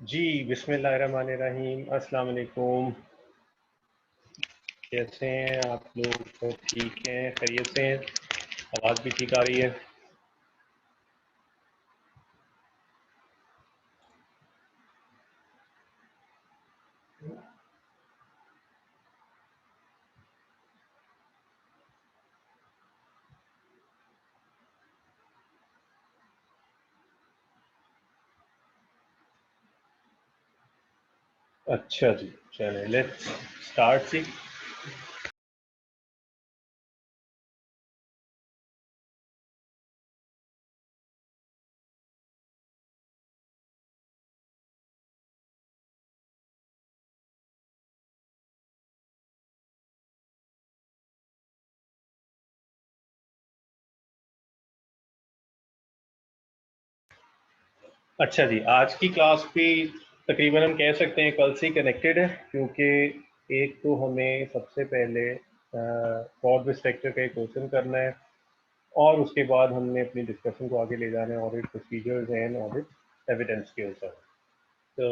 जी बिस्मिल्लाहिर्रहमानिर्रहीम, अस्सलाम वालेकुम। कैसे हैं आप लोग? सब ठीक हैं? खैरियत से हैं? आवाज़ भी ठीक आ रही है? अच्छा जी, चलें लेट्स स्टार्ट सी। अच्छा जी, आज की क्लास भी तकरीबन हम कह सकते हैं कल से कनेक्टेड है, क्योंकि एक तो हमें सबसे पहले फ्रॉड रिस्क फैक्टर का एक क्वेश्चन करना है और उसके बाद हमने अपनी डिस्कशन को आगे ले जाना है audit procedures and audit evidence के ऊपर। तो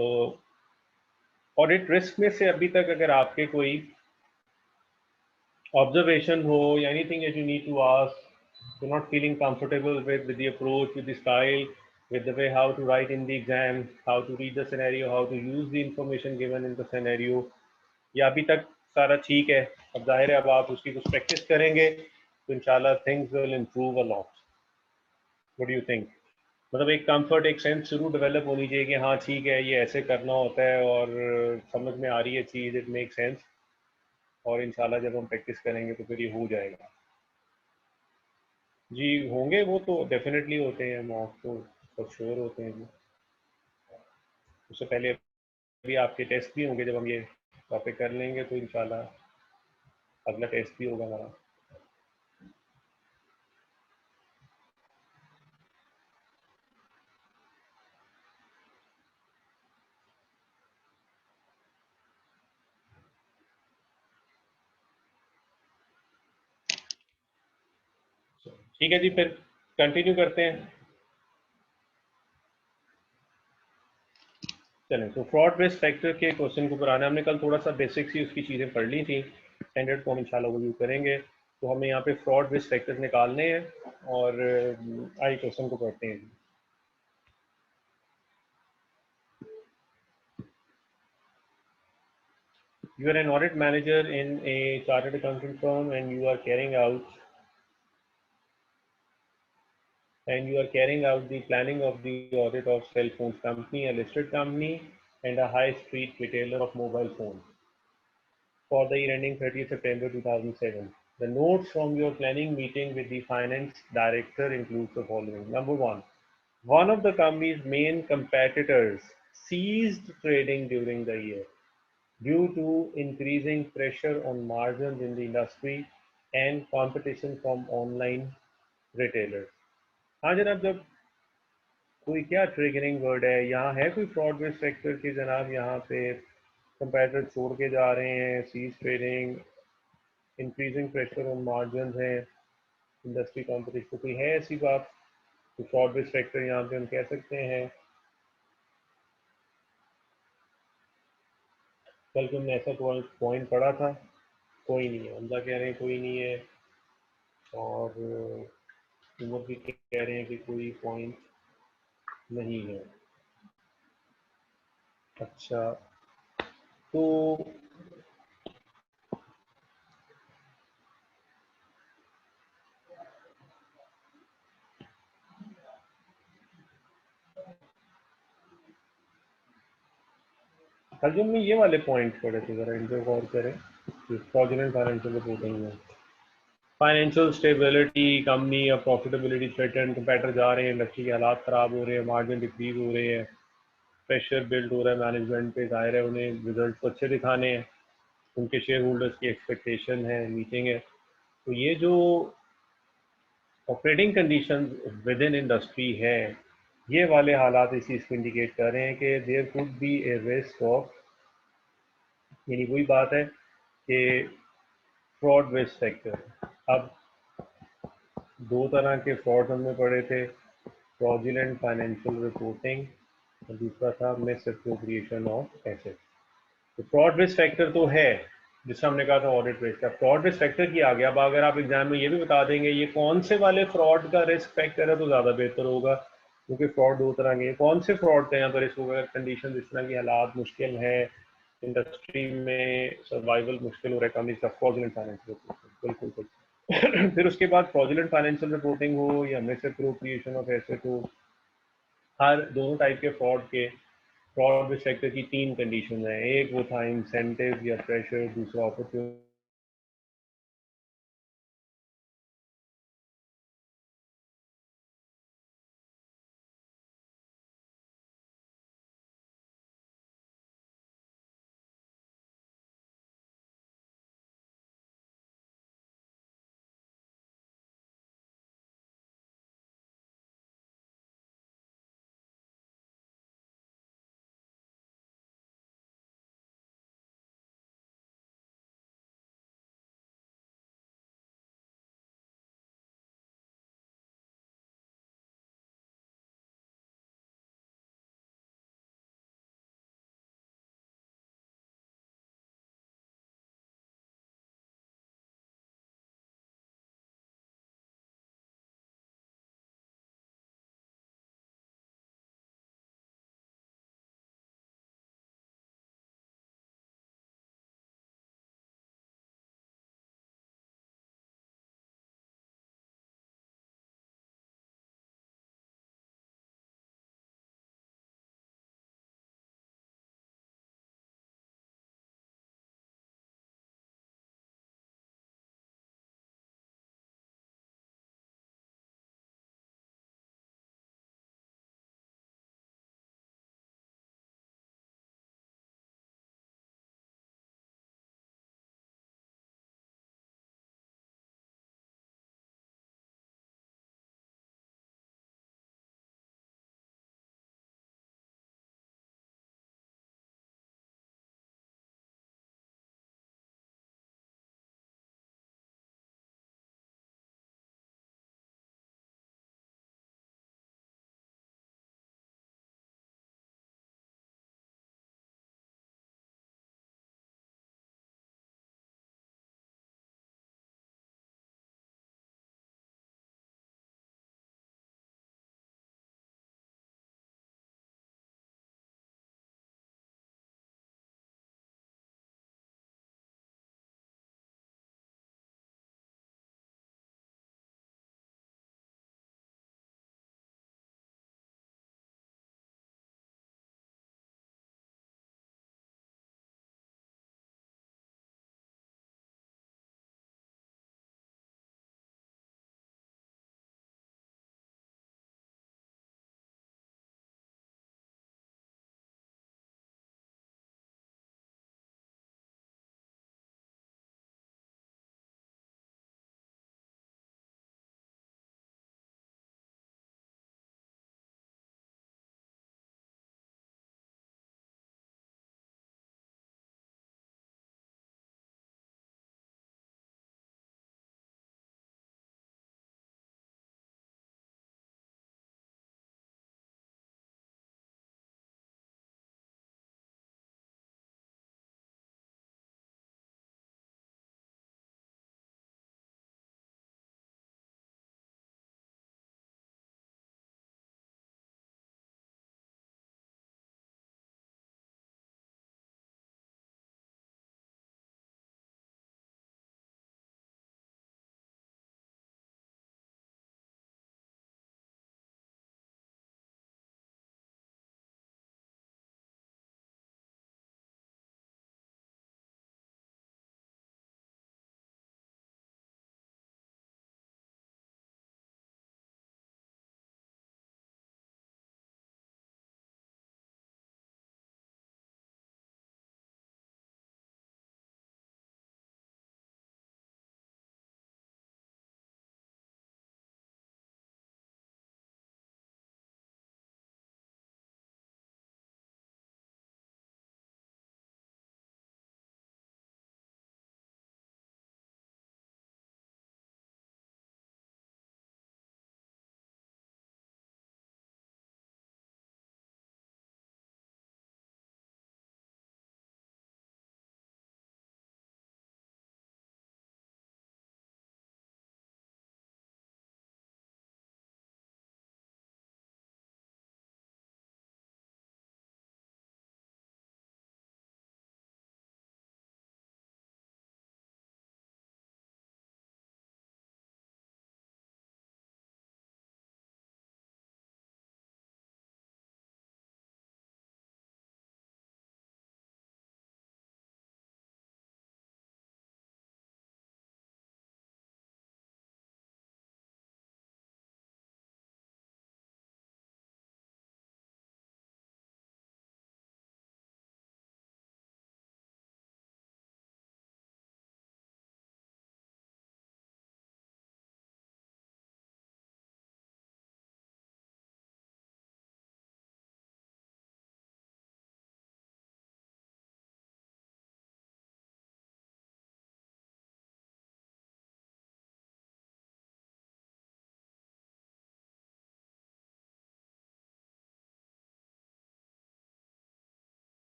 ऑडिट रिस्क में से अभी तक अगर आपके कोई observation ho, anything that you need to ask, you're not feeling comfortable with the approach, with the style, with the way how to write in the exam, how to read the scenario, how to use the information given in the scenario, या अभी तक सारा ठीक है? अब जाहिर है अब आप उसकी कुछ प्रैक्टिस करेंगे तो इंशाल्लाह things will improve a lot. What do you think? मतलब एक कंफर्ट, एक सेंस जरूर डेवलप होनी चाहिए कि हाँ ठीक है, ये ऐसे करना होता है और समझ में आ रही है चीज़, इट मेक सेंस, और इंशाल्लाह जब हम प्रैक्टिस करेंगे तो फिर ये हो जाएगा। जी होंगे, वो तो डेफिनेटली होते हैं, मॉक तो फॉर श्योर होते हैं जी। उससे पहले भी आपके टेस्ट भी होंगे, जब हम ये टॉपिक कर लेंगे तो इंशाल्लाह अगला टेस्ट भी होगा हमारा। ठीक है जी, फिर कंटिन्यू करते हैं। चलें, तो फ्रॉड रिस्क फैक्टर के क्वेश्चन को कराना, हमने कल थोड़ा सा बेसिक्स ही उसकी चीज़ें पढ़ ली थी, स्टैंडर्ड फॉर्म इंशाल्लाह रिव्यू करेंगे। तो हमें यहाँ पे फ्रॉड रिस्क फैक्टर्स निकालने हैं और आई क्वेश्चन को पढ़ते हैं। You are an audit manager in a chartered accountant firm and you are carrying out the planning of the audit of cell phones company, a listed company, and a high street retailer of mobile phones for the year ending 30th September 2007. The notes from your planning meeting with the finance director includes the following. Number one of the company's main competitors ceased trading during the year due to increasing pressure on margins in the industry and competition from online retailers. हाँ जनाब, जब कोई क्या triggering word है, यहाँ है कोई fraud risk factor की जनाब? यहाँ पे कंपेटिटर छोड़ के जा रहे हैं, cease trading, increasing pressure on margin है, इंडस्ट्री कॉम्पिटिशन, कोई है ऐसी बात? तो फ्रॉड रिस्क फैक्टर यहाँ पे हम कह सकते हैं। कल तुमने ऐसा पॉइंट पढ़ा था, कोई नहीं है, हमजा कह रहे हैं कोई नहीं है, और उमर भी कह रहे हैं कि कोई पॉइंट नहीं है। अच्छा, तो हजम में ये वाले पॉइंट पढ़े थे, जरा इन पे गौर करें। फ्रॉडुलेंट फाइनेंशियल रिपोर्टिंग में फाइनेंशियल स्टेबिलिटी, कंपनी या प्रॉफिटेबिलिटी थ्रेटन, कंपेटर जा रहे हैं, इंडस्ट्री के हालात ख़राब हो रहे हैं, मार्जिन डिक्रीज हो रहे हैं, प्रेशर बिल्ड हो रहा है मैनेजमेंट पे, जाहिर है उन्हें रिजल्ट को अच्छे दिखाने हैं, उनके शेयर होल्डर्स की एक्सपेक्टेशन है, मीटिंग है। तो ये जो operating condition with in industry है, ये वाले हालात इस चीज़ को इंडिकेट कर रहे हैं कि there could be a risk of, यानी वही बात है कि फ्रॉड रिस्क फैक्टर। अब दो तरह के फ्रॉड हमने पढ़े थे, फ्रॉडुलेंट फाइनेंशियल रिपोर्टिंग और दूसरा था मिस एप्रोप्रिएशन ऑफ एसेट। तो फ्रॉड रिस्क फैक्टर तो है, जिससे हमने कहा था ऑडिट रिस्क का, फ्रॉड रिस्क फैक्टर की आ गया। अब अगर आप एग्जाम में ये भी बता देंगे ये कौन से वाले फ्रॉड का रिस्क फैक्टर है तो ज़्यादा बेहतर होगा, क्योंकि फ्रॉड दो तरह के, कौन से फ्रॉड का यहाँ पर रिस्क होगा, कंडीशन जिस तरह की हालात मुश्किल है, इंडस्ट्री में सर्वाइवल मुश्किल हो रहा है कंपनी का, फ्रॉडुलेंट फाइनेंशियल रिपोर्टिंग बिल्कुल बिल्कुल। फिर उसके बाद फ्रॉडुलेंट फाइनेंशियल रिपोर्टिंग हो या मिस एप्रोप्रिएशन ऑफ एसेट हो, हर दोनों टाइप के फ्रॉड के फ्रॉड रिस्क फैक्टर की तीन कंडीशन है। एक वो था इंसेंटिव या प्रेशर, दूसरा अपॉर्चुनिटी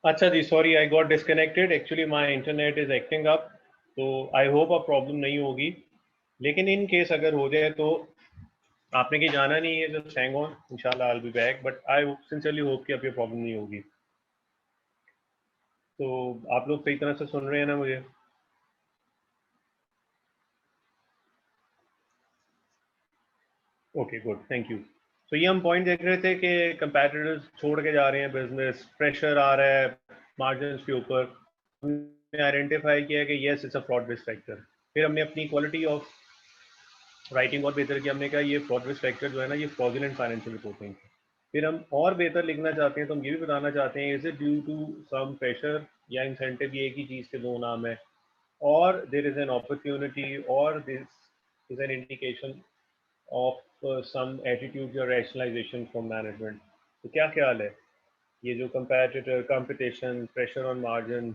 अच्छा जी, sorry I got disconnected, actually my internet is acting up, तो आई होप अब प्रॉब्लम नहीं होगी, लेकिन इन केस अगर हो जाए तो आपने कहीं जाना नहीं है, जस्ट हैंग ऑन, इंशाल्लाह I will be back, but I sincerely hope कि अब ये प्रॉब्लम नहीं होगी। तो आप लोग सही तरह से सुन रहे हैं ना मुझे? Okay good, thank you. तो ये हम पॉइंट देख रहे थे कि कंपैटिटर्स छोड़ के जा रहे हैं बिजनेस, प्रेशर आ रहा है मार्जिन के ऊपर, हमने आइडेंटिफाई किया कि yes it's a fraud risk factor. फिर हमने अपनी क्वालिटी ऑफ राइटिंग और बेहतर किया, हमने कहा ये फ्रॉड रिस्क फैक्टर जो है ना, ये फ्रॉडुलेंट फाइनेंशियल रिपोर्टिंग। फिर हम और बेहतर लिखना चाहते हैं तो हम ये भी बताना चाहते हैं is it due to some pressure या इंसेंटिव, ये एक ही चीज़ के दो नाम है, और देर इज एन अपॉर्चुनिटी, और this is an indication of some attitude या रैशनलाइजेशन फ्रॉम मैनेजमेंट। तो क्या ख्याल है, ये जो competitor, competition, pressure on margin,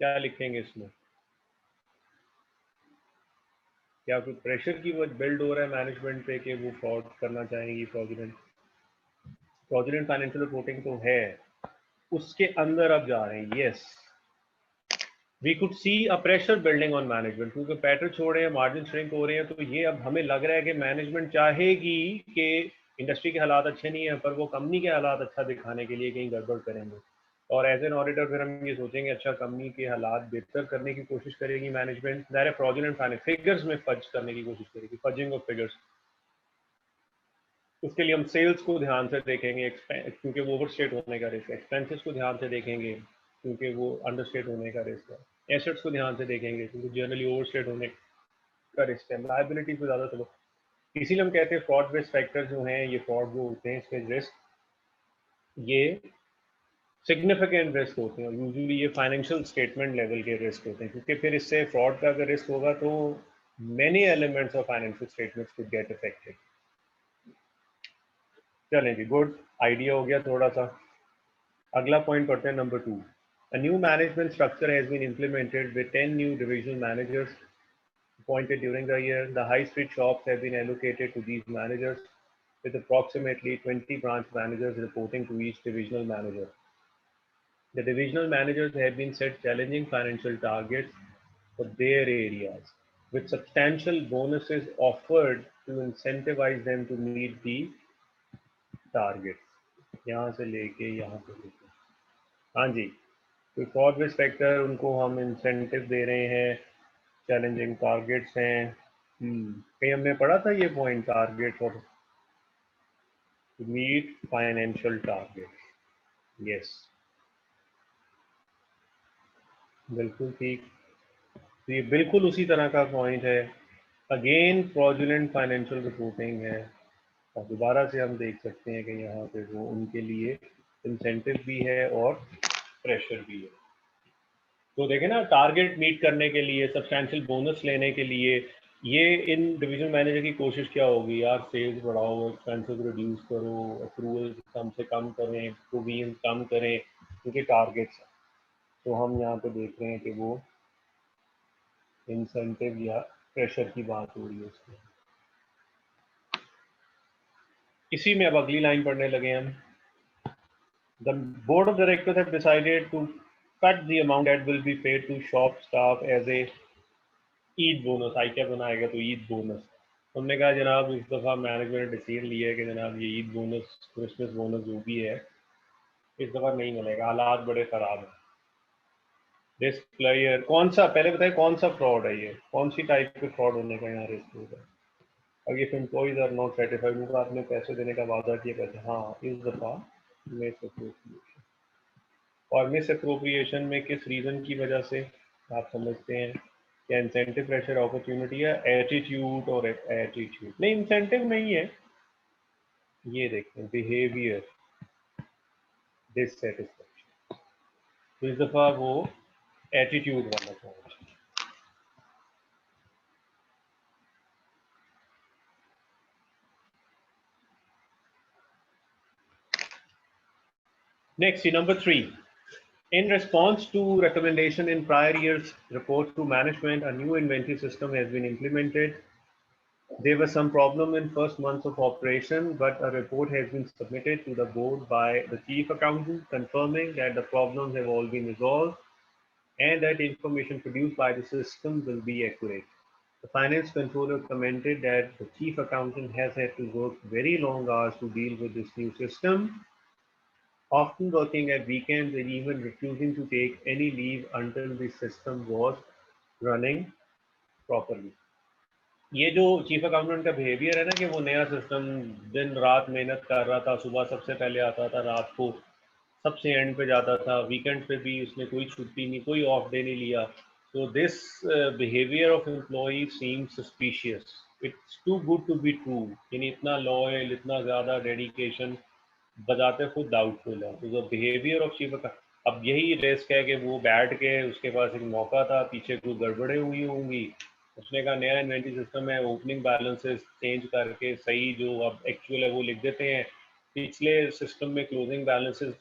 क्या लिखेंगे इसमें? क्या कोई प्रेशर की वजह बिल्ड हो रहा है मैनेजमेंट पे कि वो फ्रॉड करना चाहेंगी, फ्रॉडुलेंट? फ्रॉडुलेंट फाइनेंशियल रिपोर्टिंग तो है, उसके अंदर अब जा रहे हैं। Yes, we could see a pressure building on management, क्योंकि पैटर छोड़ रहे हैं, मार्जिन श्रिंक हो रहे हैं, तो ये अब हमें लग रहा है कि मैनेजमेंट चाहेगी कि इंडस्ट्री के हालात अच्छे नहीं है, पर वो कंपनी के हालात अच्छा दिखाने के लिए कहीं गड़बड़ करेंगे, और एज एन ऑडिटर फिर हम ये सोचेंगे अच्छा कंपनी के हालात बेहतर करने की कोशिश करेगी management, direct fraudulent finance figures में फज करने की कोशिश करेगी, फजिंग ऑफ फिगर्स। उसके लिए हम सेल्स को ध्यान से देखेंगे क्योंकि वो ओवरस्टेट होने का रिस्क है, एक्सपेंसेस को ध्यान से देखेंगे क्योंकि वो अंडरस्टेट होने का रिस्क है, एसेट्स को ध्यान से देखेंगे क्योंकि जनरली ओवरस्टेट होने का रिस्क है, लायबिलिटी को ज़्यादा चलो। इसीलिए हम कहते हैं फ्रॉड रिस्क फैक्टर जो हैं, ये फ्रॉड जो होते हैं इसके रिस्क, ये सिग्निफिकेंट रिस्क होते हैं, और यूजुअली ये फाइनेंशियल स्टेटमेंट लेवल के रिस्क होते हैं, क्योंकि फिर इससे फ्रॉड का अगर रिस्क होगा तो many elements of financial statements could get affected. चलें जी, गुड आइडिया हो गया थोड़ा सा। अगला पॉइंट पढ़ते हैं, number 2। A new management structure has been implemented with 10 new divisional managers appointed during the year. The high street shops have been allocated to these managers, with approximately 20 branch managers reporting to each divisional manager. The divisional managers have been set challenging financial targets for their areas, with substantial bonuses offered to incentivize them to meet the targets. यहाँ से लेके यहाँ पे लेके, हाँ जी, कोई fraud risk factor, उनको हम इंसेंटिव दे रहे हैं, चैलेंजिंग टारगेट्स हैं। कहीं हमने पढ़ा था ये पॉइंट, टारगेट और to meet financial target. Yes, बिल्कुल ठीक, तो ये बिल्कुल उसी तरह का पॉइंट है, अगेन फ्रॉडुलेंट फाइनेंशियल रिपोर्टिंग है, और दोबारा से हम देख सकते हैं कि यहाँ पे वो उनके लिए इंसेंटिव भी है और प्रेशर भी है। तो देखें ना, टारगेट मीट करने के लिए, सब्सटैंशियल बोनस लेने के लिए, ये इन डिवीजन मैनेजर की कोशिश क्या होगी, यार सेल्स बढ़ाओ, एक्सपेंसेस रिड्यूस करो, अप्रूवल कम से कम करें, प्रोविजन कम करें, क्योंकि टारगेट्स हैं। तो हम यहाँ पे देख रहे हैं कि वो इंसेंटिव या प्रेशर की बात हो रही है उसमें। इसी में अब अगली लाइन पढ़ने लगे हम। The board of directors have decided to cut the amount that will be paid to shop staff as a Eid bonus. आई क्या बनाएगा, तो ईद बोनस। हमने कहा जनाब इस दफ़ा मैनेजमेंट ने डिसीजन लिया है कि जनाब ये ईद बोनस, क्रिसमस बोनस जो भी है, इस दफ़ा नहीं मिलेगा, हालात बड़े ख़राब हैं। रिस्क प्लेयर कौन सा, पहले बताए कौन सा फ्रॉड है, ये कौन सी टाइप के फ्रॉड होने का यहाँ रिस्क होगा? अब ये एम्प्लॉइज आर नॉट सेटिस्फाइड, उनको आपने पैसे देने का वादा किया, कहते हाँ इस दफ़ा मिस अप्रोप्रिएशन, और मिस अप्रोप्रिएशन में किस रीज़न की वजह से आप समझते हैं? क्या इंसेंटिव, प्रेशर, अपॉर्चुनिटी, या एटीट्यूड? और एटीट्यूड नहीं, इंसेंटिव नहीं है, ये देखें बिहेवियर, डिससेटिस्फेक्शन, तो इस दफ़ा वो एटीट्यूड वाला point. Next, number 3। In response to recommendation in prior years report to management, a new inventory system has been implemented There was some problem in first months of operation, but a report has been submitted to the board by the chief accountant confirming that the problems have all been resolved and that information produced by the system will be accurate. The finance controller commented that the chief accountant has had to work very long hours to deal with this new system, often working at weekends and even refusing to take any leave until the system was running properly. ये जो chief accountant का behaviour है ना कि वो नया system दिन रात मेहनत कर रहा था, सुबह सबसे पहले आता था, रात को सबसे एंड पे जाता था, वीकेंड पे भी उसने कोई छुट्टी नहीं, कोई ऑफ डे नहीं लिया. So this behavior of employee seems suspicious. It's too good to be true. यानी इतना लॉयल, इतना ज़्यादा डेडिकेशन बजाते खुद डाउटफुल है. तो द बिहेवियर ऑफ चीफ, अब यही रिस्क है कि वो बैठ के उसके पास एक मौका था, पीछे कोई गड़बड़े हुई होंगी, उसने कहा नया इन्वेंट्री सिस्टम है, ओपनिंग बैलेंसेस चेंज करके सही जो अब एक्चुअल है वो लिख देते हैं, पिछले सिस्टम में क्लोजिंग बैलेंसेस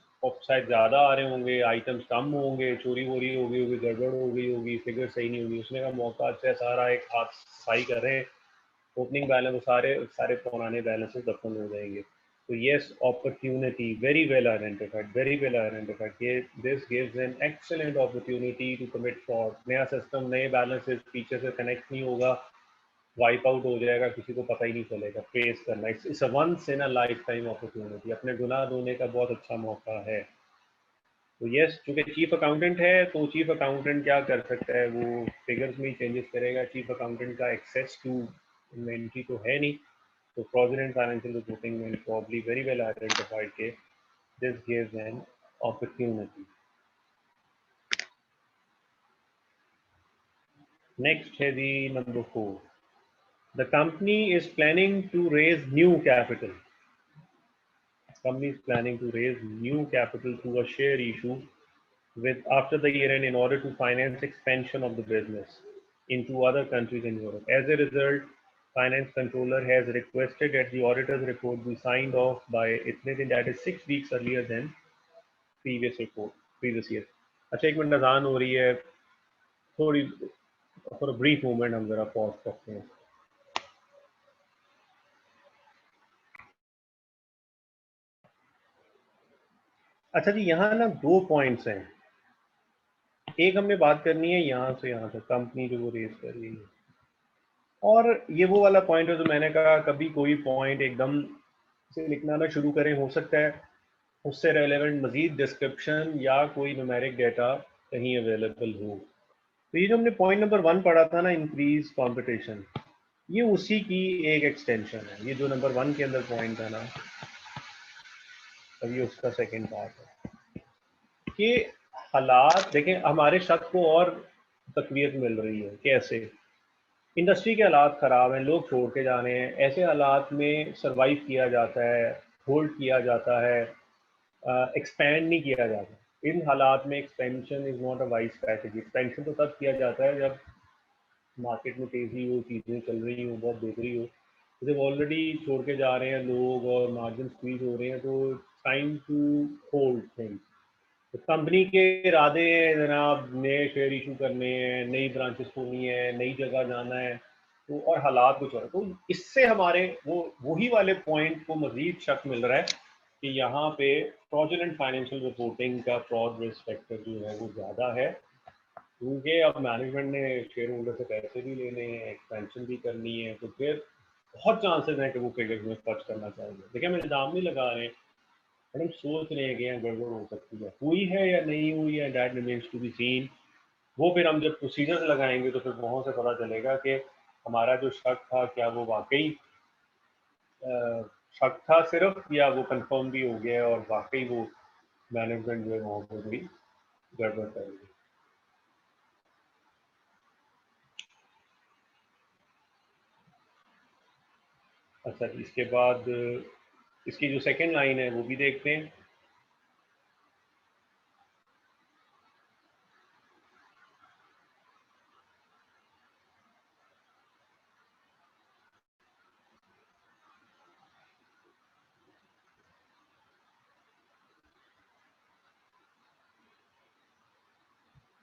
शायद ज़्यादा आ रहे होंगे, आइटम्स कम होंगे, चोरी वोरी हो गई होगी, गड़बड़ हो गई होगी, फिगर सही नहीं होगी. उसने कहा मौका अच्छा है, सारा एक हाथ सफाई कर रहे हैं, ओपनिंग बैलेंस सारे सारे पुराने बैलेंसेस दफन हो जाएंगे. तो yes, opportunity, very well identified. This gives an excellent opportunity to commit fraud. नया सिस्टम, नए बैलेंसेस पीछे से कनेक्ट नहीं होगा, वाइप आउट हो जाएगा, किसी को पता ही नहीं चलेगा. फेस करना, it's a once in a lifetime opportunity, अपने गुनाह धोने का बहुत अच्छा मौका है. तो यस, चूंकि चीफ अकाउंटेंट है तो चीफ अकाउंटेंट क्या कर सकता है, वो फिगर्स में चेंजेस करेगा. चीफ अकाउंटेंट का एक्सेस टू इन्वेंट्री तो है नहीं. तो fraudulent financial reporting will probably very well identified case. This gives an opportunity. Next है जी number 4. The company is planning to raise new capital. Company is planning to raise new capital through a share issue with after the year end in order to finance expansion of the business into other countries in Europe. As a result, finance controller has requested that the auditor's report be signed off by Ithnitin, that is 6 weeks earlier than previous year. अच्छा, एक minute अजान हो रही है, थोड़ी for a brief moment हम जरा pause करते हैं. अच्छा जी, यहाँ ना दो पॉइंट्स हैं. एक हमने बात करनी है यहाँ से यहाँ तक, कंपनी जो वो रेज कर रही है, और ये वो वाला पॉइंट है जो मैंने कहा, कभी कोई पॉइंट एकदम से लिखना ना शुरू करें, हो सकता है उससे रेलेवेंट मजीद डिस्क्रिप्शन या कोई न्यूमेरिक डाटा कहीं अवेलेबल हो. तो ये जो हमने पॉइंट नंबर 1 पढ़ा था ना, इंक्रीज कंपटीशन, ये उसी की एक एक्सटेंशन है. ये जो नंबर 1 के अंदर पॉइंट है ना, अभी उसका सेकंड पार्ट है कि हालात देखें, हमारे शक को और तकवीत मिल रही है. कैसे? इंडस्ट्री के हालात ख़राब हैं, लोग छोड़ के जा रहे हैं, ऐसे हालात में सरवाइव किया जाता है, होल्ड किया जाता है, एक्सपेंड नहीं किया जाता. इन हालात में expansion is not a wise strategy. Expansion तो तब किया जाता है जब मार्केट में तेज़ी हो, चीज़ें चल रही हो, बहुत बेहतरी हो. जब ऑलरेडी छोड़ के जा रहे हैं लोग और मार्जिन स्क्वीज हो रहे हैं, तो टाइम टू होल्ड थिंग्स. तो कंपनी के इरादे हैं जनाब, नए शेयर इशू करने हैं, नई ब्रांचेस खोलनी है, नई जगह जाना है, तो और हालात कुछ और. तो इससे हमारे वो वही वाले पॉइंट को मजीद शक मिल रहा है कि यहाँ पे फ्रॉडुलेंट फाइनेंशियल रिपोर्टिंग का फ्रॉड रिस्क फैक्टर जो है वो ज़्यादा है, क्योंकि अब मैनेजमेंट ने शेयर होल्डर से पैसे भी लेने हैं, एक्सपेंशन भी करनी है, तो फिर बहुत चांसेस हैं कि वो फिगर्स में खर्च करना चाहेंगे. देखिए, हम इल्ज़ाम नहीं लगा रहे हैं, बट हम सोच रहे हैं कि यहाँ गड़बड़ हो सकती है. हुई है या नहीं हुई है, that remains to be seen. वो फिर हम जब प्रोसीजर्स लगाएंगे तो फिर वहाँ से पता चलेगा कि हमारा जो शक था क्या वो वाकई शक था सिर्फ, या वो कंफर्म भी हो गया है और वाकई वो मैनेजमेंट जो है वहाँ पर भी गड़बड़ करेगी. अच्छा, इसके बाद इसकी जो सेकंड लाइन है वो भी देखते हैं.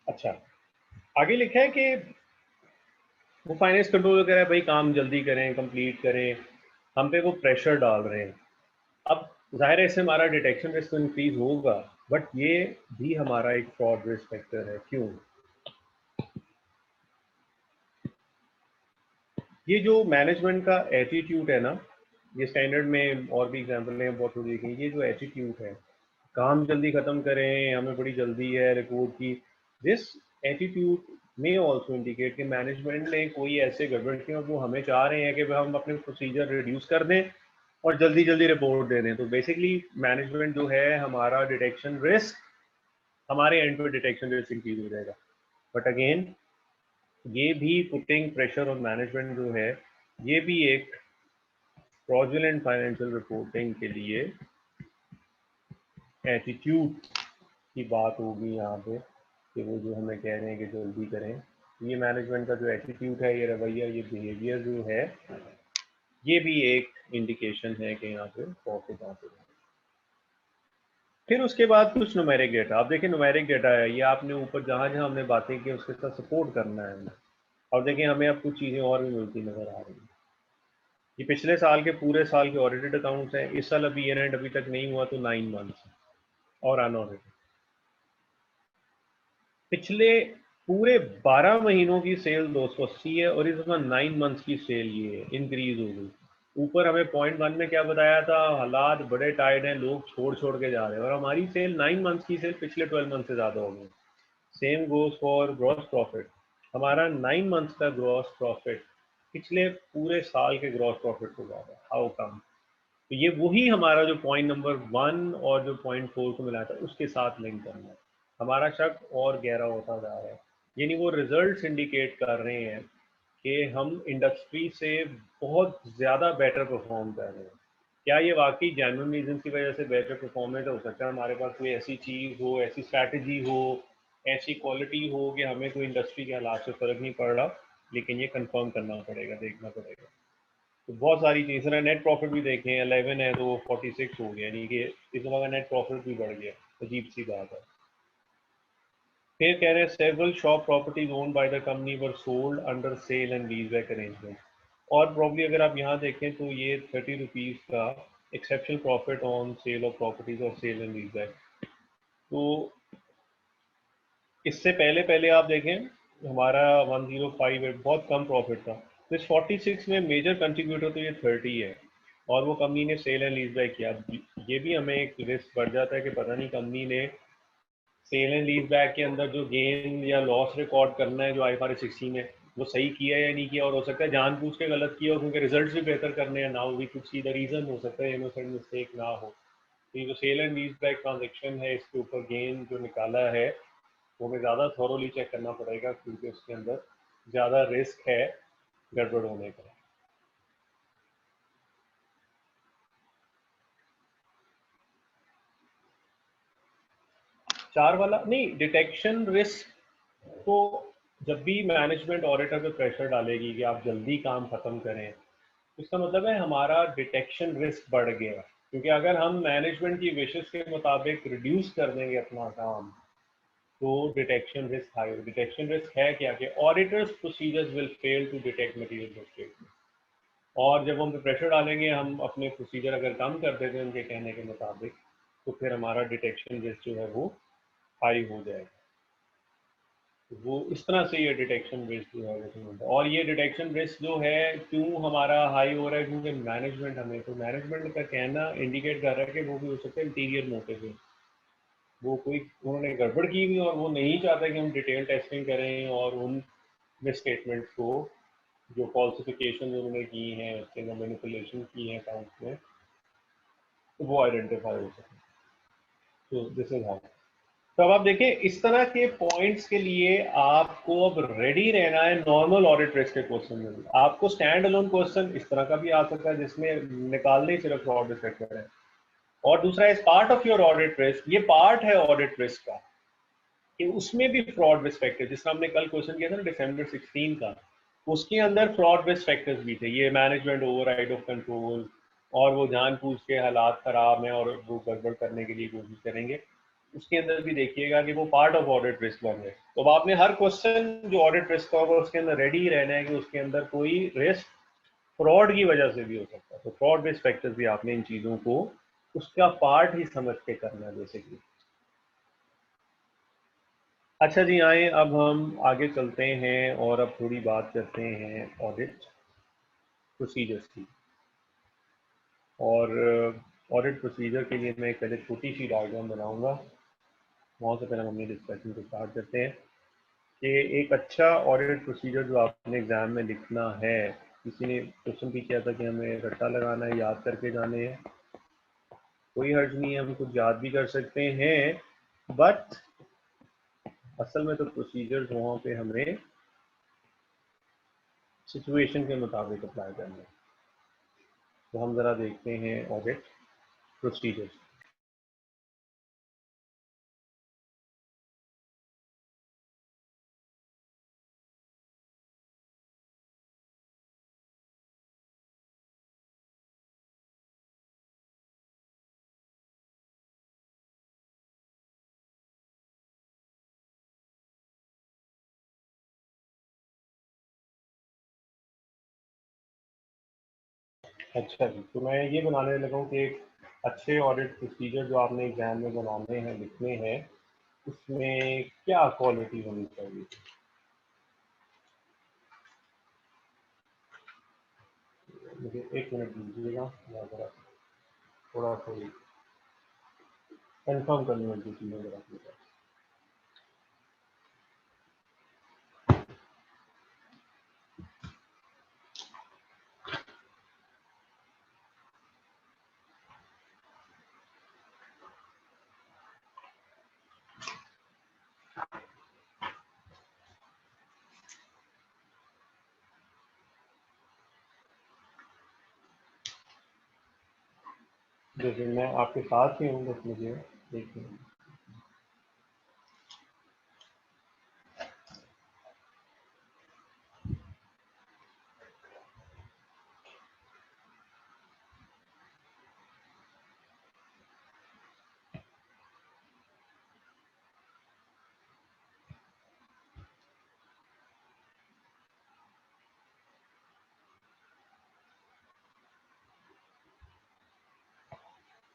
अच्छा, आगे लिखा है कि वो फाइनेंस कंट्रोल कह रहा है भाई काम जल्दी करें, कंप्लीट करें, हम पे वो प्रेशर डाल रहे हैं। अब जाहिर है इससे हमारा डिटेक्शन रिस्क इंक्रीज होगा, बट ये भी हमारा एक फ्रॉड रिस्क फैक्टर है। क्यों? ये जो मैनेजमेंट का एटीट्यूड है ना, ये स्टैंडर्ड में और भी एग्जांपल हैं बहुत थोड़ी देखें, ये जो एटीट्यूड है, काम जल्दी खत्म करें, हमें बड़ी जल्दी है रिपोर्ट की, दिस एटीट्यूड में ऑल्सो इंडिकेट कि मैनेजमेंट ने कोई ऐसे गड़बड़ की और वो हमें चाह रहे हैं कि हम अपने प्रोसीजर रिड्यूस कर दें और जल्दी जल्दी रिपोर्ट दे दें। तो बेसिकली मैनेजमेंट जो है, हमारा डिटेक्शन रिस्क, हमारे एंड पे डिटेक्शन रिस्क इंक्रीज हो जाएगा। बट अगेन ये भी पुटिंग प्रेशर ऑन मैनेजमेंट जो है, ये भी एक फ्रॉडुलेंट फाइनेंशियल रिपोर्टिंग के लिए एटीट्यूड की बात होगी यहाँ पे, कि वो जो हमें कह रहे हैं कि जल्दी करें। ये मैनेजमेंट का जो एटीट्यूड है, ये रवैया, ये बिहेवियर जो है, ये भी एक इंडिकेशन है कि यहाँ पे प्रॉफिट आते हैं। फिर उसके बाद कुछ न्यूमेरिक डेटा। आप देखिए न्यूमेरिक डेटा है, ये आपने ऊपर जहाँ जहाँ हमने बातें की उसके साथ सपोर्ट करना है हमें। और देखिए हमें अब कुछ चीज़ें और भी मिलती नजर आ रही हैं। ये पिछले साल के पूरे साल के ऑडिटेड अकाउंट्स हैं। इस साल अभी ईयर एंड अभी तक नहीं हुआ तो 9 मंथ्स और अनऑडिटेड। पिछले पूरे 12 महीनों की सेल 280 है और इस बार 9 मंथ्स की सेल ये इंक्रीज हो गई। ऊपर हमें पॉइंट 1 में क्या बताया था, हालात बड़े टाइट हैं, लोग छोड़ छोड़ के जा रहे हैं, और हमारी सेल 9 मंथ्स की सेल पिछले 12 मंथ से ज़्यादा हो गई। Same goes for gross profit. हमारा 9 मंथ्स का ग्रॉस प्रॉफिट पिछले पूरे साल के ग्रॉस प्रॉफिट से ज़्यादा। How come? तो ये वही हमारा जो पॉइंट नंबर 1 और जो पॉइंट 4 को मिला था उसके साथ लिंक करना है। हमारा शक और गहरा होता जा रहा है, यानी वो रिजल्ट्स इंडिकेट कर रहे हैं कि हम इंडस्ट्री से बहुत ज़्यादा बेटर परफॉर्म कर रहे हैं। क्या ये वाकई जेन्युइन रीजन की वजह से बेटर परफॉर्मेंस हो सकता है? हमारे पास कोई ऐसी चीज़ हो, ऐसी स्ट्रैटेजी हो, ऐसी क्वालिटी हो कि हमें कोई इंडस्ट्री के हालात से फर्क नहीं पड़ रहा, लेकिन ये कंफर्म करना पड़ेगा, देखना पड़ेगा। तो बहुत सारी चीज़ें, नेट प्रॉफिट भी देखें, 11 है तो वो 46 हो गया, यानी कि इस दफ़ा का नेट प्रॉफिट भी बढ़ गया। अजीब सी बात है। फिर कह रहे हैं several shop properties owned by the company were sold under sale and lease back arrangement. और प्रॉब्ली अगर आप यहाँ देखें तो ये 30 रुपीज़ का exceptional profit on sale of properties और सेल एंड लीज बैक। तो इससे पहले पहले आप देखें हमारा 105 है, बहुत कम प्रॉफिट था। तो इस 46 में मेजर कंट्रीब्यूटर तो ये 30 है, और वो कंपनी ने सेल एंड लीज बैक किया। ये भी हमें एक रिस्क बढ़ जाता है कि पता नहीं कंपनी ने सेल एंड लीज बैक के अंदर जो गेन या लॉस रिकॉर्ड करना है जो IFRS 16 है, वो सही किया या नहीं किया, और हो सकता है जानबूझ के गलत किया, और क्योंकि रिजल्ट्स भी बेहतर करने हैं, now we could see the reason, हो सकता है इनोसेंट मिस्टेक ना हो। तो ये जो sale and lease back transaction है, इसके ऊपर गेन जो निकाला है वो हमें ज़्यादा थॉरोली चेक करना पड़ेगा, क्योंकि उसके अंदर ज़्यादा रिस्क है गड़बड़ होने का। चार वाला नहीं, डिटेक्शन रिस्क तो जब भी मैनेजमेंट ऑडिटर पे प्रेशर डालेगी कि आप जल्दी काम खत्म करें, इसका मतलब है हमारा डिटेक्शन रिस्क बढ़ गया। क्योंकि अगर हम मैनेजमेंट की विशेष के मुताबिक रिड्यूस कर देंगे अपना काम, तो detection risk high. Detection risk है क्या कि auditors procedures will fail to detect material mistake. और जब हम पे प्रेशर डालेंगे, हम अपने प्रोसीजर अगर कम कर देते हैं उनके कहने के मुताबिक, तो फिर हमारा डिटेक्शन रिस्क जो है वो हाई हो जाएगा। वो इस तरह से ये डिटेक्शन रिस्क जो है वो होता है। और ये डिटेक्शन रिस्क जो है क्यों हमारा हाई हो रहा है? क्योंकि मैनेजमेंट, हमें तो मैनेजमेंट का कहना इंडिकेट कर रहा है कि वो भी हो सकता है इंटीरियर मोटिव है, वो कोई उन्होंने गड़बड़ की हुई और वो नहीं चाहता कि हम डिटेल टेस्टिंग करें और उन मिसस्टेटमेंट्स को, जो फॉल्सिफिकेशन उन्होंने की हैं, उसके अंदर मैनिपुलेशन की है अकाउंट्स में, तो वो आइडेंटिफाई हो सके। तो दिस इज हाउ। तो अब आप देखें इस तरह के पॉइंट्स के लिए आपको अब रेडी रहना है। नॉर्मल ऑडिट रिस्क के क्वेश्चन में भी आपको स्टैंड अलोन क्वेश्चन इस तरह का भी आ सकता है जिसमें निकालने ही सिर्फ ऑडिट रिस्क है। और दूसरा इस part of your audit risk, ये पार्ट है ऑडिट रिस्क का कि उसमें भी फ्रॉड रिस्क फैक्टर, जिसका हमने कल क्वेश्चन किया था ना दिसंबर 16 का, उसके अंदर फ्रॉड रिस्क फैक्टर्स भी थे। ये मैनेजमेंट ओवरराइड ऑफ कंट्रोल, और वो जानबूझ के हालात खराब हैं और वो गड़बड़ करने के लिए कोशिश करेंगे। उसके अंदर भी देखिएगा कि वो पार्ट ऑफ ऑडिट रिस्क बन है। तो अब आपने हर क्वेश्चन जो ऑडिट रिस्क का होगा उसके अंदर रेडी ही रहना है कि उसके अंदर कोई रिस्क फ्रॉड की वजह से भी हो सकता है। तो फ्रॉड बेस्ड फैक्टर्स भी आपने इन चीजों को उसका पार्ट ही समझ के करना है बेसिकली। अच्छा जी, आए अब हम आगे चलते हैं और अब थोड़ी बात करते हैं ऑडिट प्रोसीजर्स की। और ऑडिट प्रोसीजर के लिए मैं एक पहले छोटी सी डायग्राम बनाऊंगा, वहाँ से पहले हम अपनी डिस्कशन को स्टार्ट करते हैं कि एक अच्छा ऑडिट प्रोसीजर जो आपने एग्जाम में लिखना है। किसी ने क्वेश्चन भी किया था कि हमें रट्टा लगाना है, याद करके जाने हैं, कोई हर्ज नहीं है, हम कुछ याद भी कर सकते हैं, बट असल में तो प्रोसीजर्स वहाँ पे हमें सिचुएशन के मुताबिक अप्लाई करना है। तो हम ज़रा देखते हैं ऑडिट प्रोसीजर्स। अच्छा जी, तो मैं ये बनाने लगा हूँ कि एक अच्छे ऑडिट प्रोसीजर जो आपने एग्जाम में बनाने हैं, लिखने हैं, उसमें क्या क्वालिटी होनी चाहिए। मुझे एक मिनट दीजिएगा, मैं ज़रा थोड़ा सा कंफर्म कर लूँ जो चीज़ें ज़रा अपने पास। जैसे मैं आपके साथ ही हूँ, बस मुझे एक मिनट।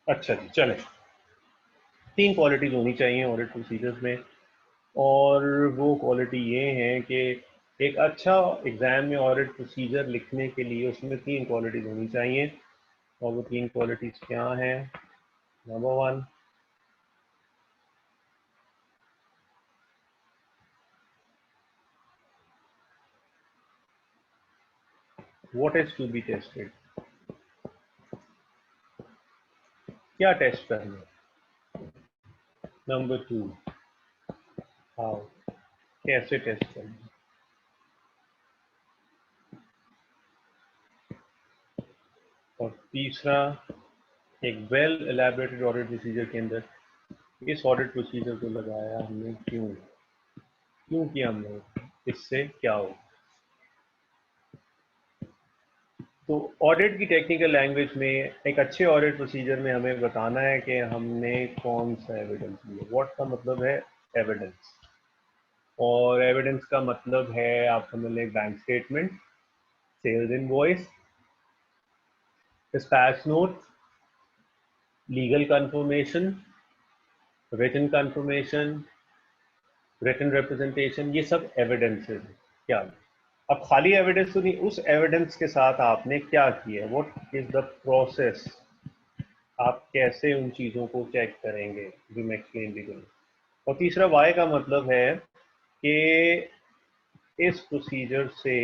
अच्छा जी, चले। 3 क्वालिटीज होनी चाहिए ऑडिट प्रोसीजर्स में, और वो क्वालिटी ये है कि एक अच्छा एग्जाम में ऑडिट प्रोसीजर लिखने के लिए उसमें 3 क्वालिटीज होनी चाहिए। और वो 3 क्वालिटीज क्या हैं? Number 1, what is to be tested, क्या टेस्ट करना है। नंबर 2, हाउ, कैसे टेस्ट करना है। और तीसरा, एक वेल एलैबोरेटेड ऑडिट प्रोसीजर के अंदर इस ऑडिट प्रोसीजर को लगाया हमने क्यों, क्यों किया हमने, इससे क्या हो। तो ऑडिट की टेक्निकल लैंग्वेज में एक अच्छे ऑडिट प्रोसीजर में हमें बताना है कि हमने कौन सा एविडेंस लिया। व्हाट का मतलब है एविडेंस, और एविडेंस का मतलब है आप समझ लें bank statement, sales invoice, dispatch note, legal confirmation, written confirmation, written representation, ये सब एविडेंसेस हैं। क्या, अब खाली एविडेंस तो नहीं, उस एविडेंस के साथ आपने क्या किया, व्हाट इज द प्रोसेस, आप कैसे उन चीज़ों को चेक करेंगे, जो मैं एक्सप्लेन भी करूँ। और तीसरा वाई का मतलब है कि इस प्रोसीजर से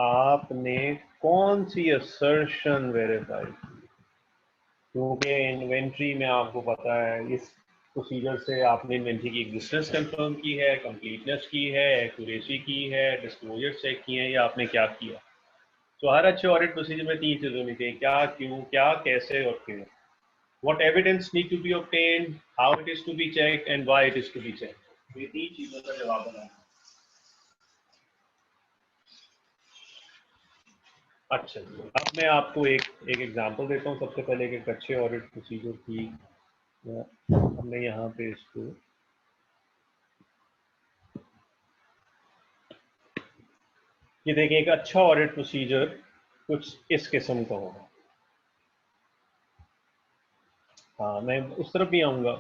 आपने कौन सी असर्शन वेरीफाई की। क्योंकि इन्वेंट्री में आपको पता है इस प्रोसीजर से आपने इन्वेंट्री की एग्जिस्टेंस कंफर्म की है, कंप्लीटनेस की है, एक्यूरेसी की है, डिस्क्लोजर चेक किए हैं, या आपने क्या किया। तो हर अच्छे ऑडिट प्रोसीजर में 3 चीज़ें होनी चाहिए, क्या, क्यों, क्या, कैसे और क्यों। What evidence need to be obtained, how it is to be checked, and why it is to be checked. ये 3 चीजों का जवाब बनाना। अच्छा जी, अब मैं आपको एक एक एग्जांपल देता हूँ। सबसे पहले एक अच्छे ऑडिट प्रोसीजर की हमने यहाँ पे इसको ये देखिए, एक अच्छा ऑडिट प्रोसीजर कुछ इस किस्म का होगा। हाँ, मैं उस तरफ भी आऊंगा,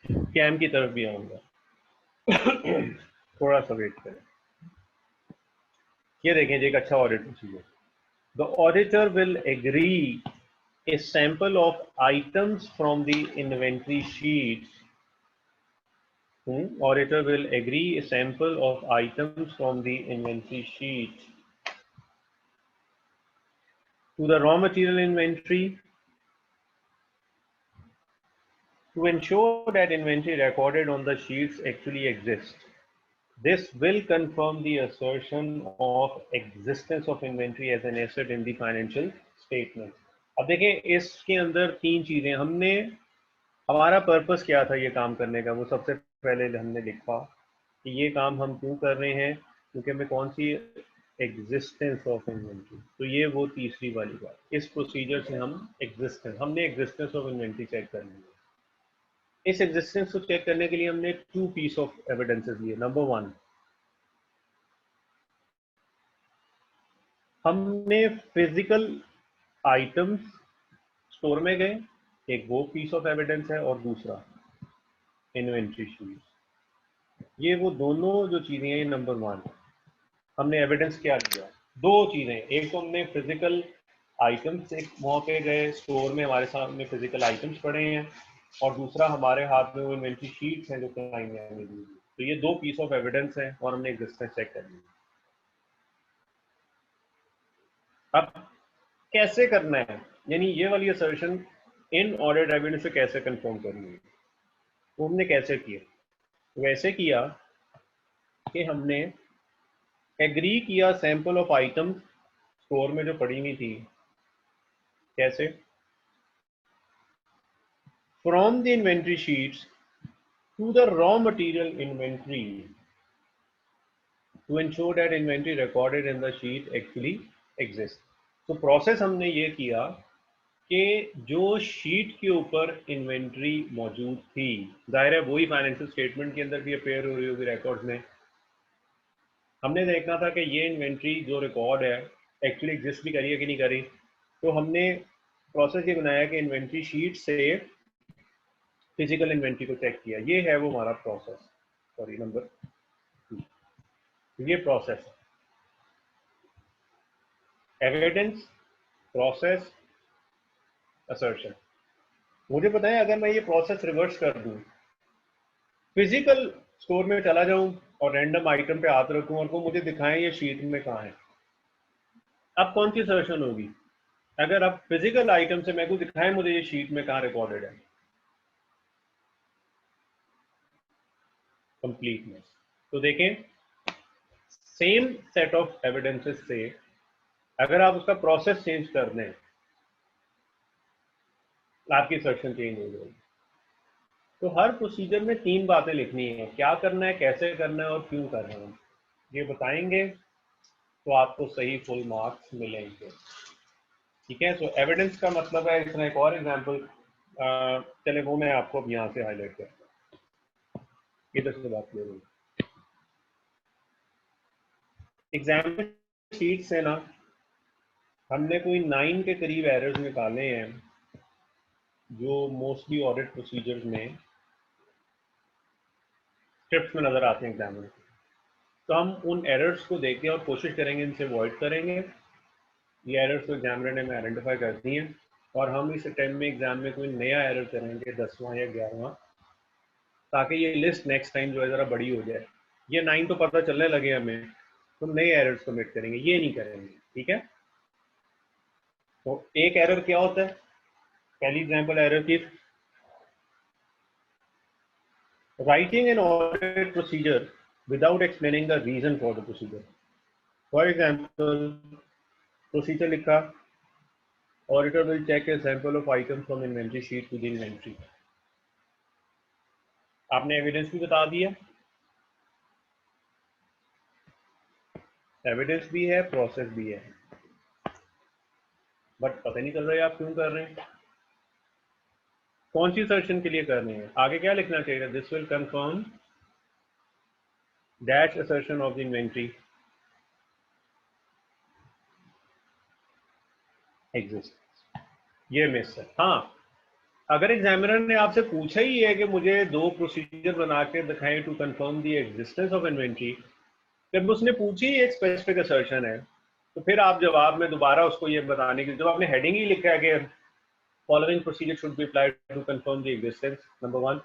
कैम की तरफ भी आऊंगा। थोड़ा सा वेट करें। ये देखें, एक अच्छा audit procedure. The auditor will agree a sample of items from the inventory sheets. Auditor will agree a sample of items from the inventory sheet to the raw material inventory to ensure that inventory recorded on the sheets actually exists. This will confirm the assertion of existence of inventory as an asset in the financial statement. अब देखें, इसके अंदर तीन चीजें हमने, हमारा purpose क्या था ये काम करने का, वो सबसे पहले हमने लिखा कि ये काम हम क्यों कर रहे हैं, क्योंकि हमें कौन सी एग्जिस्टेंस ऑफ इन्वेंट्री। तो ये वो तीसरी वाली बात, इस प्रोसीजर से हम हमने एग्जिस्टेंस ऑफ इन्वेंट्री चेक करनी है। इस एग्जिस्टेंस को चेक करने के लिए हमने टू पीस ऑफ एविडेंसेस लिए। नंबर वन, हमने फिजिकल आइटम्स स्टोर में गए, एक वो पीस ऑफ एविडेंस है, और दूसरा इन्वेंट्री शीट। ये वो दोनों जो चीजें हैं, ये नंबर वन। हमने एविडेंस क्या लिया? दो चीजें, एक तो हमने फिजिकल आइटम्स, एक वहां पे गए स्टोर में, हमारे सामने फिजिकल आइटम्स पड़े हैं, और दूसरा हमारे हाथ में वो इन्वेंट्री शीट्स हैं जो क्लाइंट ने हमें दी। तो ये दो पीस ऑफ एविडेंस है और हमने एग्जिस्टेंस चेक कर ली। अब कैसे करना है, यानी ये वाली असर्शन इन ऑडिट एविडेंस से कैसे कंफर्म करनी है, वो हमने कैसे किया? वैसे किया कि हमने एग्री किया सैंपल ऑफ आइटम्स स्टोर में जो पड़ी हुई थी। कैसे? From the inventory sheets to the raw material inventory to ensure that inventory recorded in the sheet actually exists. तो प्रोसेस हमने ये किया कि जो शीट के ऊपर इन्वेंट्री मौजूद थी, जाहिर है वही फाइनेंशियल स्टेटमेंट के अंदर भी अपेयर हो रही होगी रिकॉर्ड्स में। हमने देखना था कि ये इन्वेंट्री जो रिकॉर्ड है एक्चुअली एग्जिस्ट भी करी है कि नहीं करी। तो हमने प्रोसेस ये बनाया कि इन्वेंट्री शीट से फिजिकल इन्वेंट्री को चेक किया। ये है वो हमारा प्रोसेस, सॉरी नंबर, ये प्रोसेस एविडेंस, प्रोसेस, असर्शन। मुझे पता है, अगर मैं ये प्रोसेस रिवर्स कर दूं, फिजिकल स्टोर में चला जाऊं और रैंडम आइटम पे हाथ रखूं और वो मुझे दिखाएं ये शीट में कहाँ है, अब कौन सी असर्शन होगी? अगर अब फिजिकल आइटम से मेरे को दिखाएं मुझे ये शीट में कहाँ रिकॉर्डेड है, कंप्लीटनेस। तो देखें, सेम सेट ऑफ एविडेंसेस से अगर आप उसका प्रोसेस चेंज कर दें, आपकी असर्शन चेंज हो जाएगी। तो हर प्रोसीजर में तीन बातें लिखनी है, क्या करना है, कैसे करना है और क्यों करना है। ये बताएंगे तो आपको सही फुल मार्क्स मिलेंगे। ठीक है, तो एविडेंस का मतलब है, इसमें एक और एग्जांपल, चले वो मैं आपको अब यहाँ से हाईलाइट करता हूँ, इधर से बात ले रही। एग्जाम शीट से ना हमने कोई 9 के करीब एरर्स निकाले हैं जो मोस्टली ऑडिट प्रोसीजर्स में स्क्रिप्ट में नजर आते हैं एग्जाम में। तो हम उन एरर्स को देखते हैं और कोशिश करेंगे इनसे अवॉइड करेंगे। ये एरर्स तो एग्जामिनर ने आइडेंटिफाई कर दी हैं, और हम इस अटेम्प्ट में एग्जाम में कोई नया एरर करेंगे 10वां या 11वां, ताकि ये लिस्ट नेक्स्ट टाइम जो है ज़रा बड़ी हो जाए। ये 9 तो पता चलने लगे हमें, तो नए एरर्स कमिट करेंगे, ये नहीं करेंगे। ठीक है, तो एक एरर क्या होता है? पहली एग्जांपल एरर की, writing an audit procedure without explaining the reason for the procedure. For example, procedure लिखा, auditor will check a sample of item from inventory sheet to the inventory. आपने एविडेंस भी बता दिया, एविडेंस भी है, process भी है, बट पता नहीं चल रहा है आप क्यों कर रहे हैं। कौन सी assertion के लिए करनी है? आगे क्या लिखना चाहिए? This will confirm dash assertion of the inventory exists. ये मिस है। हाँ, अगर एग्जामिनर ने आपसे पूछा ही है कि मुझे दो प्रोसीजर बना के दिखाएं to confirm the existence of inventory, जब उसने पूछी एक स्पेसिफिक असर्शन है, तो फिर आप जवाब में दोबारा उसको ये बताने की, जब आपने हेडिंग ही लिखा है कि following procedure should be applied to confirm the existence, number one,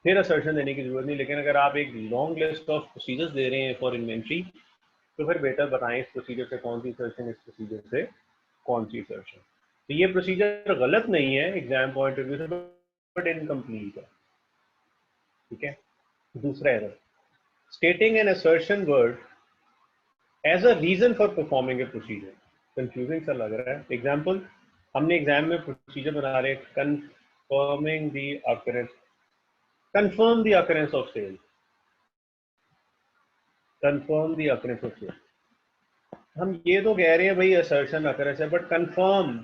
फिर असर्शन देने की जरूरत नहीं। लेकिन अगर आप एक लॉन्ग लिस्ट ऑफ प्रोसीजर्स दे रहे हैं फॉर इन्वेंट्री, तो फिर बेहतर बताएं इस प्रोसीजर से कौन सी असर्शन, इस प्रोसीजर से कौन सी असर्शन। तो ये प्रोसीजर गलत नहीं है एग्जाम पॉइंट ऑफ व्यू से, बट इनकम्प्लीट है। ठीक है। दूसरा error, stating an assertion word as a reason for performing a procedure. Confusing सा लग रहा है। एग्जाम्पल, हमने एग्जाम में प्रोसीजर बना रहे confirming the occurrence, confirm the occurrence of sale, confirm the occurrence of sale. हम ये तो कह रहे हैं भाई असर्शन अकरेंस है, बट कंफर्म,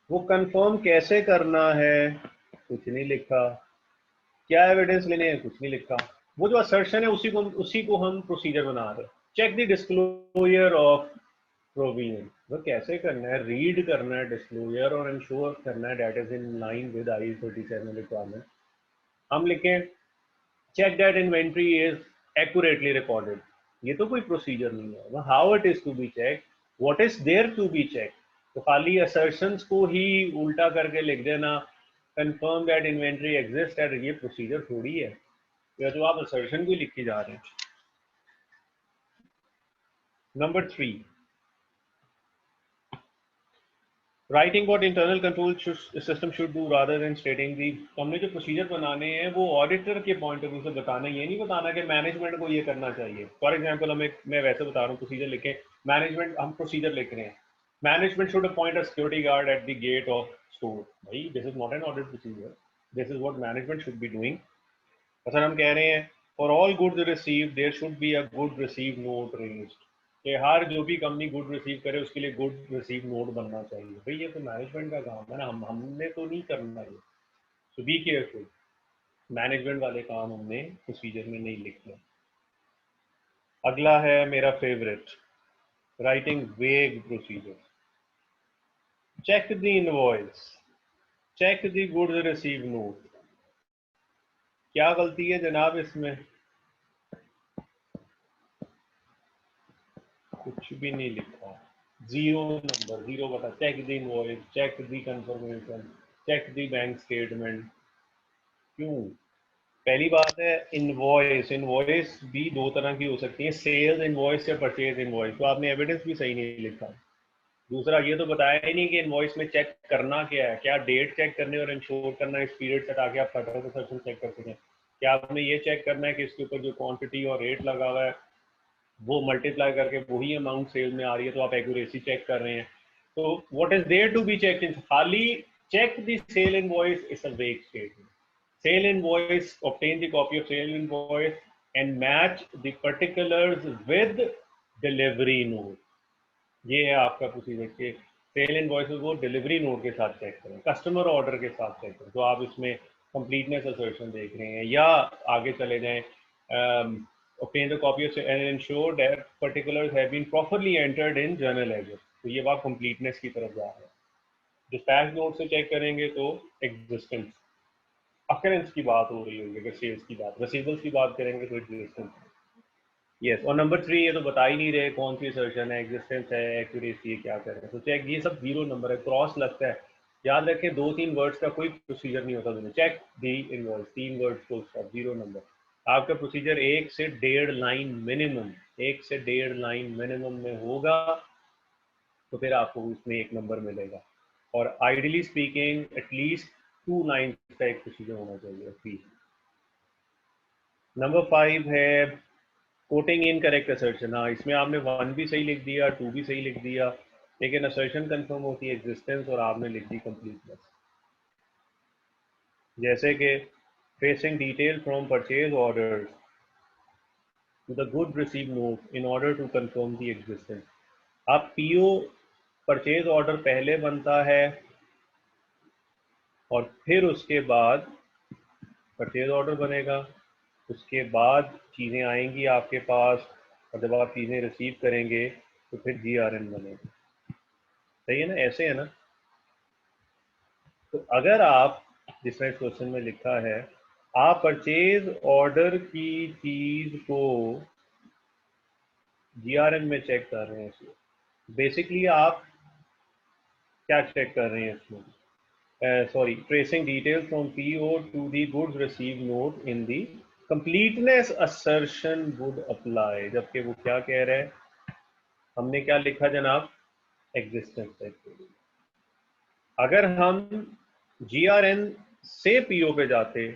वो कंफर्म कैसे करना है कुछ नहीं लिखा, क्या एविडेंस लेने हैं कुछ नहीं लिखा। वो जो असर्शन है उसी को हम प्रोसीजर बना रहे हैं। Check the disclosure of provision, वो कैसे करना है? रीड करना है डिस्क्लोजर और इंश्योर करना है that is in line with I 37 requirement. हम लिखें check that inventory is accurately recorded, ये तो कोई प्रोसीजर नहीं है। How it is to be check, what is there to be check. तो खाली असर्शंस को ही उल्टा करके लिख देना confirm that inventory exist at, ये प्रोसीजर थोड़ी है, या तो आप असर्शन को लिख के जा रहे हैं। Number 3, writing what internal control system should do rather than stating the. हमने जो प्रोसीजर बनाने हैं वो ऑडिटर के पॉइंट ऑफ व्यू से बताना, ये नहीं बताना कि मैनेजमेंट को ये करना चाहिए। फॉर एग्जांपल, मैं वैसे बता रहा हूँ, प्रोसीजर लिखें, मैनेजमेंट, हम प्रोसीजर लिख रहे हैं, management should appoint a security guard at the gate of store. भाई this is not an audit procedure, this is what management should be doing. असल हम कह रहे हैं for all goods receive there should be a good receive note raised, कि हर जो भी कंपनी गुड रिसीव करे उसके लिए गुड रिसीव नोट बनना चाहिए। भाई ये तो मैनेजमेंट का काम है ना, हमने तो नहीं करना ये। सो बी केयरफुल, मैनेजमेंट वाले काम हमने प्रोसीजर में नहीं लिखना। अगला है मेरा favourite, writing vague procedure. Check the invoice, check the goods receive note. क्या गलती है जनाब इसमें? कुछ भी नहीं लिखा, जीरो नंबर, जीरो बता। Check the invoice, check the confirmation, check the bank statement. क्यों? पहली बात है, इनवॉइस, इनवॉइस भी दो तरह की हो सकती है, सेल्स इनवॉइस या परचेज इनवॉइस, तो आपने एविडेंस भी सही नहीं लिखा। दूसरा, ये तो बताया ही नहीं कि इनवॉइस में चेक करना क्या है, क्या डेट चेक करनी और इंश्योर करना इस पीरियड से, ताकि आप फर्दर सेक्शन चेक कर सकें। क्या आपने ये चेक करना है कि इसके ऊपर जो क्वांटिटी और रेट लगा हुआ है वो मल्टीप्लाई करके वही अमाउंट सेल में आ रही है, तो आप एक्यूरेसी चेक कर रहे हैं। तो what is there to be check in, खाली check the sale invoice is a vague statement. Sale invoice, obtain the copy of sale invoice and match the particulars with delivery note। ये है आपका procedure के cell invoice को delivery note के साथ check करें, customer order के साथ चेक करें। तो आप इसमें कंप्लीटनेस असर्शन देख रहे हैं, या आगे चले जाएं, obtain the copy of and ensure that particulars have been properly entered in journal ledger। तो ये बात कंप्लीटनेस की तरफ जा रहे हैं। डिस्पैच नोट से चेक करेंगे तो एग्जिस्टेंस, अकरेंस की बात हो रही होगी, अगर सेल्स की बात, रिसीवेबल्स की बात करेंगे तो एग्जिस्टेंस। यस, और नंबर 3 ये तो बता ही नहीं रहे कौन सी सर्जन है, एग्जिस्टेंस है, एक्यूरेसी है, क्या करें। तो चेक, ये सब जीरो नंबर है, क्रॉस लगता है। याद रखें, 2-3 वर्ड्स का कोई प्रोसीजर नहीं होता। चेक दी इनवॉइस, 3 वर्ड्स को स्टॉप, जीरो नंबर। आपका प्रोसीजर 1 से 1.5 लाइन मिनिमम, 1 से 1.5 लाइन मिनिमम में होगा, तो फिर आपको उसमें 1 नंबर मिलेगा। और आइडियली स्पीकिंग एटलीस्ट 2 लाइन्स का एक प्रोसीजर होना चाहिए प्लीज। नंबर 5 है कोटिंग इन करेक्ट असर्शन। हाँ, इसमें आपने 1 भी सही लिख दिया, 2 भी सही लिख दिया, लेकिन असर्शन कंफर्म होती है एग्जिस्टेंस और आपने लिख दी कंप्लीटनेस। जैसे कि tracing detail from purchase order to the good receive note in order to confirm the existence. अब पीओ परचेज ऑर्डर पहले बनता है और फिर उसके बाद परचेज ऑर्डर बनेगा, उसके बाद चीज़ें आएंगी आपके पास, और जब आप चीज़ें रिसीव करेंगे तो फिर GRN बनेगा। सही है ना, ऐसे है ना। तो अगर आप, जिस तरह क्वेश्चन में लिखा है, आप परचेज ऑर्डर की चीज को GRN में चेक कर रहे हैं, इसमें बेसिकली आप क्या चेक कर रहे हैं इसमें, sorry, tracing details from PO to the goods receive note in the completeness assertion would apply, जबकि वो क्या कह रहे हैं, हमने क्या लिखा जनाब, एग्जिस्टेंस चेक। अगर हम GRN से PO पे जाते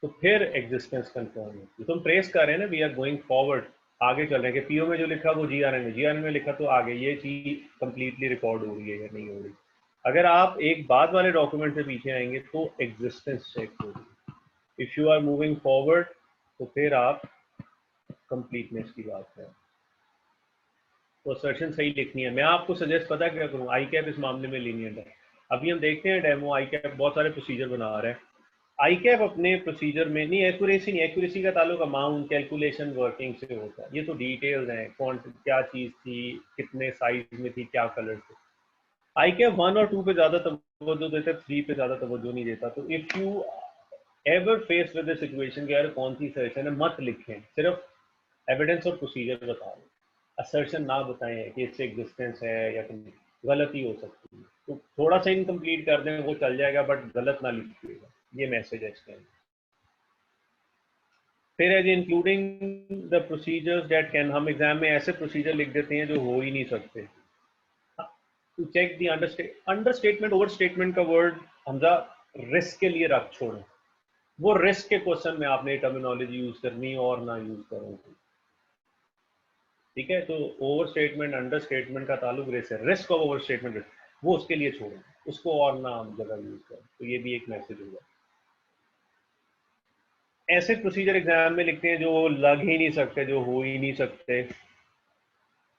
तो फिर एग्जिस्टेंस कंफर्म होती। तो हम ट्रेस कर रहे हैं ना, वी आर गोइंग फॉरवर्ड, आगे चल रहे हैं कि PO में जो लिखा वो GRN में लिखा, तो आगे ये चीज कंप्लीटली रिकॉर्ड हो रही है या नहीं हो रही। अगर आप एक बाद वाले डॉक्यूमेंट से पीछे आएंगे तो एग्जिस्टेंस चेक होगी। If you are moving forward तो फिर आप कंप्लीटनेस की बात करें, तो असर्शन सही लिखनी है। मैं आपको सजेस्ट पता क्या करूँ, आई कैप इस मामले में लीनियंट है। अभी हम देखते हैं डेमो, आई कैप बहुत सारे प्रोसीजर बना रहा है। आई कैप अपने प्रोसीजर में नहीं, एक्यूरेसी नहीं, एक्यूरेसी का ताल्लुक अमाउंट, कैलकुलेशन, वर्किंग से होता है। ये तो डिटेल्स हैं, कौन क्या चीज़ थी, कितने साइज में थी, क्या कलर थे। आई कैप 1 और 2 पे ज़्यादा तवज्जो देता है, 3 पे ज़्यादा तवज्जो नहीं देता। तो if you ever face with the situation कि यार कौन सी सजेशन है, मत लिखें, सिर्फ एविडेंस और प्रोसीजर बताओ, असर्शन ना बताएं कि इससे एग्जिस्टेंस है या गलती हो सकती है। तो थोड़ा सा इनकम्प्लीट कर दें वो चल जाएगा, बट गलत ना लिखिएगा, ये मैसेज है इसके अंदर। फिर है जी including the procedures that can, हम एग्जाम में ऐसे प्रोसीजर लिख देते हैं जो हो ही नहीं सकते। To check the understatement, overstatement का वर्ड हमजा रिस्क के लिए रख छोड़ें, वो रिस्क के क्वेश्चन में आपने टर्मिनोलॉजी यूज करनी और ना यूज करें, ठीक है। तो ओवर स्टेटमेंट अंडर स्टेटमेंट का ताल्लुक रिस्क है, रिस्क ऑफ ओवर स्टेटमेंट वो उसके लिए छोड़ें, उसको और ना जगह यूज करें। तो ये भी एक मैसेज होगा। ऐसे प्रोसीजर एग्जाम में लिखते हैं जो लग ही नहीं सकते, जो हो ही नहीं सकते,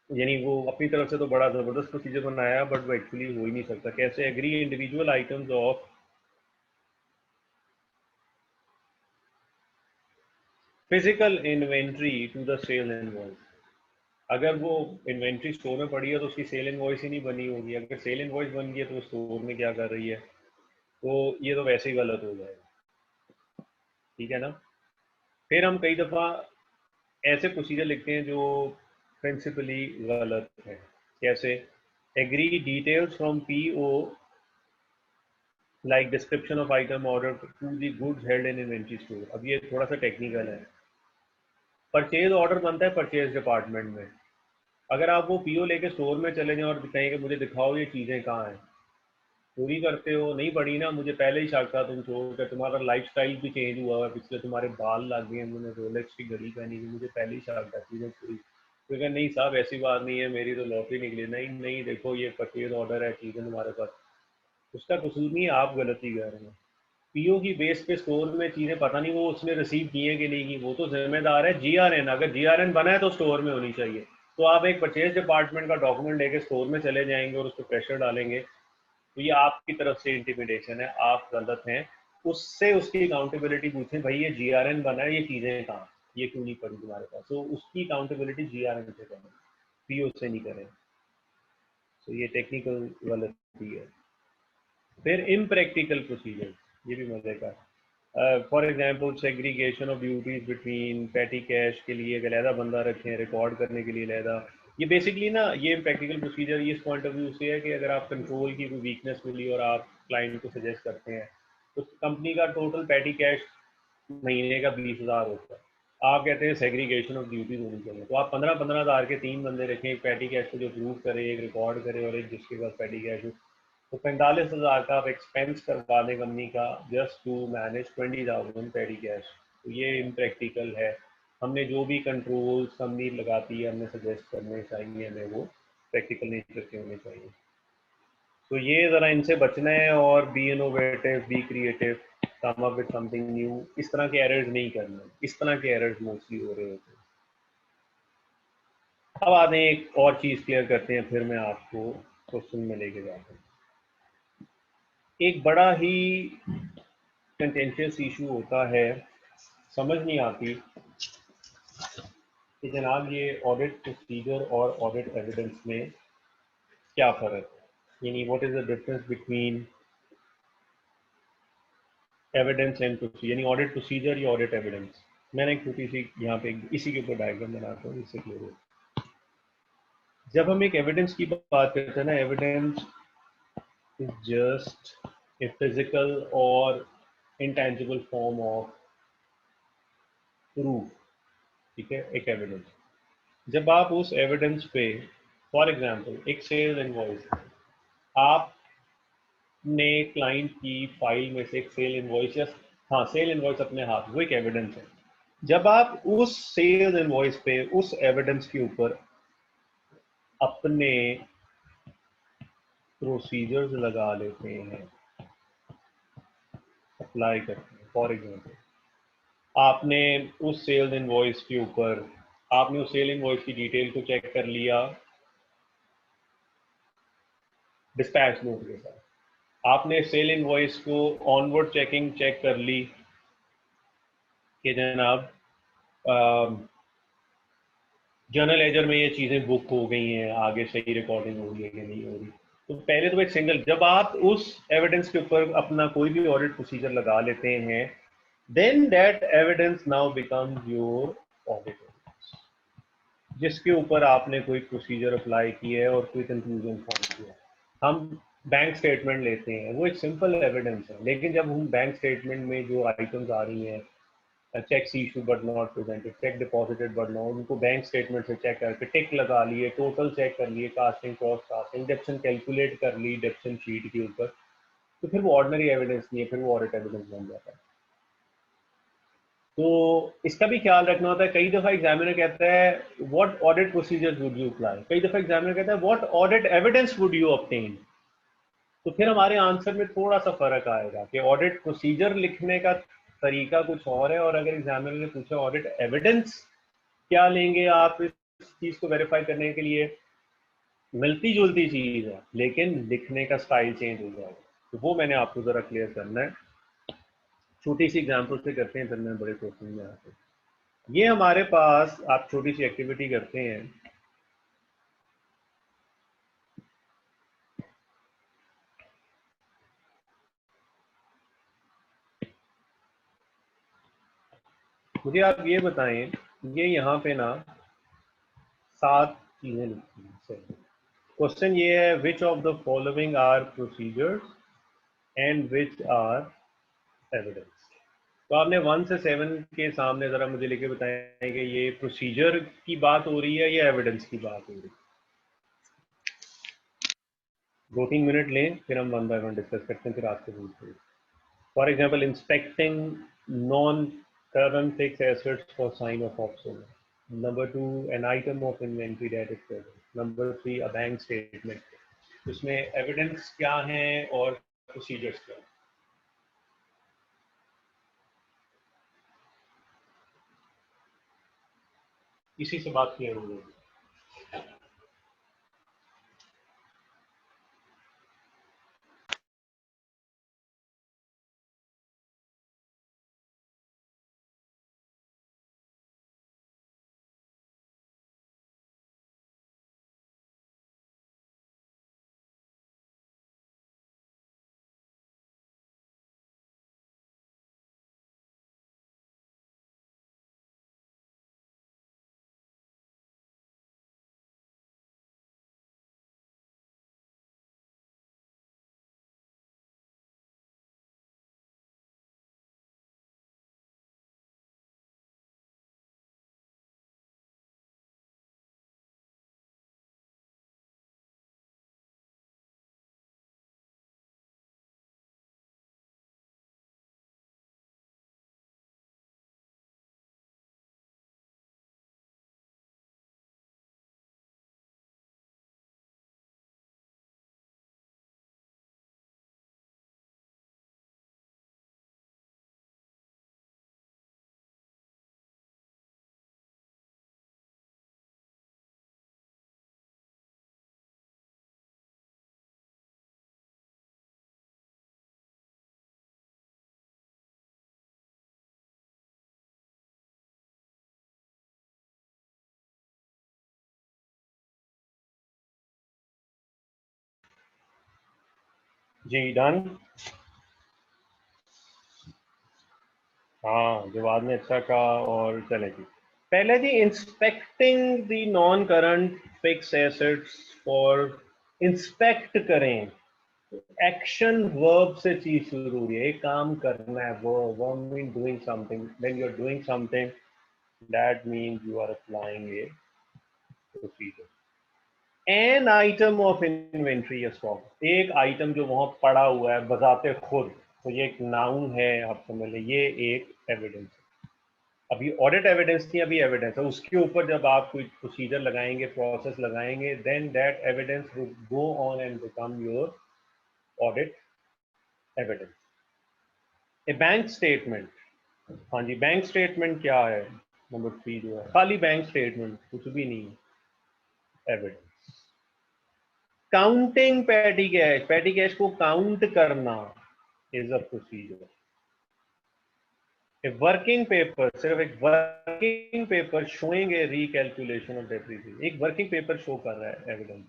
यानी वो अपनी तरफ से तो बड़ा जबरदस्त प्रोसीजर बनाया बट वो एक्चुअली हो ही नहीं सकता। कैसे, agree individual items of physical inventory to the sale invoice. अगर वो इन्वेंट्री स्टोर में पड़ी है तो उसकी सेल इनवॉइस ही नहीं बनी होगी। अगर सेल इनवॉइस बन गई है तो स्टोर में क्या कर रही है, तो ये तो वैसे ही गलत हो जाएगा, ठीक है ना। फिर हम कई दफ़ा ऐसे प्रोसीजर लिखते हैं जो प्रिंसिपली गलत है। कैसे, agree details from PO like description of item order to the goods held in inventory store. अब ये थोड़ा सा टेक्निकल है। परचेज ऑर्डर बनता है परचेज डिपार्टमेंट में। अगर आप वो PO लेके स्टोर में चले जाएं और कहें कि मुझे दिखाओ ये चीज़ें कहाँ हैं, पूरी करते हो नहीं पड़ी ना, मुझे पहले ही शक था तुम चोर का, तुम्हारा लाइफस्टाइल भी चेंज हुआ है, पिछले तुम्हारे बाल लग गए, मैंने रोलेक्स की घड़ी पहनी थी, मुझे पहले ही शक था चीज़ें पूरी। तो क्या, नहीं साहब ऐसी बात नहीं है, मेरी तो लॉटरी निकली। नहीं नहीं, देखो ये परचेज ऑर्डर है, चीज़ें तुम्हारे पास, उसका कसूर नहीं है, आप गलती कर रहे हैं। PO की बेस पे स्टोर में चीज़ें पता नहीं वो उसने रिसीव की है कि नहीं की, वो तो जिम्मेदार है GRN। अगर GRN बना है तो स्टोर में होनी चाहिए। तो आप एक परचेज डिपार्टमेंट का डॉक्यूमेंट लेके स्टोर में चले जाएंगे और उस पर प्रेशर डालेंगे, तो ये आपकी तरफ से इंटिमिडेशन है, आप गलत हैं। उससे उसकी अकाउंटेबिलिटी पूछें, भाई ये GRN बना है, ये चीज़ें कहाँ, ये क्यों नहीं पड़ी तुम्हारे पास, तो उसकी अकाउंटेबिलिटी GRN से करें, PO से नहीं करें। तो ये टेक्निकल गलती है। फिर इम्प्रैक्टिकल प्रोसीजर, ये भी मजे का। For example segregation of duties between petty cash के लिए एक अलहदा बंदा रखें, रिकॉर्ड करने के लिए अलहदा। ये बेसिकली ना, ये प्रैक्टिकल प्रोसीजर इस पॉइंट ऑफ व्यू से है कि अगर आप कंट्रोल की कोई वीकनेस मिली और आप क्लाइंट को सजेस्ट करते हैं, तो कंपनी का टोटल पैटी कैश महीने का 20,000 होता है, आप कहते हैं सेग्रीगेशन ऑफ ड्यूटीज होनी चाहिए, तो आप 15,000 के 3 बंदे रखें, एक पैटी कैश को जो प्रूव करे, एक रिकॉर्ड करे और एक जिसके पास पैटी कैश हो। तो 45,000 का आप एक्सपेंस करवा दें कंपनी का, just to manage 20,000 petty cash. तो ये इम्प्रैक्टिकल है। हमने जो भी कंट्रोल्स कंपनी लगाती है, हमने सजेस्ट करने चाहिए, हमें वो प्रैक्टिकल नेचर के होने चाहिए। तो ये ज़रा इनसे बचना है और B innovative, be creative, come up with something new. इस तरह के एरर्स नहीं करना, इस तरह के एरर्स मोस्टली हो रहे होते हैं। अब आते हैं एक और चीज़ क्लियर करते हैं, फिर मैं आपको क्वेश्चन में लेके जाता हूँ। एक बड़ा ही कंटेंशियस इशू होता है, समझ नहीं आती कि जनाब ये ऑडिट प्रोसीजर और ऑडिट एविडेंस में क्या फ़र्क है, यानी what is the difference between evidence and procedure, यानी ऑडिट प्रोसीजर या ऑडिट एविडेंस। मैंने एक छोटी सी यहाँ पे इसी के ऊपर डायग्राम बनाता हूँ, इससे क्लियर हो। जब हम एक एविडेंस की बात करते हैं ना, evidence is just a physical और इंटेंजिबल फॉर्म ऑफ प्रूफ, ठीक है, एक एविडेंस। जब आप उस एविडेंस पे, फॉर एग्जांपल एक सेल्स इनवॉइस, आपने क्लाइंट की फाइल में से एक सेल इनवॉइस या हाँ सेल इनवॉइस अपने हाथ, वो एक एविडेंस है। जब आप उस सेल्स इनवॉइस पे उस एविडेंस के ऊपर अपने प्रोसीजर्स लगा लेते हैं, अप्लाई करते हैं, फॉर एग्जांपल आपने उस सेल्स इनवॉइस के ऊपर, आपने उस सेल इनवॉइस की डिटेल को चेक कर लिया डिस्पैच नोट के साथ, आपने सेल इनवॉइस को ऑनवर्ड चेकिंग चेक कर ली कि जनाब जर्नल लेजर में ये चीज़ें बुक हो गई हैं, आगे सही रिकॉर्डिंग हो रही है कि नहीं हो रही। तो पहले तो एक सिंगल, जब आप उस एविडेंस के ऊपर अपना कोई भी ऑडिट प्रोसीजर लगा लेते हैं, then that evidence now becomes your audit, जिसके ऊपर आपने कोई प्रोसीजर अप्लाई किया है और कोई कंक्लूजन फॉर्म किया है। हम बैंक स्टेटमेंट लेते हैं, वो एक सिंपल एविडेंस है, लेकिन जब हम बैंक स्टेटमेंट में जो आइटम्स आ रही हैं, cheques issued but not presented, cheque deposited but not, उनको बैंक स्टेटमेंट से चेक करके टिक लगा लिए, टोटल चेक कर लिए, casting cross casting, depreciation calculate कर ली डेप्शन शीट के ऊपर, तो फिर वो ऑर्डिनरी एविडेंस नहीं है, फिर वो ऑडिट एविडेंस बन जाता है। तो इसका भी ख्याल रखना होता है। कई दफ़ा एग्जामिनर कहता है what audit procedures would you apply, कई दफ़ा एग्जामिनर कहता है what audit evidence would you obtain. तो फिर हमारे आंसर में थोड़ा सा फर्क आएगा कि ऑडिट प्रोसीजर लिखने का तरीका कुछ और है, और अगर एग्जामिनर ने पूछा ऑडिट एविडेंस क्या लेंगे आप इस चीज को वेरीफाई करने के लिए, मिलती जुलती चीज है लेकिन लिखने का स्टाइल चेंज हो जाएगा। तो वो मैंने आपको जरा क्लियर करना है, छोटी सी एग्जाम्पल से करते हैं, फिर मैं बड़े क्वेश्चन में आते हैं। ये हमारे पास आप छोटी सी एक्टिविटी करते हैं, मुझे आप ये बताएं, ये यहाँ पे ना 7 चीजें लिखी हैं। क्वेश्चन ये है, which of the following are procedures and which are evidence. तो आपने 1 से 7 के सामने जरा मुझे लेके बताएं कि ये प्रोसीजर की बात हो रही है या एविडेंस की बात हो रही है। 2-3 मिनट लें, फिर हम वन बाय वन डिस्कस करते हैं, फिर आपसे पूछते हैं। For example inspecting non current fixed assets for sign of option. Number 2, an item of inventory that is present. Number 3, a bank statement. इसमें एविडेंस क्या है और प्रोसीजर्स क्या है, इसी से बात क्लियर हो गई। जी डन। हाँ जवाब ने अच्छा कहा और चले जी। पहले जी inspecting the non current fixed assets for inspect करें, एक्शन वर्ब से चीज शुरू हो रही है, एक काम करना है, verb mean doing something, when you are doing something that means you are applying a procedure. An item of inventory या स्टॉक, एक आइटम जो वहां पड़ा हुआ है बजाते खुद, तो ये एक नाउन है, आप समझ लें ये एक एविडेंस है। अभी ऑडिट एविडेंस थी, अभी एविडेंस है, उसके ऊपर जब आप कोई प्रोसीजर लगाएंगे, प्रोसेस लगाएंगे, then that evidence will go on and become your audit evidence. A bank statement, हाँ जी बैंक स्टेटमेंट क्या है, नंबर 3 जो है खाली बैंक स्टेटमेंट, कुछ भी नहीं, एविडेंस। काउंटिंग पैटी कैश को काउंट करना is a procedure. A working paper, सिर्फ एक working paper showing A recalculation of depreciation, एक वर्किंग पेपर शो कर रहा है एविडेंस।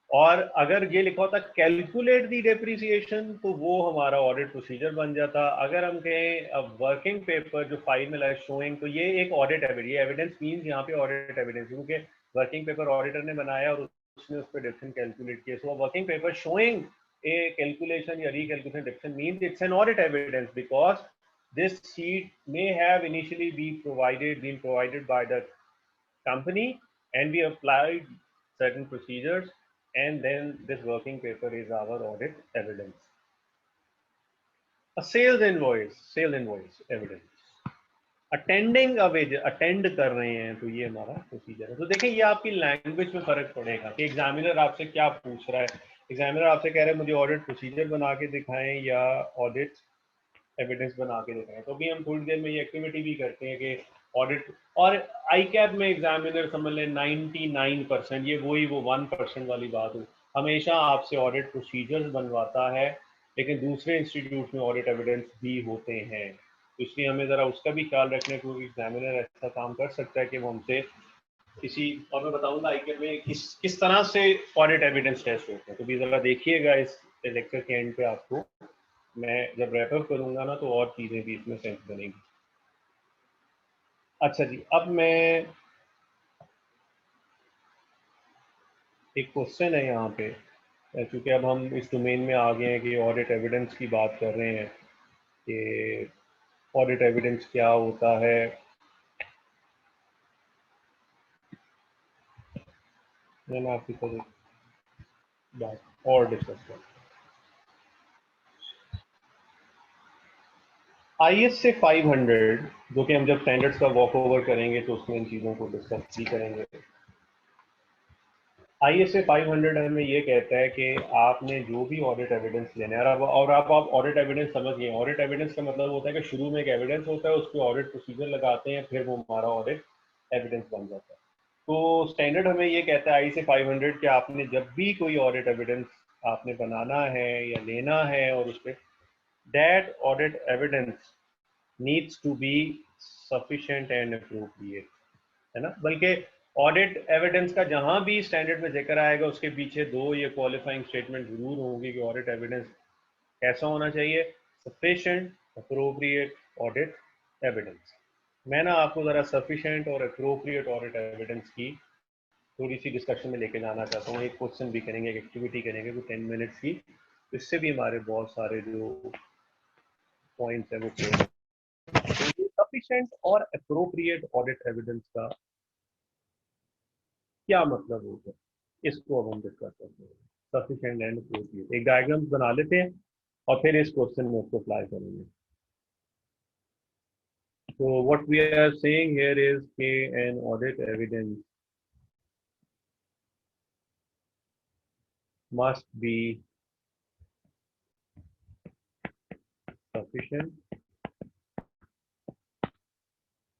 और अगर ये लिखा होता कैलकुलेट दी डेप्रिसिएशन तो वो हमारा ऑडिट प्रोसीजर बन जाता। अगर हम कहें वर्किंग पेपर जो फाइल में लाइक शोइंग, तो ये एक ऑडिट एविडेंस, ये एविडेंस मीन्स यहाँ पे ऑडिट एविडेंस, क्योंकि वर्किंग पेपर ऑडिटर ने बनाया और उसने उस पर डिफरेंट कैलकुलेट किया। So working paper showing a calculation या recalculation different means it's an audit evidence, because this sheet may have initially been provided by the company, and we applied certain procedures, and then this working paper is our audit evidence. A sales invoice evidence, attending a वेज, attend कर रहे हैं तो ये हमारा procedure है। तो देखें ये आपकी लैंग्वेज में फर्क पड़ेगा कि एग्जामिनर आपसे क्या पूछ रहा है। एग्जामिनर आपसे कह रहे हैं मुझे ऑडिट प्रोसीजर बना के दिखाएं या ऑडिट एविडेंस बना के दिखाएं, तो भी हम थोड़ी देर में ये एक्टिविटी भी करते हैं कि ऑडिट। और आई कैप में एग्जामिनर समझ लें 99%, ये वही वो 1% वाली बात हो, हमेशा आपसे ऑडिट प्रोसीजर्स बनवाता है, लेकिन दूसरे इंस्टीट्यूट में ऑडिट एविडेंस भी होते हैं। तो इसलिए हमें ज़रा उसका भी ख्याल रखने को, एग्जामिनर ऐसा काम कर सकता है कि वो हमसे किसी, और मैं बताऊंगा आई कैप में किस तरह से ऑडिट एविडेंस टेस्ट होते हैं, तो भी ज़रा देखिएगा इस लेक्चर के एंड पे। आपको मैं जब रैपअप करूंगा ना तो और चीज़ें भी इसमें सेंस बनेगी। अच्छा जी, अब मैं एक क्वेश्चन है यहाँ पे, क्योंकि अब हम इस डोमेन में आ गए हैं कि ऑडिट एविडेंस की बात कर रहे हैं कि ऑडिट एविडेंस क्या होता है। मैं आपकी थोड़ी बात और डिस्कस करूँ। IS से 500, जो कि हम जब स्टैंडर्ड्स का वॉक ओवर करेंगे तो उसमें इन चीज़ों को डिस्कस भी करेंगे। ISA 500 हमें ये कहता है कि आपने जो भी ऑडिट एविडेंस लेना है, और आप ऑडिट एविडेंस समझ गए। ऑडिट एविडेंस का मतलब होता है कि शुरू में एक एविडेंस होता है, उस पर ऑडिट प्रोसीजर लगाते हैं, फिर वो हमारा ऑडिट एविडेंस बन जाता है। तो स्टैंडर्ड हमें ये कहता है ISA 500 कि आपने जब भी कोई ऑडिट एविडेंस आपने बनाना है या लेना है, और उस पर that audit evidence needs to be sufficient and appropriate, है ना। बल्कि ऑडिट एविडेंस का जहां भी स्टैंडर्ड में जिक्र आएगा उसके पीछे दो ये क्वालिफाइंग स्टेटमेंट जरूर होंगी कि ऑडिट एविडेंस कैसा होना चाहिए, सफिशिएंट, अप्रोप्रिएट ऑडिट एविडेंस। मैं ना आपको ज़रा सफिशिएंट और अप्रोप्रिएट ऑडिट एविडेंस की थोड़ी सी डिस्कशन में लेके जाना चाहता हूँ। एक क्वेश्चन भी करेंगे, एक एक्टिविटी करेंगे तो 10 मिनट्स की, इससे भी हमारे बहुत सारे जो पॉइंट्स है वो क्लियर। तो सफिशिएंट और अप्रोप्रिएट ऑडिट एविडेंस का क्या मतलब होगा, इसको अब हम डिस्कस करते हैं। सफिशिएंट एंड अप्रोप्रिएट, एक डायग्राम्स बना लेते हैं और फिर इस क्वेश्चन में उसको अप्लाई करेंगे। So what we are saying here is an audit evidence must be sufficient,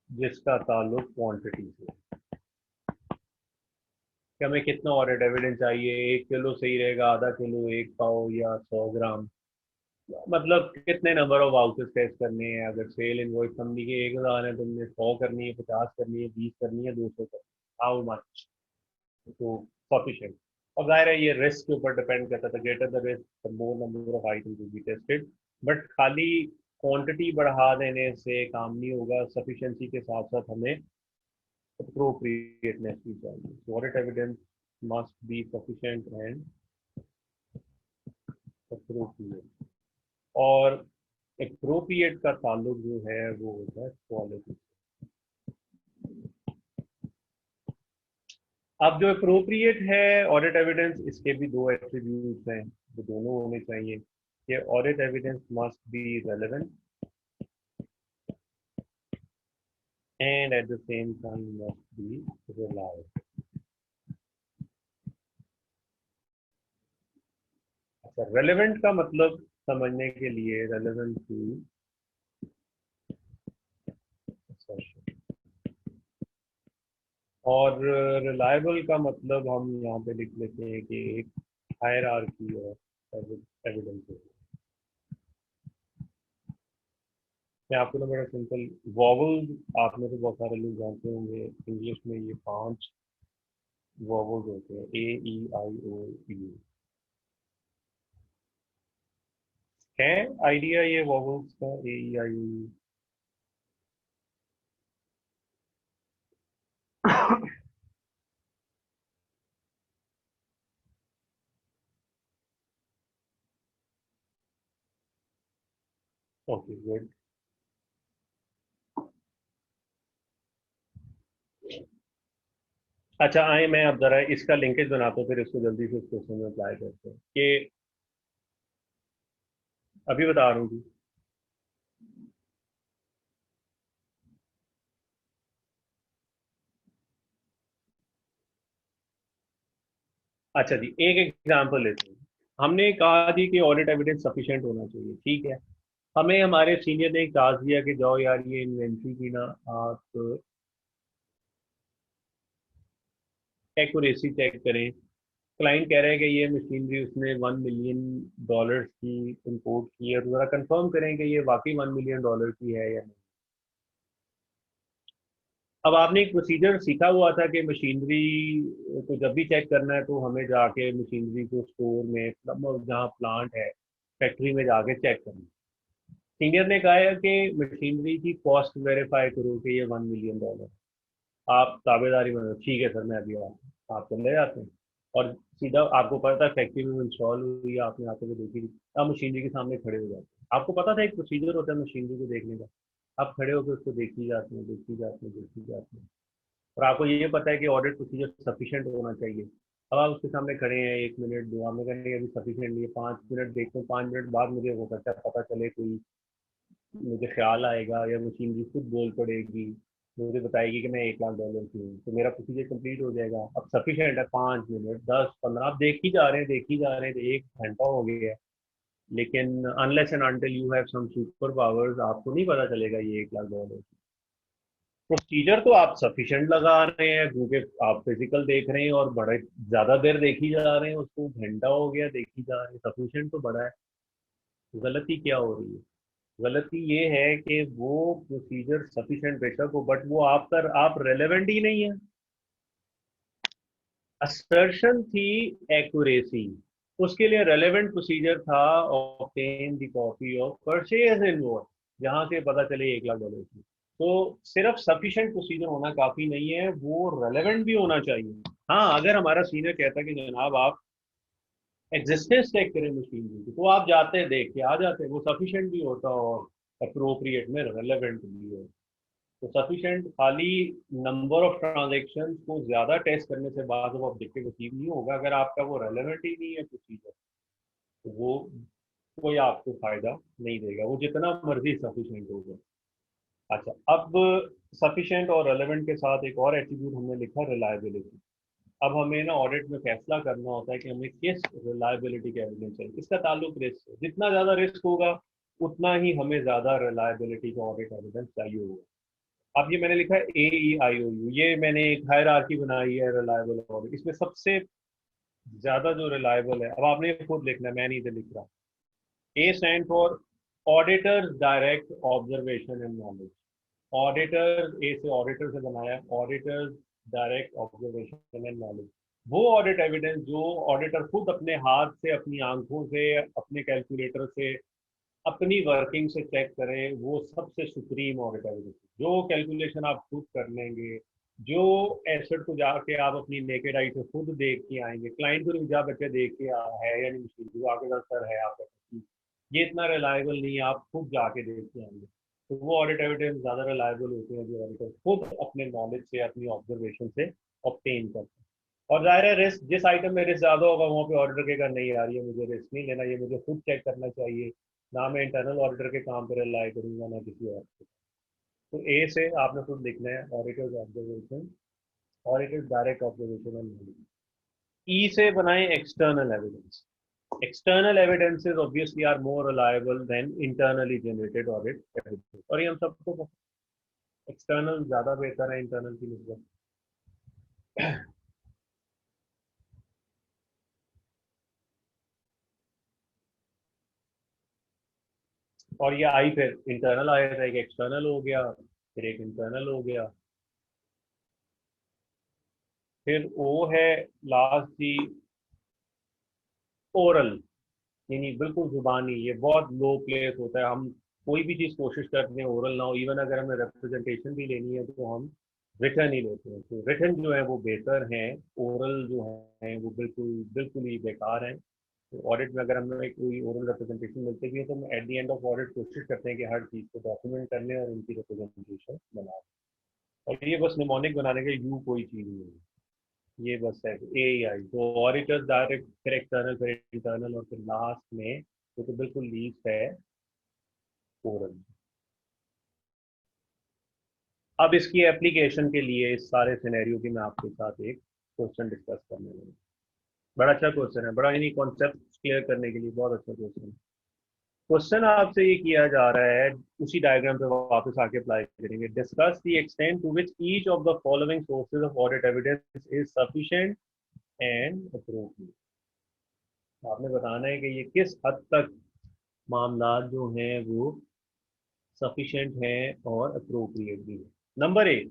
जिसका ताल्लुक क्वांटिटी से, कि हमें कितना ऑडिट एविडेंस चाहिए, 1 किलो सही रहेगा, आधा किलो, 1 पाव या 100 ग्राम, मतलब कितने नंबर ऑफ हाउसेस टेस्ट करने हैं। अगर सेल इनवॉइस कंपनी के 1000 है, तुमने 100 करनी है, 50 करनी है, 20 करनी है, 200 करनी है, हाउ मच, तो सफिशिएंट। और जाहिर है ये रिस्क के ऊपर डिपेंड करता था, greater the risk the more number of items will be tested. But खाली क्वांटिटी बढ़ा देने से काम नहीं होगा, सफिशिएंसी के साथ साथ हमें appropriateness भी चाहिए। So audit evidence must be sufficient and appropriate। और appropriate का ताल्लुक जो है वो होता है क्वालिटी। अब जो appropriate है ऑडिट एविडेंस, इसके भी दो एट्रीब्यूट्स हैं जो दोनों होने चाहिए। ये audit evidence must be relevant and at the same time must be reliable। अच्छा, रेलेवेंट का मतलब समझने के लिए रेलेवेंट टू assertion, और रिलायबल का मतलब हम यहाँ पे लिख लेते हैं कि एक हायरार्की ऑफ एविडेंस। मैं आपको ना बड़ा सिंपल वॉवल्स, आप में से बहुत सारे लोग जानते होंगे इंग्लिश में ये 5 वॉवल्स होते हैं, ए ई आई ओ यू। है आइडिया ये वॉवल्स का, ए ई आई ओ यू? Okay good. अच्छा आए, मैं अब जरा इसका लिंकेज बनाता हूँ, फिर इसको जल्दी से इस क्वेश्चन में अप्लाई करते हैं कि अभी बता रहा हूँ जी। अच्छा जी, एक एग्जांपल लेते हैं। हमने कहा जी कि ऑडिट एविडेंस सफिशिएंट होना चाहिए, ठीक है। हमें हमारे सीनियर ने एक टास्क दिया कि जाओ यार ये इन्वेंट्री की ना आप एक्यूरेसी चेक करें। क्लाइंट कह रहे हैं कि ये मशीनरी उसने $1 मिलियन की इंपोर्ट की है, तो जरा कंफर्म करें कि ये वाकई $1 मिलियन की है या नहीं। अब आपने एक प्रोसीजर सीखा हुआ था कि मशीनरी को जब भी चेक करना है तो हमें जाके मशीनरी को स्टोर में, मतलब जहाँ प्लांट है, फैक्ट्री में जाके चेक करना है। सीनियर ने कहा है कि मशीनरी की कॉस्ट वेरीफाई करो कि ये $1 मिलियन। आप ताबेदारी में, ठीक है सर मैं अभी आता हूँ, आप चले जाते हैं और सीधा आपको पता है फैक्ट्री में इंस्टॉल हुई है, आपने आते हुए देखी, आप मशीनरी के सामने खड़े हो जाते हैं। आपको पता था एक प्रोसीजर होता है मशीनरी को देखने का, आप खड़े होकर उसको देखी जाते हैं, देखी जाते हैं, देखी जाते हैं। और आपको ये पता है कि ऑडिट प्रोसीजर सफिशिएंट होना चाहिए। अब आप उसके सामने खड़े हैं, 1 मिनट दो, आपने कहा नहीं अभी सफिशिएंट नहीं है, 5 मिनट देखते हैं, 5 मिनट बाद मुझे हो सकता है पता चले कोई, मुझे ख्याल आएगा या मशीनरी खुद बोल पड़ेगी, मुझे बताएगी कि मैं $1 लाख की हूँ, तो मेरा प्रोसीजर कंप्लीट हो जाएगा। अब सफिशिएंट है 5 मिनट, 10, 15, आप देख ही जा रहे हैं, देख ही जा रहे हैं, तो 1 घंटा हो गया है। लेकिन unless and until you have some super powers, आपको नहीं पता चलेगा ये $1 लाख। प्रोसीजर तो आप सफिशिएंट लगा रहे हैं क्योंकि आप फिजिकल देख रहे हैं और बड़े ज्यादा देर देखी जा रहे हैं, उसको घंटा हो गया देखी जा रही है, सफिशिएंट तो बड़ा है। गलती क्या हो रही है? गलती ये है कि वो प्रोसीजर सफिशिएंट बेशक हो, बट वो आप रेलेवेंट ही नहीं है। असर्शन थी एक्यूरेसी, उसके लिए रेलेवेंट प्रोसीजर था obtain the copy of purchase invoice, जहां से पता चले $1 लाख की। तो सिर्फ सफिशिएंट प्रोसीजर होना काफी नहीं है, वो रेलेवेंट भी होना चाहिए। हाँ, अगर हमारा सीनियर कहता है कि जनाब आप एग्जिस्टेंस चेक करें मशीन की, तो आप जाते हैं देख के आ जाते हैं, वो सफिशिएंट भी होता और अप्रोप्रिएट में रेलेवेंट भी हो। तो सफिशिएंट खाली नंबर ऑफ ट्रांजेक्शन को ज्यादा टेस्ट करने से बाद वो ऑब्जेक्टिव अचीव नहीं होगा, अगर आपका वो रेलेवेंट ही नहीं है प्रोसीजर, तो वो कोई आपको फायदा नहीं देगा, वो जितना मर्जी सफिशिएंट होगा। अच्छा, अब सफिशिएंट और रेलेवेंट के साथ एक और एट्रीब्यूट हमने लिखा, रिलायबिलिटी। अब हमें ना ऑडिट में फैसला करना होता है कि हमें किस रिलायबिलिटी का एविडेंस चाहिए। इसका ताल्लुक रिस्क से, जितना ज्यादा रिस्क होगा उतना ही हमें ज्यादा रिलायबिलिटी का ऑडिट एविडेंस चाहिए होगा। अब ये मैंने लिखा है AEIOU, ये मैंने एक हायरार्की बनाई है रिलायबल ऑडिट, इसमें सबसे ज्यादा जो रिलायबल है, अब आपने ये खुद लिखना है, मैं नहीं इधर लिख रहा। A stand for auditor's direct observation and knowledge. Auditor, A से ऑडिटर से बनाया, auditor's direct observation and knowledge. वो ऑडिट एविडेंस जो ऑडिटर खुद अपने हाथ से, अपनी आंखों से, अपने कैलकुलेटर से, अपनी वर्किंग से चेक करें, वो सबसे सुप्रीम ऑडिट एविडेंस। जो कैलकुलेशन आप खुद कर लेंगे, जो एसेट को जाके आप अपनी नेकेड आई से खुद देख के आएंगे, क्लाइंट को जा बच्चे देख के है या नहीं मशीन, जो आगे का सर है आपका, ये इतना रिलायबल नहीं है, आप खुद जाके देख के आएंगे। तो वो ऑडिट एविडेंस ज़्यादा रिलायबल होते हैं जो ऑडिटर खुद अपने नॉलेज से, अपनी ऑब्जर्वेशन से ऑब्टेन करते हैं। और जाहिर है रिस्क, जिस आइटम में रिस्क ज़्यादा होगा वहाँ पे ऑडिटर के नहीं आ रही है, मुझे रिस्क नहीं लेना, ये मुझे खुद चेक करना चाहिए, ना मैं इंटरनल ऑडिटर के काम पर रिलाई करूंगा ना किसी और पे। तो ए से आपने खुद लिखना है auditor's observation, auditor's direct observation and knowledge. E से बनाए external evidence. External evidences obviously are more reliable than internally generated audit evidence, और ये हम सबको एक्सटर्नल ज्यादा बेहतर है इंटरनल की निस्बत। और ये आई फिर इंटरनल आया था, एक एक्सटर्नल हो गया, फिर एक इंटरनल हो गया, फिर वो है लास्ट जी ओरल, यानी बिल्कुल जुबानी। ये बहुत लो प्लेस होता है, हम कोई भी चीज़ कोशिश करते हैं ओरल ना हो, इवन अगर हमें रिप्रेजेंटेशन भी लेनी है तो हम रिटर्न ही लेते हैं। तो रिटर्न जो है वो बेहतर है, ओरल जो है वो बिल्कुल बिल्कुल ही बेकार है। तो ऑडिट में अगर हमें कोई ओरल रिप्रेजेंटेशन मिलती भी है तो हम at the end of audit कोशिश करते हैं कि हर चीज़ को डॉक्यूमेंट कर लें और उनकी रिप्रेजेंटेशन बनाएं। और ये बस निमोनिक बनाने के यू कोई चीज़ नहीं है, ये बस है ए आई। तो ऑडिटर्स डायरेक्ट, फिर एक्सटर्नल, फिर इंटरनल, और फिर लास्ट में जो तो बिल्कुल लीस्ट है ओरल। अब इसकी एप्लीकेशन के लिए इस सारे सिनेरियो की मैं आपके साथ एक क्वेश्चन डिस्कस करने लगा। बड़ा अच्छा क्वेश्चन है, बड़ा इन्हीं कॉन्सेप्ट क्लियर करने के लिए बहुत अच्छा क्वेश्चन है। क्वेश्चन आपसे ये किया जा रहा है, उसी डायग्राम पे वापस आके अप्लाई करेंगे। Discuss the extent to which each of the following sources of audit evidence is sufficient and appropriate. आपने बताना है कि ये किस हद तक मामला जो हैं वो सफिशिएंट हैं और अप्रोप्रिएट भी है। Number A,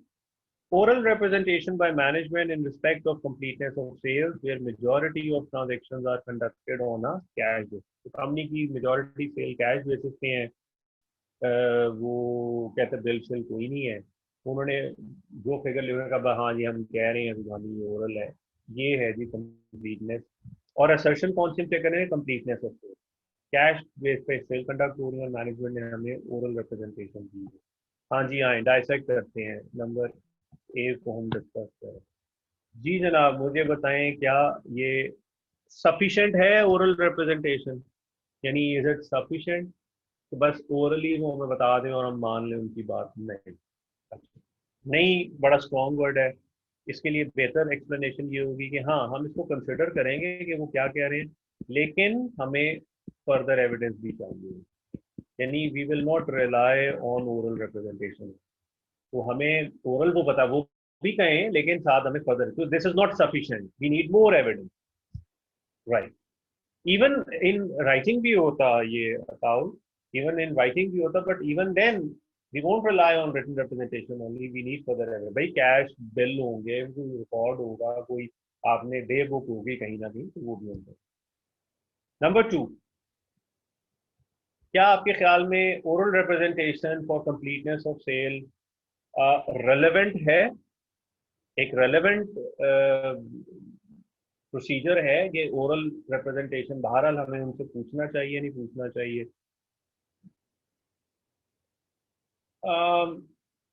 oral representation by management in respect of completeness of sales where majority of transactions are conducted on a cash basis। तो कंपनी की मेजोरिटी सेल कैश बेसिस पे है, वो कहते बिल शिल कोई नहीं है, उन्होंने जो फिगर लिखने का हाँ जी हम कह रहे हैं जुबानी ये ओरल है, ये है जी कंप्लीटनेस। और असर्शन कौन सी चेक करें, completeness of sale, cash base पे सेल कंडक्ट हो रही है और मैनेजमेंट ने हमें ओरल रिप्रेजेंटेशन दी है। हाँ जी हाँ, डायसेक्ट करते हैं, नंबर ए को हम डिस्कस करें। जी जनाब, मुझे बताएं क्या ये सफिशिएंट है ओरल रिप्रेजेंटेशन, यानी इज इट सफिशिएंट? तो बस ओरली वो हमें बता दें और हम मान लें उनकी बात? नहीं, अच्छा, नहीं बड़ा स्ट्रॉन्ग वर्ड है। इसके लिए बेहतर एक्सप्लेनेशन ये होगी कि हाँ हम इसको कंसिडर करेंगे कि वो क्या कह रहे हैं, लेकिन हमें फर्दर एविडेंस भी चाहिए, यानी we will not rely on oral representation. तो हमें ओरल वो बता वो भी कहें, लेकिन साथ हमें फर्दर, तो this is not sufficient, we need more evidence, right. Even in writing भी होता ये अकाउंट, इवन इन राइटिंग भी होता, but even then we won't rely on written representation only, we need further evidence. भाई cash bill होंगे, कोई record होगा, कोई आपने डे बुक होगी कहीं ना कहीं, तो वो भी होंगे। नंबर टू, क्या आपके ख्याल में oral representation for completeness of sale relevant है? एक रेलेवेंट प्रोसीजर है कि ओरल रिप्रेजेंटेशन बहरहाल हमें उनसे पूछना चाहिए, नहीं पूछना चाहिए?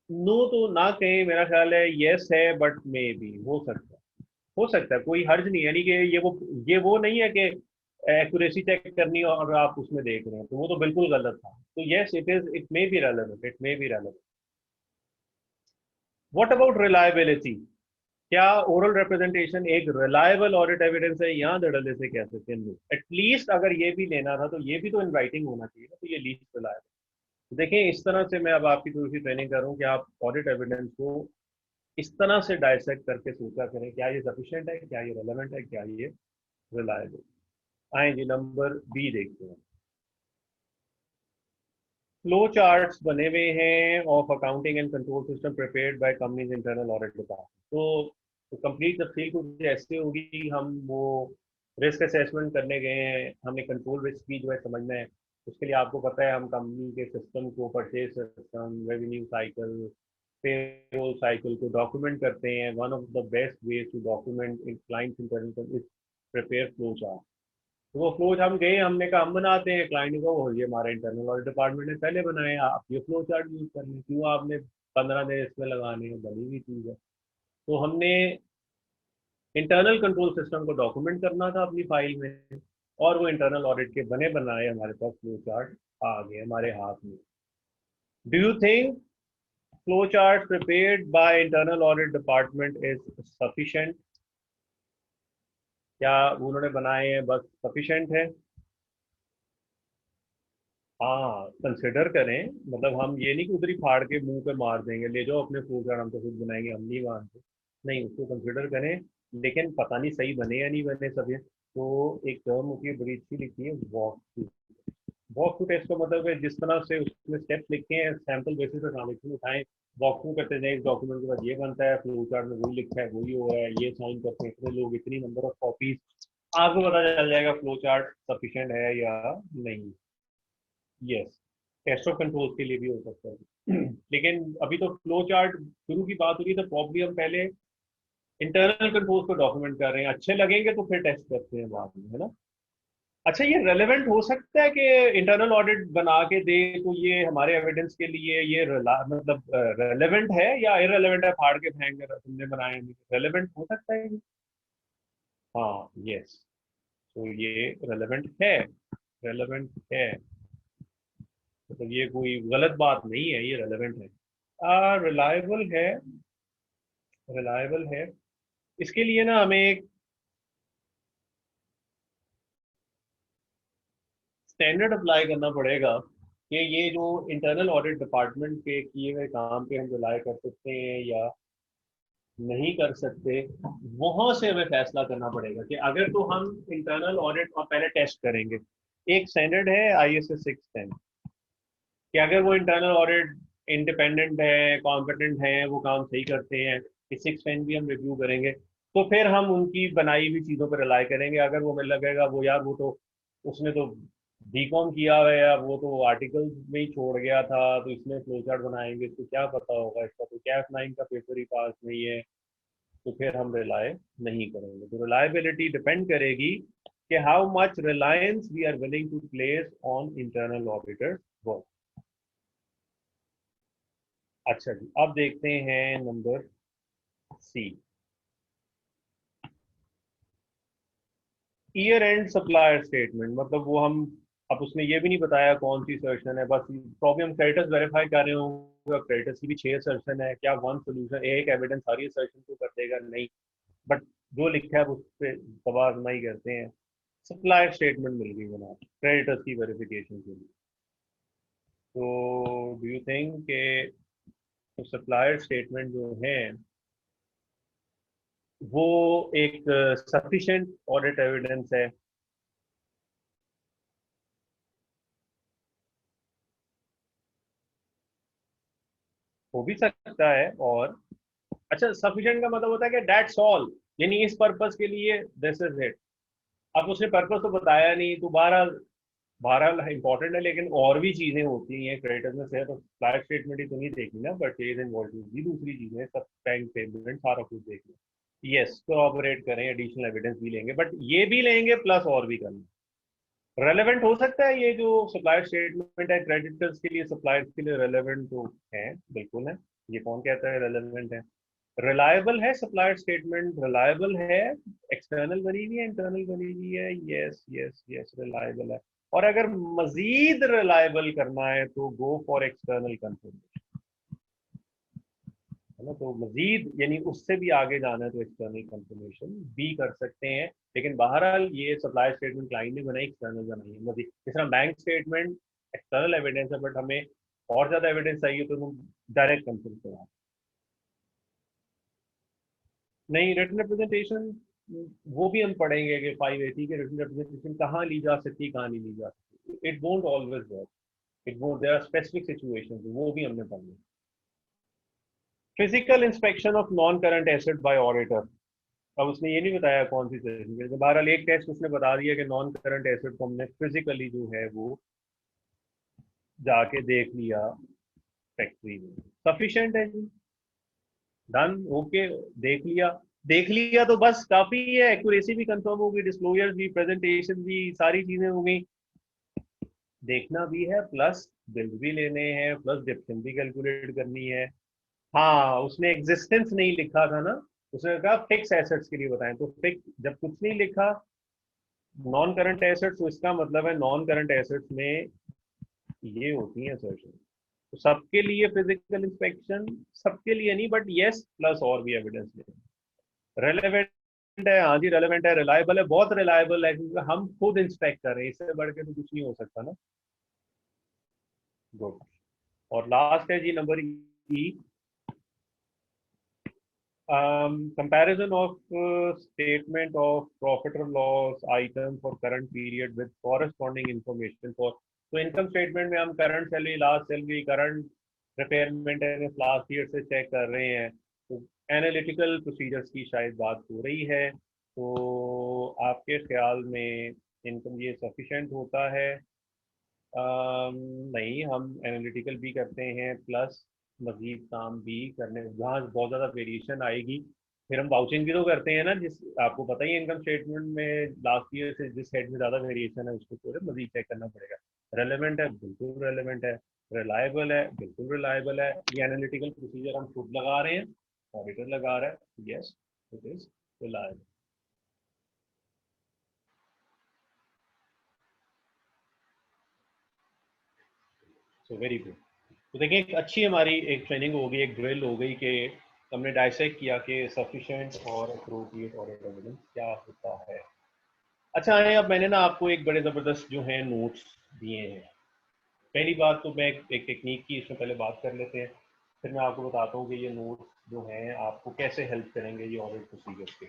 नो तो ना कहें, मेरा ख्याल है यस है, बट मे बी हो सकता है, हो सकता है, कोई हर्ज नहीं है, यानी कि ये वो नहीं है कि एक्यूरेसी चेक करनी और आप उसमें देख रहे हैं, तो वो तो बिल्कुल गलत था। तो yes it is, it may be relevant, it may be relevant. What about reliability? क्या ओरल रिप्रेजेंटेशन एक रिलायबल ऑडिट एविडेंस है? यहाँ धड़ल्ले से कह सकते हैं एटलीस्ट अगर ये भी लेना था तो ये भी तो इन राइटिंग होना चाहिए ना, तो ये लीस्ट रिलायबल। देखें, इस तरह से मैं अब आपकी थोड़ी सी ट्रेनिंग करूँ कि आप ऑडिट एविडेंस को इस तरह से डायसेक्ट करके सोचा करें, क्या ये सफिशिएंट है, क्या ये रेलेवेंट है, क्या ये रिलायबल। आए जी नंबर बी देखते हैं। फ्लो चार्ट्स बने हुए हैं of accounting and control system prepared by companies internal audit department. तो तो कंप्लीट तफसील कुछ ऐसे होगी, हम वो रिस्क असेसमेंट करने गए हैं, हमें कंट्रोल रिस्क भी जो है समझना है। उसके लिए आपको पता है हम कंपनी के सिस्टम को, purchase system, revenue cycle, payroll cycle को डॉक्यूमेंट करते हैं। One of the best way to document in client internal is prepare flow chart. तो वो फ्लो चार्ट हम गए, हमने कहा हम बनाते हैं, क्लाइंट को वो ये हमारा इंटरनल ऑडिट डिपार्टमेंट ने पहले बनाए, आप ये फ्लो चार्ट यूज कर लें, क्यों आपने 15 दिन इसमें लगाने हैं, बनी हुई चीज़ है। तो हमने इंटरनल कंट्रोल सिस्टम को डॉक्यूमेंट करना था अपनी फाइल में, और वो इंटरनल ऑडिट के बने बनाए हमारे पास फ्लो चार्ट आ गए हमारे हाथ में। Do you think flow chart prepared by internal audit department is sufficient? क्या उन्होंने बनाए हैं बस सफिशिएंट है? हाँ, कंसिडर करें, मतलब हम ये नहीं कि उधर ही फाड़ के मुंह पे मार देंगे, ले जाओ अपने फ्लो चार्ट, हम तो खुद बनाएंगे, हम नहीं मानते। नहीं, उसको कंसिडर करें, लेकिन पता नहीं सही बने या नहीं बने सभी। तो एक टर्म होती है बड़ी अच्छी लिखी है, walk through. Walk through test का मतलब है जिस तरह से उसमें स्टेप्स लिखे हैं, सैंपल बेसिस पे ट्रांजेक्शन उठाएं, वॉक थ्रू करते जाए, इस डॉक्यूमेंट के बाद ये बनता है, फ्लो चार्ट में वही लिखा है, वही हो रहा है, ये साइन करते हैं इतने लोग, इतनी नंबर ऑफ कॉपीज, आपको पता चल जाएगा फ्लो चार्ट सफिशिएंट है या नहीं। यस, टेस्ट ऑफ कंट्रोल के लिए भी हो सकता है। लेकिन अभी तो फ्लो चार्ट शुरू की बात हो रही है, तो प्रॉब्ली हम पहले इंटरनल कंट्रोल्स को डॉक्यूमेंट कर रहे हैं, अच्छे लगेंगे तो फिर टेस्ट करते हैं बाद में, है ना। अच्छा, ये रेलेवेंट हो सकता है कि इंटरनल ऑडिट बना के दे तो ये हमारे एविडेंस के लिए ये मतलब रेलेवेंट है या इरेलेवेंट है, फाड़ के फेंक कर तुमने बनाए नहीं, रेलेवेंट हो सकता है ये? हाँ, यस, तो ये रेलेवेंट है, रेलेवेंट है, मतलब ये कोई गलत बात नहीं है, ये रेलेवेंट है। रिलायबल है, रिलायबल है। इसके लिए ना हमें एक स्टैंडर्ड अप्लाई करना पड़ेगा कि ये जो इंटरनल ऑडिट डिपार्टमेंट के किए हुए काम पे हम रिलाई कर सकते हैं या नहीं कर सकते, वहां से हमें फैसला करना पड़ेगा कि अगर तो हम इंटरनल ऑडिट और पहले टेस्ट करेंगे। एक स्टैंडर्ड है ISO 610 कि अगर वो इंटरनल ऑडिट इंडिपेंडेंट है, कॉम्पिटेंट है, वो काम सही करते हैं, इस 610 भी हम रिव्यू करेंगे, तो फिर हम उनकी बनाई हुई चीज़ों पर रिलाई करेंगे। अगर वो हमें लगेगा वो यार वो तो उसने तो बीकॉम किया हुआ है या वो तो आर्टिकल में ही छोड़ गया था, तो इसमें फ्लो चार्ट बनाएंगे, इसको क्या पता होगा, इसका तो CAS 9 का पेपर ही पास नहीं है, तो फिर हम रिलाय नहीं करेंगे। तो रिलायबिलिटी डिपेंड करेगी कि how much reliance we are willing to place on internal auditor work. अच्छा जी, अब देखते हैं number C, year end supplier statement. मतलब वो हम, अब उसने ये भी नहीं बताया कौन सी सर्शन है, बस प्रॉब्लम हम क्रेडिटर्स वेरीफाई कर रहे होंगे, क्रेडिटर्स की भी 6 सर्शन है, क्या वन सोल्यूशन एक एविडेंस सारी सर्शन को कर देगा? नहीं, बट जो लिखा है उस पर तबादमा ही करते हैं। सप्लायर स्टेटमेंट मिल गई जनाब क्रेडिटर्स की वेरिफिकेशन के लिए। तो डू यू थिंक के सप्लायर स्टेटमेंट जो है वो एक सफिशिएंट ऑडिट एविडेंस है? हो भी सकता है। और अच्छा, सफिशिएंट का मतलब होता है कि डेट्स ऑल, यानी इस पर्पस के लिए दिस इज इट। अब उसने पर्पस तो बताया नहीं, तो बहरहाल बहरहाल इंपॉर्टेंट है, लेकिन और भी चीजें होती हैं क्रेडिटर्स में से, तो सप्लायर स्टेटमेंट ही तो नहीं देखनी ना, परचेज इनवॉइसेस भी दूसरी चीजें, सब बैंक पेमेंट सारा कुछ देखना। यस, कोऑपरेट करें, एडिशनल एविडेंस भी लेंगे, बट ये भी लेंगे प्लस और भी करना। रेलेवेंट हो सकता है ये जो सप्लायर स्टेटमेंट है क्रेडिटर्स के लिए, सप्लायर्स के लिए रेलेवेंट तो है, बिल्कुल है। ये कौन कहता है रेलेवेंट है? रिलायबल है सप्लायर स्टेटमेंट, रिलायबल है, एक्सटर्नल बनी हुई है, इंटरनल बनी हुई है, यस यस यस, रिलायबल है। और अगर मजीद रिलायबल करना है तो गो फॉर एक्सटर्नल कंफर्मेशन, है ना। तो मजीद यानी उससे भी आगे जाना है तो एक्सटर्नल कंफर्मेशन भी कर सकते हैं। लेकिन बहरहाल ये सप्लायर स्टेटमेंट क्लाइंट ने बनाई, एक्सटर्नल बनाई है। मजीद जिस तरह बैंक स्टेटमेंट एक्सटर्नल एविडेंस है, बट हमें और ज्यादा एविडेंस चाहिए तो हम डायरेक्ट कंफर्म कराएं। नहीं, रिटन रिप्रेजेंटेशन वो भी हम पढ़ेंगे कि 580 के रिटन रिप्रेजेंटेशन कहाँ ली जा सकती है, कहाँ नहीं ली जा सकती। It won't always work, it won't, there are specific situations, वो भी हमने पढ़नी। Physical inspection of non current asset by auditor. अब उसने ये नहीं बताया कौन सी सेशन के, बहरहाल एक टेस्ट उसने बता दिया कि नॉन करंट एसेट को हमने फिजिकली जो है वो जाके देख लिया फैक्ट्री में, सफिशिएंट है जी, डन, ओके, देख लिया। देख लिया तो बस काफी है, एक्यूरेसी भी कंफर्म होगी, डिस्क्लोजर भी, प्रेजेंटेशन भी, सारी चीजें हो गई। देखना भी है प्लस बिल भी लेने हैं, प्लस डिप्शन भी कैलकुलेट करनी है। हाँ, उसने एग्जिस्टेंस नहीं लिखा था ना, उसने कहा फिक्स एसेट्स के लिए बताएं, तो फिक्स जब कुछ नहीं लिखा नॉन करंट एसेट्स, तो इसका मतलब है नॉन करंट एसेट्स में ये होती है असर्शन। तो सबके लिए फिजिकल इंस्पेक्शन, सबके लिए नहीं बट यस, प्लस और भी एविडेंस लेना। रेलेवेंट है, हाँ जी रेलेवेंट है, रिलायबल है, बहुत रिलायबल है, क्योंकि हम खुद इंस्पेक्ट कर रहे हैं, इससे बढ़ के तो कुछ नहीं हो सकता ना। गुड। और लास्ट है जी number E, comparison of statement of profit or loss item for current period with corresponding information for, तो इनकम स्टेटमेंट में हम current salary, last salary, current repayment last year से चेक कर रहे हैं, तो एनालिटिकल प्रोसीजर्स की शायद बात हो रही है। तो आपके ख्याल में इनकम ये सफिशेंट होता है? नहीं, हम एनालिटिकल भी करते हैं प्लस मजीद काम भी करने, जहाँ बहुत ज़्यादा वेरिएशन आएगी फिर हम वाउचिंग भी तो करते हैं ना, जिस आपको पता ही है इनकम स्टेटमेंट में लास्ट ईयर से जिस हेड में ज़्यादा वेरिएशन है उसको पूरे मजीद चेक करना पड़ेगा। रेलेवेंट है, बिल्कुल रेलेवेंट है। रिलायबल है, बिल्कुल रिलायबल है। ये एनालिटिकल प्रोसीजर हम खुद लगा रहे हैं, ऑडिटर लगा रहा है, yes it is reliable. So very good. तो देखिए एक अच्छी हमारी एक ट्रेनिंग हो गई, एक ड्रिल हो गई कि हमने डाइसेक्ट किया कि सफिशिएंट और अप्रोप्रिएट ऑडिट एविडेंस क्या होता है। अच्छा है, अब मैंने ना आपको एक बड़े ज़बरदस्त जो है नोट्स दिए हैं। पहली बात तो मैं एक टेक्निक की इसमें पहले बात कर लेते हैं, फिर मैं आपको बताता हूँ कि ये नोट्स जो हैं आपको कैसे हेल्प करेंगे ये ऑडिट प्रोसीजर्स के।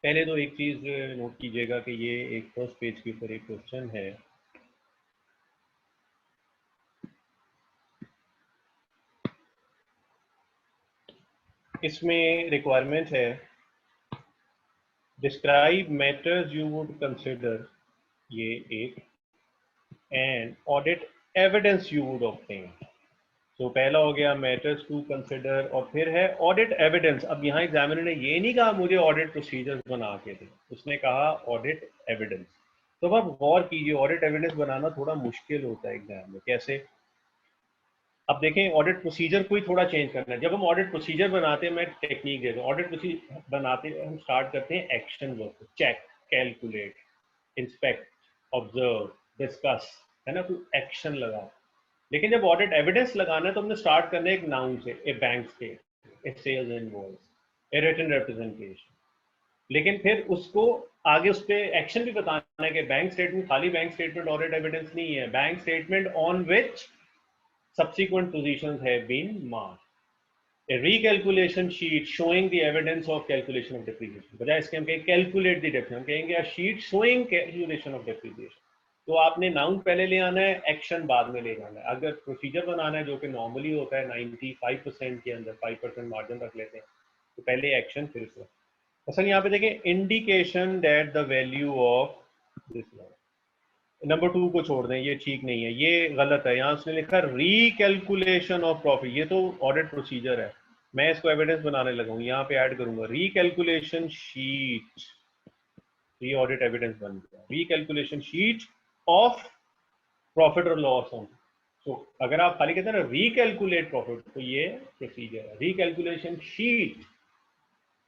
पहले तो एक चीज़ नोट कीजिएगा कि ये एक फर्स्ट पेज के ऊपर एक क्वेश्चन है, इसमें रिक्वायरमेंट है describe matters you would consider, ये एक, and audit evidence you would obtain. तो पहला हो गया मैटर्स टू कंसिडर, और फिर है ऑडिट एविडेंस। अब यहाँ एग्जामिनर ने ये नहीं कहा मुझे ऑडिट प्रोसीजर्स बना के दे, उसने कहा ऑडिट एविडेंस। तो अब आप गौर कीजिए, ऑडिट एविडेंस बनाना थोड़ा मुश्किल होता है एग्जाम में, कैसे? अब देखें, ऑडिट प्रोसीजर को ही थोड़ा चेंज करना है। जब हम ऑडिट प्रोसीजर बनाते हैं, मैं टेक्निक दे दूँ, ऑडिट प्रोसीजर बनाते हैं हम स्टार्ट करते हैं action work, check, calculate, inspect, observe, discuss, है ना, कोई एक्शन लगा। लेकिन जब ऑडिट एविडेंस लगाना है तो हमने स्टार्ट करना है एक नाउन से, a bank state, a sales invoice, a written representation. लेकिन फिर उसको आगे उस पर एक्शन भी बताना है कि बैंक स्टेटमेंट, खाली बैंक स्टेटमेंट ऑडिट एविडेंस नहीं है, bank statement on which subsequent positions have been marked. A recalculation sheet showing the evidence of calculation of depreciation, बजाय इसके हम कहें calculate the depreciation, हम कहेंगे a sheet showing calculation of depreciation। तो आपने नाउन पहले ले आना है, एक्शन बाद में ले जाना है। अगर प्रोसीजर बनाना है जो कि नॉर्मली होता है 95% के अंदर 5% मार्जिन रख लेते हैं, तो पहले एक्शन फिर से। असल यहाँ पे देखें, indication that the value of this, number 2 को छोड़ दें, ये ठीक नहीं है, ये गलत है। यहाँ उसने लिखा रिकैलकुलेशन ऑफ प्रॉफिट, ये तो ऑडिट प्रोसीजर है, मैं इसको एविडेंस बनाने लगा हूँ, यहाँ पे ऐड करूंगा रिकैलकुलेशन शीट, ये ऑडिट एविडेंस बन गया, रिकैलकुलेशन शीट ऑफ प्रॉफिट और लॉस ऑन। तो अगर आप खाली कहते हैं ना रिकैलकुलेट प्रॉफिट, तो ये प्रोसीजर है, recalculation sheet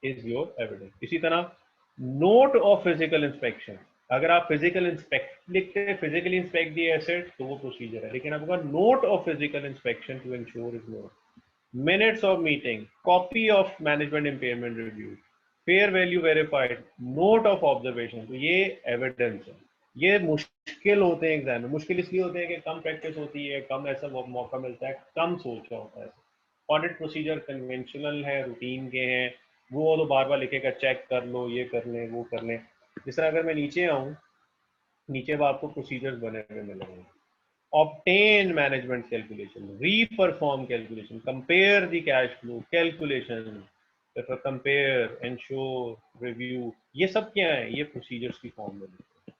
is your evidence. इसी तरह नोट ऑफ फिजिकल इंस्पेक्शन, अगर आप फिजिकल इंस्पेक्ट लिखते हैं, फिजिकली इंस्पेक्ट दी एसेट, तो वो प्रोसीजर है। लेकिन आपका note of physical inspection to ensure is note, minutes of meeting, copy of management impairment review, fair value verified, note of observation, तो ये एविडेंस है। ये मुश्किल होते हैं एग्जाम में, मुश्किल इसलिए होते हैं कि कम प्रैक्टिस होती है, कम ऐसा मौका मिलता है, कम सोचा होता है। ऑडिट प्रोसीजर कन्वेंशनल है, रूटीन के हैं, वो तो बार बार लिखेगा चेक कर लो, ये कर लें, वो कर लें। जिस तरह अगर मैं नीचे आऊँ, नीचे अब आपको प्रोसीजर्स बने हुए मिलेंगे, obtain management calculation, reperform calculation, compare the cash flow calculation, compare, ensure, review, ये सब क्या है? ये प्रोसीजर्स की फॉर्म में लिखते हैं।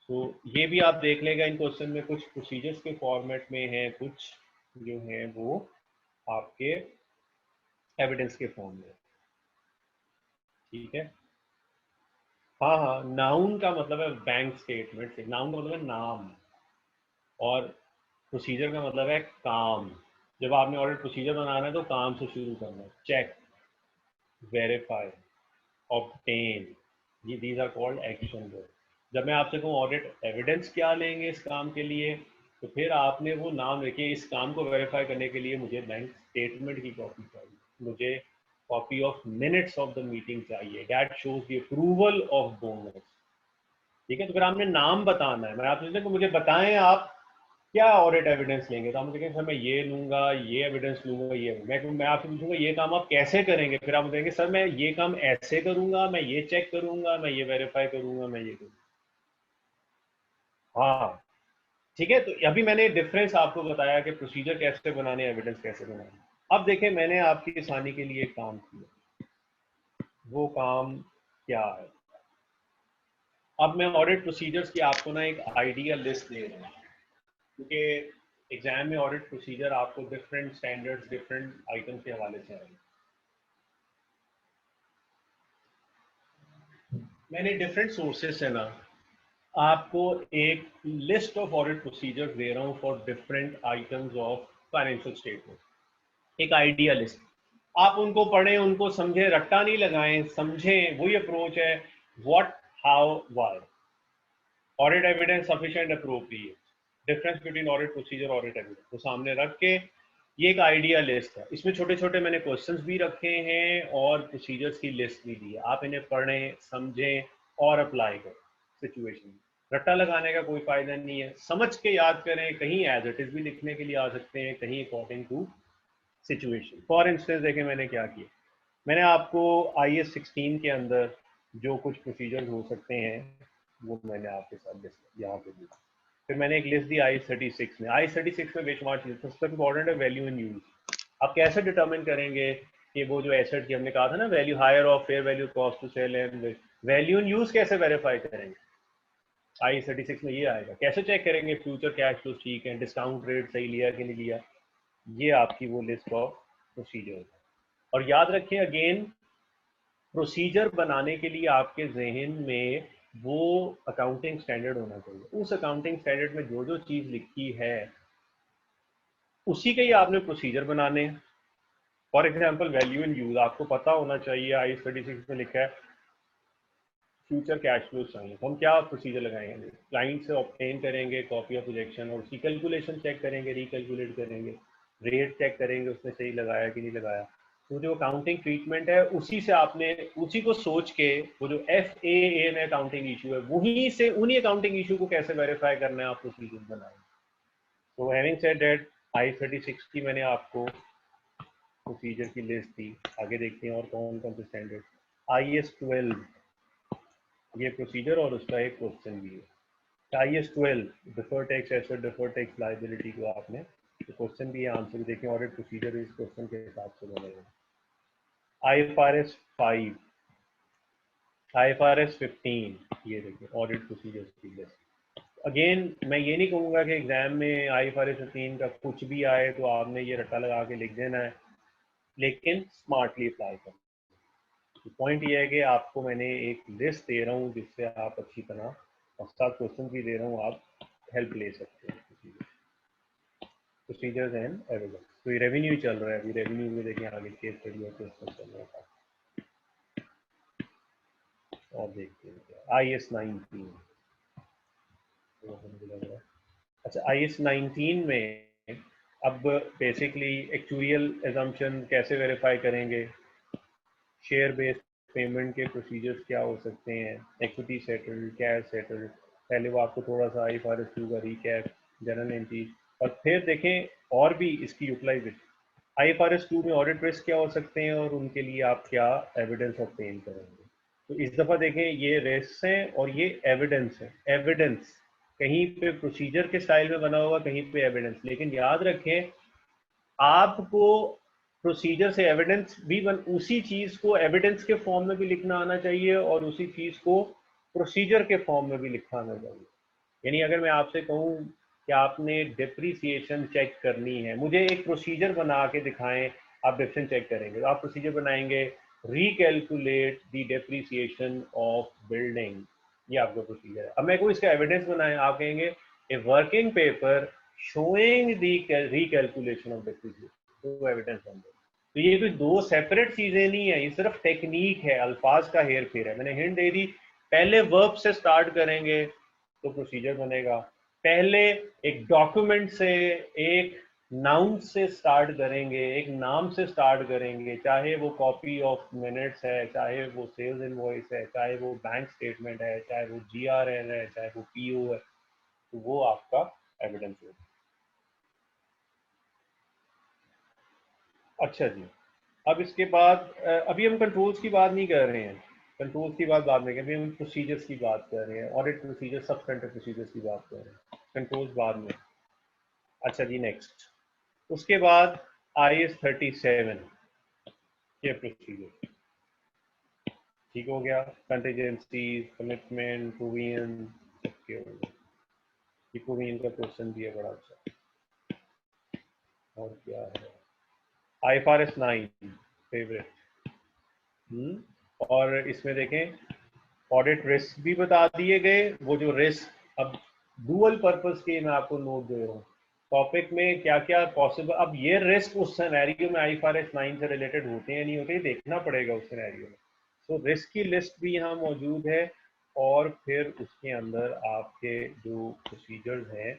तो ये भी आप देख लेगा इन क्वेश्चन में, कुछ प्रोसीजर्स के फॉर्मेट में है, कुछ जो है वो आपके एविडेंस के फॉर्म में। ठीक है। हाँ हाँ, नाउन का मतलब है बैंक स्टेटमेंट से, नाउन का मतलब है नाम, और प्रोसीजर का मतलब है काम। जब आपने ऑडिट प्रोसीजर बनाना है तो काम से शुरू करना है। चेक, वेरीफाई, ऑब्टेन, ये these are called action word. जब मैं आपसे कहूँ ऑडिट एविडेंस क्या लेंगे इस काम के लिए, तो फिर आपने वो नाम लिखिए, इस काम को वेरीफाई करने के लिए मुझे बैंक स्टेटमेंट की कॉपी चाहिए, मुझे copy of minutes of the meeting चाहिए, that shows the approval of bonus. ठीक है, तो फिर आपने नाम बताना है। मैं आपसे पूछता हूं कि मुझे बताएं आप क्या ऑडिट एविडेंस लेंगे, तो आप मुझे कहेंगे सर मैं ये लूंगा, ये एविडेंस लूंगा, ये मैं आपसे पूछूंगा ये काम आप कैसे करेंगे, फिर आप कहेंगे सर मैं ये काम ऐसे करूंगा, मैं ये चेक करूंगा, मैं ये वेरीफाई करूंगा, मैं ये करूंगा। हाँ, ठीक है। तो अभी मैंने डिफरेंस आपको बताया कि प्रोसीजर कैसे बनाने, एविडेंस कैसे बनाने। अब देखें, मैंने आपकी आसानी के लिए एक काम किया, वो काम क्या है? अब मैं ऑडिट प्रोसीजर्स की आपको ना एक आइडिया लिस्ट दे रहा हूँ, क्योंकि एग्जाम में ऑडिट प्रोसीजर आपको डिफरेंट स्टैंडर्ड्स, डिफरेंट आइटम के हवाले से आएंगे। मैंने डिफरेंट सोर्सेस से ना आपको एक लिस्ट ऑफ ऑडिट प्रोसीजर दे रहा हूँ for different items of financial statement, एक आइडिया लिस्ट। आप उनको पढ़ें, उनको समझें, रट्टा नहीं लगाएं, समझें। वही अप्रोच है, what, how, why. Audit evidence sufficient, appropriate, difference between audit procedure, audit evidence को सामने रख के ये एक आइडिया लिस्ट है। इसमें छोटे छोटे मैंने क्वेश्चंस भी रखे हैं और प्रोसीजर्स की लिस्ट भी दी है। आप इन्हें पढ़ें, समझें और अप्लाई करें सिचुएशन में। रट्टा लगाने का कोई फायदा नहीं है, समझ के याद करें। कहीं एज इट इज भी लिखने के लिए आ सकते हैं, कहीं according to situation. For instance देखें मैंने क्या किया, मैंने आपको IAS 16 के अंदर जो कुछ प्रोसीजर हो सकते हैं वो मैंने आपके साथ यहाँ पे दिया। फिर मैंने एक लिस्ट दी IAS 36 में। IAS 36 में बेशुमार चीज, सबसे इंपॉर्टेंट है वैल्यू इन यूज। आप कैसे डिटर्मिन करेंगे कि वो जो एसेट की हमने कहा था ना, value higher of fair value cost to sell and value in use कैसे वेरीफाई करेंगे? IAS 36 में ये आएगा। कैसे चेक करेंगे फ्यूचर कैश फ्लो ठीक है, डिस्काउंट रेट सही लिया कि नहीं लिया? ये आपकी वो लिस्ट ऑफ प्रोसीजर है। और याद रखें अगेन, प्रोसीजर बनाने के लिए आपके जहन में वो अकाउंटिंग स्टैंडर्ड होना चाहिए। उस अकाउंटिंग स्टैंडर्ड में जो जो चीज लिखी है उसी के ही आपने प्रोसीजर बनाने हैं। For example value in use आपको पता होना चाहिए। IAS 36 में लिखा है फ्यूचर कैश फ्लो चाहिए, तो हम क्या प्रोसीजर लगाएंगे? क्लाइंट से ऑब्टेन करेंगे कॉपी ऑफ प्रोजेक्शन और उसकी कैलकुलेशन चेक करेंगे, रिकैलकुलेट करेंगे, रेट चेक करेंगे उसने सही लगाया कि नहीं लगाया। तो जो अकाउंटिंग ट्रीटमेंट है उसी से आपने, उसी को सोच के वो जो FAA में अकाउंटिंग इशू है वहीं से उन्हीं अकाउंटिंग इशू को कैसे वेरीफाई करना है आप प्रोसीजर बनाएंगे। तो हैविंग सेड दैट, IAS 36 की मैंने आपको प्रोसीजर की लिस्ट दी। आगे देखते हैं और कौन कौन से स्टैंडर्ड। IAS 12, ये प्रोसीजर और उसका एक क्वेश्चन भी है। IAS 12 defer tax asset, defer tax liability को आपने, तो क्वेश्चन भी है, आंसर भी देखें। ऑडिट प्रोसीजर इस क्वेश्चन के हिसाब से बनेगा। IFRS 5, IFRS 15, ये देखिए ऑडिट प्रोसीजर की लिस्ट। अगेन मैं ये नहीं कहूँगा कि एग्जाम में IFRS 15 का कुछ भी आए तो आपने ये रट्टा लगा के लिख देना है, लेकिन स्मार्टली अप्लाई करना। तो पॉइंट ये है कि आपको मैंने एक लिस्ट दे रहा हूँ जिससे आप अच्छी तरह, और साथ क्वेश्चन भी दे रहा हूँ, आप हेल्प ले सकते हैं। Procedures and evidence. तो ये रेवेन्यू चल रहा है, अभी रेवेन्यू में देखें आगे केस स्टडी और क्वेश्चन चल रहा था। और देखते हैं IAS 19। अच्छा, IAS 19 में अब बेसिकली एक्चुरियल एजम्पशन कैसे वेरीफाई करेंगे, शेयर बेस्ड पेमेंट के प्रोसीजर्स क्या हो सकते हैं, इक्विटी सेटल्ड, कैश सेटल्ड। पहले वो आपको थोड़ा सा IFRS 2 का रिकैप, जनरल एंट्री, और फिर देखें और भी इसकी यूटिलाइजेशन। IFRS 2 में ऑडिट रिस्क क्या हो सकते हैं और उनके लिए आप क्या एविडेंस ऑब्टेन करेंगे। तो इस दफ़ा देखें ये रिस्क हैं और ये एविडेंस है। एविडेंस कहीं पे प्रोसीजर के स्टाइल में बना होगा, कहीं पे एविडेंस, लेकिन याद रखें आपको प्रोसीजर से एविडेंस भी उसी चीज को एविडेंस के फॉर्म में भी लिखना आना चाहिए और उसी चीज को प्रोसीजर के फॉर्म में भी लिखना आना चाहिए। यानी अगर मैं आपसे कहूँ कि आपने डिप्रिसिएशन चेक करनी है, मुझे एक प्रोसीजर बना के दिखाएं, आप डिप्रिसिएशन चेक करेंगे तो आप प्रोसीजर बनाएंगे, recalculate the depreciation of building, ये आपका प्रोसीजर है। अब मैं कोई इसका एविडेंस बनाए, आप कहेंगे a working paper showing the recalculation of depreciation, तो एविडेंस बन गया। तो ये कोई दो सेपरेट चीजें नहीं है, ये सिर्फ टेक्निक है, अल्फाज का हेर फेर है। मैंने हिंट दे दी, पहले वर्ब से स्टार्ट करेंगे तो प्रोसीजर बनेगा, पहले एक डॉक्यूमेंट से, एक नाउन से स्टार्ट करेंगे, एक नाम से स्टार्ट करेंगे, चाहे वो कॉपी ऑफ मिनट्स है, चाहे वो सेल्स इनवॉइस है, चाहे वो बैंक स्टेटमेंट है, चाहे वो GRN है, चाहे वो PO है, तो वो आपका एविडेंस होगा। अच्छा जी, अब इसके बाद अभी हम कंट्रोल्स की बात नहीं कर रहे हैं, कंट्रोल्स की बात बाद में करेंगे, हम प्रोसीजर्स की बात कर रहे हैं, ऑडिट प्रोसीजर, सब्सटेंटिव प्रोसीजर्स की बात कर रहे हैं, कंट्रोल्स बाद में। अच्छा जी, नेक्स्ट उसके बाद IS 37 ये प्रोसीजर ठीक हो गया, कंटीजेंसी, कमिटमेंट, प्रोविजन, ओके हो गया। ये प्रोविजन का क्वेश्चन भी है बड़ा अच्छा। और क्या है, IFRS 9 फेवरेट। और इसमें देखें ऑडिट रिस्क भी बता दिए गए, वो जो रिस्क, अब डुअल पर्पस के मैं आपको नोट दे रहा हूँ टॉपिक में क्या क्या पॉसिबल। अब ये रिस्क उस सिनेरियो में IFRS 9 से रिलेटेड होते हैं नहीं होते, देखना पड़ेगा उस सिनेरियो में। तो रिस्क की लिस्ट भी यहाँ मौजूद है और फिर उसके अंदर आपके जो प्रोसीजर्स हैं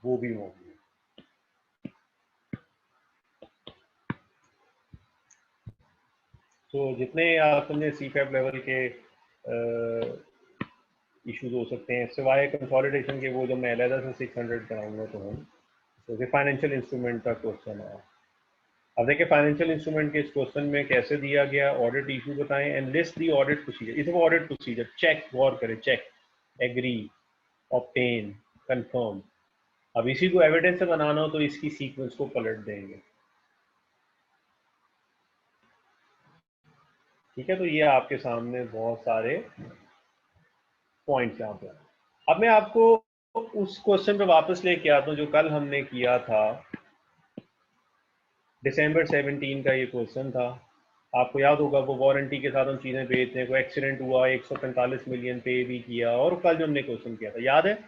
वो भी मौजूद है। तो जितने आप समझे CFAP लेवल के इश्यूज हो सकते हैं, सिवाय कंसोलिडेशन के, वो जब मैं अलहदा से 600 कराऊंगा तो हम, तो फाइनेंशियल इंस्ट्रूमेंट का क्वेश्चन है। अब देखिए फाइनेंशियल इंस्ट्रूमेंट के इस क्वेश्चन में कैसे दिया गया, ऑडिट इशू बताएं and list the audit procedure. इस ऑडिट प्रोसीजर चेक, गौर करें, चेक, एग्री, ऑब्टेन, कंफर्म। अब इसी को एविडेंस से बनाना हो तो इसकी सीक्वेंस को पलट देंगे, ठीक है। तो ये आपके सामने बहुत सारे पॉइंट्स यहाँ पे। अब मैं आपको उस क्वेश्चन पे वापस लेके आता हूँ जो कल हमने किया था, दिसंबर 17 का ये क्वेश्चन था। आपको याद होगा वो वारंटी के साथ हम चीजें भेजते हैं, कोई एक्सीडेंट हुआ, 145 मिलियन पे भी किया, और कल जो हमने क्वेश्चन किया था याद है,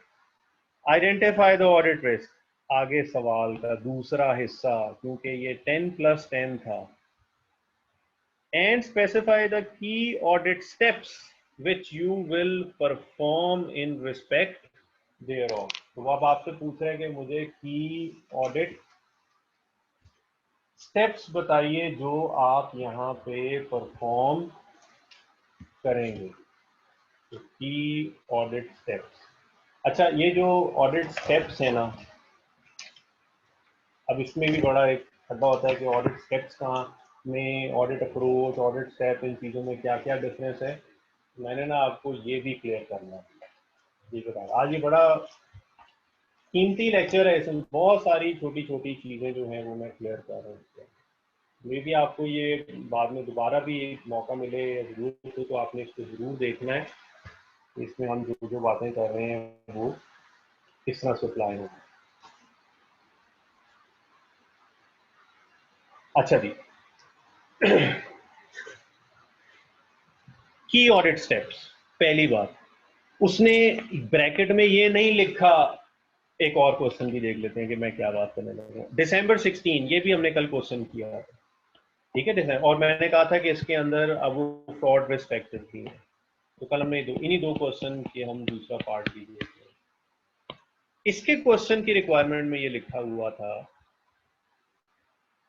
आइडेंटिफाई द ऑडिट रिस्क। आगे सवाल का दूसरा हिस्सा, क्योंकि ये 10+10 था, and specify the key audit steps which you will perform in respect there of. तो अब आपसे पूछ रहे हैं कि मुझे की ऑडिट स्टेप्स बताइए जो आप यहाँ पे परफॉर्म करेंगे, तो की ऑडिट स्टेप्स। अच्छा, ये जो ऑडिट स्टेप्स है ना, अब इसमें भी बड़ा एक खड्डा होता है कि ऑडिट स्टेप्स कहाँ में, ऑडिट अप्रोच, ऑडिट स्टेप, इन चीज़ों में क्या क्या डिफरेंस है। मैंने ना आपको ये भी क्लियर करना है, ये बताया। आज ये बड़ा कीमती लेक्चर है, इसमें बहुत सारी छोटी छोटी चीज़ें जो हैं वो मैं क्लियर कर रहा हूँ। मे भी आपको ये बाद में दोबारा भी मौका मिले या जरूरत हो तो आपने इसको ज़रूर देखना है, इसमें हम जो जो बातें कर रहे हैं वो किस तरह से अप्लाई हो। अच्छा जी, की ऑडिट स्टेप्स, पहली बात उसने ब्रैकेट में ये नहीं लिखा। एक और क्वेश्चन भी देख लेते हैं कि मैं क्या बात करने लगा। दिसंबर 16, ये भी हमने कल क्वेश्चन किया था, ठीक है दिसंबर, और मैंने कहा था कि इसके अंदर अब वो फ्रॉड रिस्क फैक्टर थी, तो कल हमने इन्हीं दो क्वेश्चन के हम दूसरा पार्ट भी दिए थे। इसके क्वेश्चन की रिक्वायरमेंट में ये लिखा हुआ था,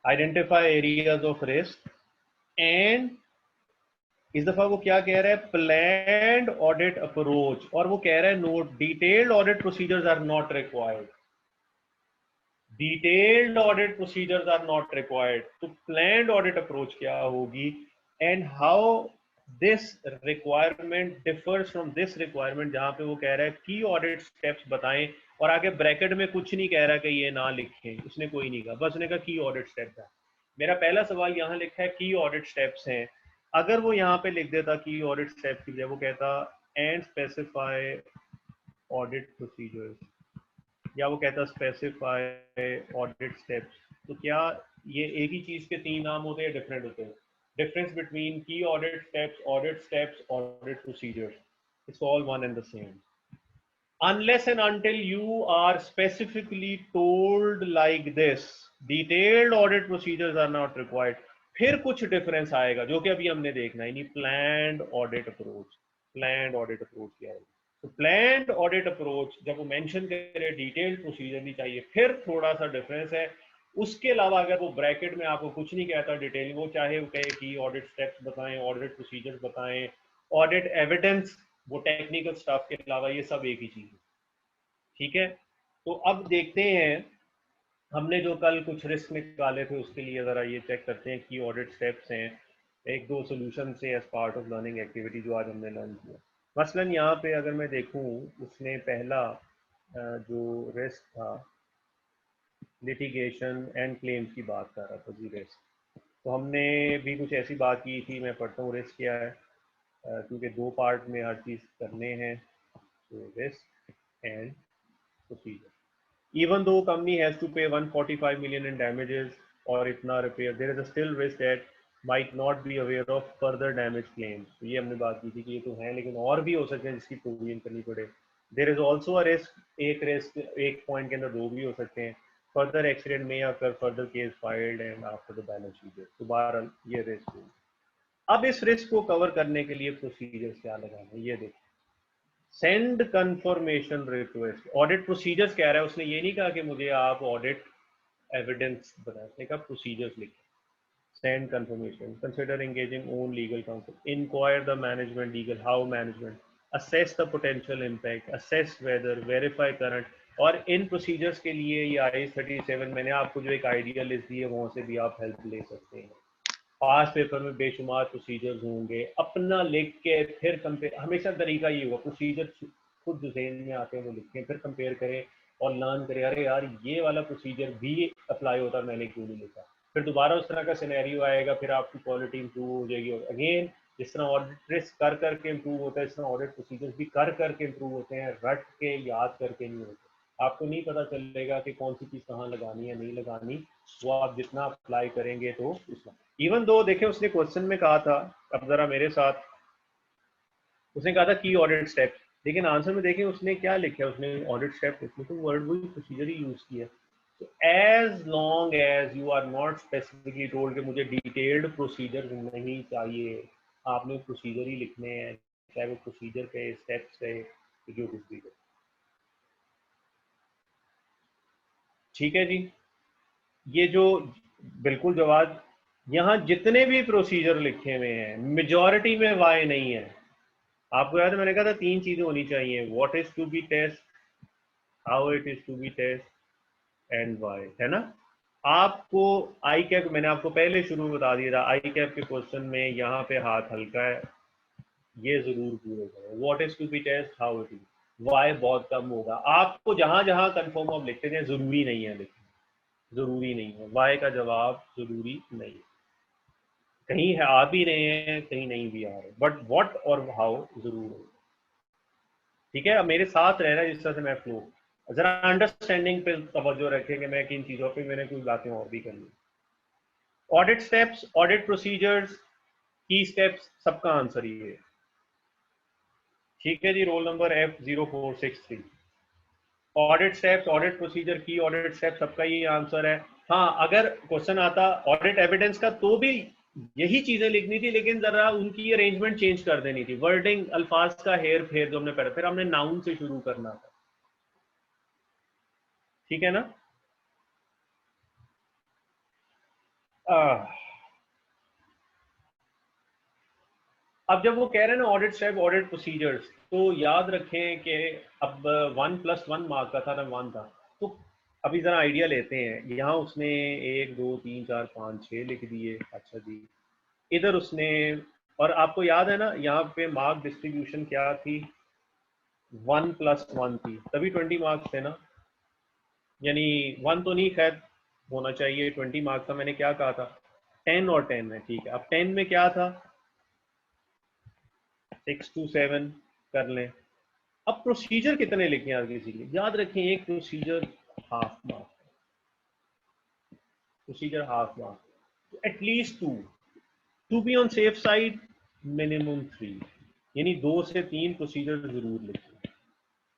identify areas of risk and, इस दफा वो क्या कह रहा है, प्लान्ड ऑडिट अप्रोच, और वो कह रहा है note detailed audit procedures are not required, detailed audit procedures are not required. तो प्लान्ड ऑडिट अप्रोच क्या होगी and how this requirement differs from this requirement, जहां पे वो कह रहा है की ऑडिट स्टेप्स बताएं, और आगे ब्रैकेट में कुछ नहीं कह रहा कि ये ना लिखें, उसने कोई नहीं कहा, बस उसने कहा की ऑडिट स्टेप्स है। मेरा पहला सवाल यहाँ लिखा है की ऑडिट स्टेप्स हैं, अगर वो यहाँ पे लिख देता की ऑडिट स्टेप्स की बजाय वो कहता एंड स्पेसिफाई ऑडिट प्रोसीजर्स, या वो कहता स्पेसिफाई ऑडिट स्टेप्स, तो क्या ये एक ही चीज के तीन नाम होते हैं, डिफरेंट होते हैं? डिफरेंस बिटवीन की audit steps, audit procedures, it's all one and the same, unless and until you are specifically told like this, detailed audit procedures are not required, फिर कुछ डिफरेंस आएगा जो कि अभी हमने देखना है, planned audit approach. Planned audit approach क्या है? तो प्लान्ड ऑडिट अप्रोच जब वो मेंशन करे डिटेल्ड प्रोसीजर नहीं चाहिए, फिर थोड़ा सा डिफरेंस है। उसके अलावा अगर वो ब्रैकेट में आपको कुछ नहीं कहता डिटेल, वो चाहे वो कहे कि ऑडिट स्टेप्स बताएं, ऑडिट प्रोसीजर्स बताएं, ऑडिट एविडेंस, वो टेक्निकल स्टाफ के अलावा ये सब एक ही चीज है। ठीक है, तो अब देखते हैं, हमने जो कल कुछ रिस्क निकाले थे उसके लिए जरा ये चेक करते हैं कि ऑडिट स्टेप्स हैं, एक दो सोल्यूशन से as part of learning activity जो आज हमने लर्न किया। मसलन यहाँ पे अगर मैं देखूँ, उसने पहला जो रिस्क था लिटिगेशन एंड क्लेम्स की बात कर रहा था जी, रिस्क। तो हमने भी कुछ ऐसी बात की थी, मैं पढ़ता हूँ रिस्क क्या है, क्योंकि दो पार्ट में हर चीज़ करने हैं, तो risk and procedure. Even though company has to pay 145 million in damages or itna repair, there is a still risk that might not be aware of further damage claims. तो ये हमने बात की थी कि ये तो है, लेकिन और भी हो सकते हैं जिसकी प्रोविजन करनी पड़े। There is also a risk, एक रिस्क एक पॉइंट के अंदर दो भी हो सकते हैं, further accident may occur, further case filed and after the balance sheet। दोबारा ये रिस्क हो। अब इस रिस्क को कवर करने के लिए प्रोसीजर्स क्या लगाना है, ये देखो। Send confirmation request, audit procedures कह रहा है, उसने ये नहीं कहा कि मुझे आप ऑडिट एविडेंस बनाए, उसने कहा प्रोसीजर्स लिखे। Send confirmation, consider engaging own legal counsel, inquire the management legal, how management, assess the potential impact, assess whether, verify current. और इन प्रोसीजर्स के लिए ये IS-37 मैंने आपको जो एक आइडिया लिस्ट दी है वहां से भी आप हेल्प ले सकते हैं। पास पेपर में बेशुमार प्रोसीजर्स होंगे, अपना लिख के फिर कंपेयर, हमेशा तरीका ये हुआ प्रोसीजर खुद जो जहन में आते हैं वो लिखें, फिर कंपेयर करें और लर्न करें, अरे यार ये वाला प्रोसीजर भी अप्लाई होता, मैंने क्यों नहीं लिखा। फिर दोबारा उस तरह का सिनेरियो आएगा, फिर आपकी क्वालिटी इंप्रूव हो जाएगी। और अगेन जिस तरह ऑडिट रिस्क कर करके इंप्रूव होता है, इस तरह ऑडिट प्रोसीजर्स भी कर करके इंप्रूव होते हैं, रट के याद करके नहीं होते। आपको नहीं पता चलेगा कि कौन सी चीज़ कहाँ लगानी है नहीं लगानी, वो आप जितना अप्लाई करेंगे तो उतना। इवन दो देखें उसने क्वेश्चन में कहा था, अब जरा मेरे साथ, उसने कहा था की ऑडिट स्टेप, लेकिन आंसर में देखें उसने क्या लिखा है, उसने ऑडिट स्टेप उसमें तो वर्ड वही प्रोसीजर ही यूज किया। तो as long as you are not specifically told कि मुझे डिटेल्ड प्रोसीजर नहीं चाहिए, आपने प्रोसीजर ही लिखने हैं, चाहे वो प्रोसीजर के स्टेप्स है जो कुछ भी है। ठीक है जी, ये जो बिल्कुल जवाब, यहाँ जितने भी प्रोसीजर लिखे हुए हैं मेजॉरिटी में वाई नहीं है। आपको याद है मैंने कहा था तीन चीजें होनी चाहिए, what is to be test, how it is to be test and why, है ना। आपको आई कैप मैंने आपको पहले शुरू में बता दिया था, आई कैप के क्वेश्चन में यहाँ पे हाथ हल्का है, ये जरूर पूरे करें। What is to be test, how it is, why बहुत कम होगा। आपको जहां जहां कंफर्म आप लिखते थे जरूरी नहीं है लिखना, जरूरी नहीं है, वाई का जवाब जरूरी नहीं है, कहीं है आ भी रहे हैं कहीं नहीं भी आ रहे, बट व्हाट और हाउ जरूर है। ठीक है, अब मेरे साथ रहना जिस तरह से मैं फ्लो, जरा अंडरस्टैंडिंग पे तवज्जो रखें कि मैं किन चीजों पे मैंने कुछ बातें और भी करनी। Audit steps, audit procedures, key steps, सबका आंसर ये है। ठीक है जी, roll number F0463। Audit steps, audit procedure, key audit step, सबका ये आंसर है। हाँ, अगर क्वेश्चन आता ऑडिट एविडेंस का तो भी यही चीजें लिखनी थी, लेकिन जरा उनकी अरेंजमेंट चेंज कर देनी थी, वर्डिंग अल्फाज का हेर फेर जो हमने पढ़ा, फिर हमने नाउन से शुरू करना था। ठीक है ना। अब जब वो कह रहे हैं ना ऑडिट स्टेप, ऑडिट प्रोसीजर्स, तो याद रखें कि अब 1+1 मार्क का था ना, 1 था, तो अभी जरा आइडिया लेते हैं। यहाँ उसने 1 2 3 4 5 6 लिख दिए, अच्छा जी। इधर उसने, और आपको याद है ना यहाँ पे मार्क डिस्ट्रीब्यूशन क्या थी, 1+1 थी, तभी 20 मार्क्स थे ना, यानी 1 तो नहीं खैर होना चाहिए, 20 मार्क्स का। मैंने क्या कहा था, 10 और 10 है, ठीक है। अब 10 में क्या था, 6 to 7 कर लें। अब प्रोसीजर कितने लिखें यार किसी के, याद रखें एक procedure half mark, procedure half mark, at least to be on safe side minimum 3, यानी 2 से 3 प्रोसीजर जरूर लिखें।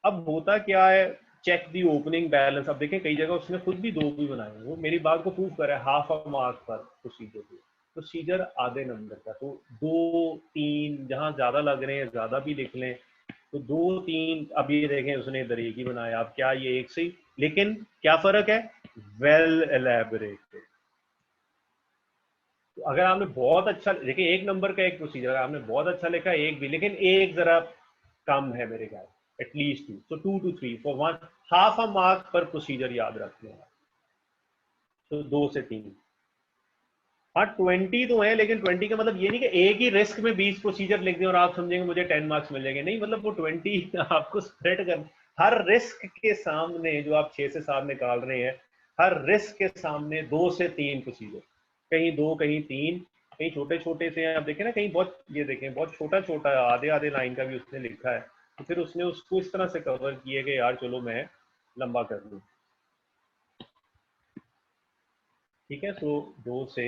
अब होता क्या है, चेक दी ओपनिंग बैलेंस, अब देखें कई जगह उसने खुद भी 2 भी बनाए, वो मेरी बात को प्रूव करे, हाफ अ मार्क पर प्रोसीजर को, प्रोसीजर आधे नंबर का, तो 2 3 जहां ज्यादा लग रहे हैं ज्यादा भी लिख लें, तो 2 3, अब ये देखें उसने इधर एक ही बनाया, अब क्या ये एक से ही, लेकिन क्या फर्क है, वेल एलैबोरेटेड। तो अगर आपने बहुत अच्छा, देखिए एक नंबर का एक प्रोसीजर, अगर आपने बहुत अच्छा लिखा एक भी, लेकिन एक जरा कम है मेरे ख्याल, at least 2, so 2 to 3 for one, half a mark पर प्रोसीजर याद रखते हैं, तो 2 से 3। हाँ 20 तो है, लेकिन 20 का मतलब ये नहीं कि एक ही रिस्क में 20 प्रोसीजर लिख दें और आप समझेंगे मुझे 10 मार्क्स मिल जाएंगे, नहीं, मतलब वो 20 आपको स्प्रेड कर, हर रिस्क के सामने जो आप 6 से 7 निकाल रहे हैं, हर रिस्क के सामने 2 से 3 प्रोसीजर, कहीं 2 कहीं 3, कहीं छोटे छोटे से हैं, आप देखें ना, कहीं बहुत, ये देखें बहुत छोटा छोटा आधे आधे लाइन का भी उसने लिखा है, तो फिर उसने उसको इस तरह से कवर किए कि यार चलो मैं लंबा कर लूँ, ठीक है। सो 2 से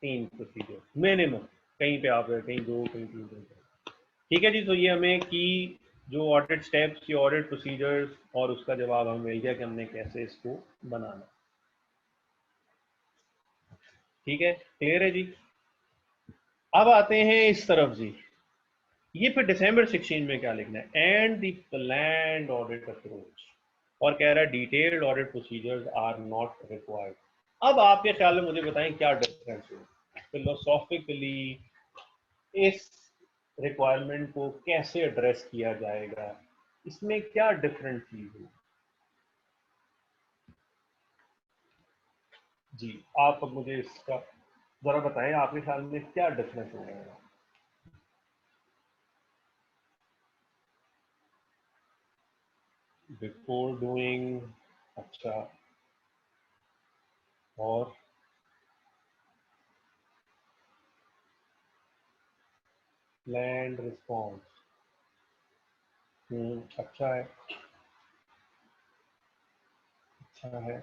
3 प्रोसीजर मिनिमम, कहीं पे आप कहीं 2 कहीं 3 कहीं 4, ठीक है जी। तो ये हमें की जो ऑडिट स्टेप्स, ये ऑडिट प्रोसीजर्स, और उसका जवाब हमें मिल गया कि हमने कैसे इसको बनाना, ठीक है, क्लियर है जी। अब आते हैं इस तरफ जी, ये फिर दिसंबर 16 में क्या लिखना है, and the planned audit approach, और कह रहा है detailed audit procedures are not required. अब आपके ख्याल में मुझे बताएं क्या डिफरेंस है फिलोसॉफिकली, इस रिक्वायरमेंट को कैसे एड्रेस किया जाएगा, इसमें क्या डिफरेंट चीज है जी। आप अब मुझे इसका जरा बताएं, आपके ख्याल में क्या डिफरेंस होगा। बिफोर डूइंग, अच्छा, और प्लान्ड रिस्पॉन्स, अच्छा है, अच्छा है।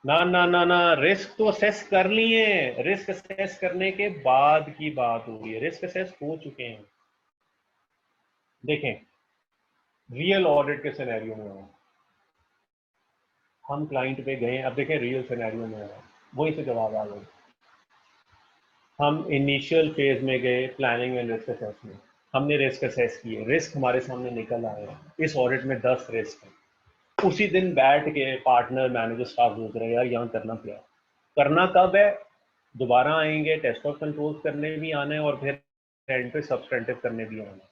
ना ना ना ना, रिस्क तो असेस कर लिए हैं, रिस्क असेस करने के बाद की बात हो रही है, रिस्क असेस हो चुके हैं। देखें, रियल ऑडिट के सिनेरियो में हो, हम क्लाइंट पे गए, अब देखें रियल सिनेरियो में हो, वहीं से जवाब आ गए। हम इनिशियल फेज में गए प्लानिंग एंड रिस्क असेसमेंट, हमने रिस्क असेस किए, रिस्क हमारे सामने निकल आए, इस ऑडिट में 10 रिस्क हैं। उसी दिन बैठ के पार्टनर मैनेजर स्टाफ सोच रहे हैं यार यहाँ करना क्या है, करना कब है, दोबारा आएंगे टेस्ट ऑफ कंट्रोल करने भी आना है, और फिर एंड पे सब्सटेंटिव करने भी आना है।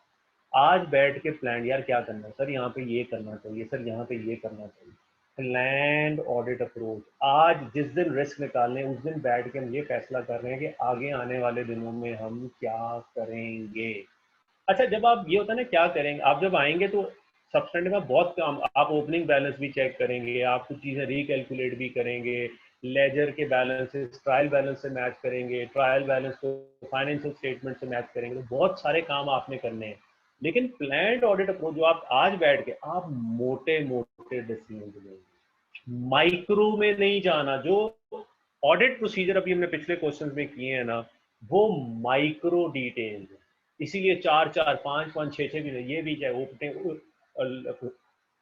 आज बैठ के प्लान, यार क्या करना है सर, यहाँ पे ये करना चाहिए सर, यहाँ पे ये करना चाहिए, प्लान्ड ऑडिट अप्रोच। आज जिस दिन रिस्क निकालने उस दिन बैठ के हम ये फैसला कर रहे हैं कि आगे आने वाले दिनों में हम क्या करेंगे। अच्छा, जब आप ये होता है ना क्या करेंगे, आप जब आएंगे तो सब्सटेंटिव में बहुत काम, आप ओपनिंग बैलेंस भी चेक करेंगे, आप कुछ चीज़ें रिकैलकुलेट भी करेंगे, लेजर के बैलेंसेस ट्रायल बैलेंस से मैच करेंगे, ट्रायल बैलेंस को फाइनेंशियल स्टेटमेंट से मैच करेंगे, तो बहुत सारे काम आपने करने हैं। लेकिन प्लान्ड ऑडिट अप्रोच जो आप आज बैठ के आप मोटे मोटे डिसीजन लेंगे, माइक्रो में नहीं जाना। जो ऑडिट प्रोसीजर अभी हमने पिछले क्वेश्चंस में किए हैं ना, वो माइक्रो डिटेल है, इसीलिए 4 4 5 5 6 6 भी ये भी चाहे ओपनिंग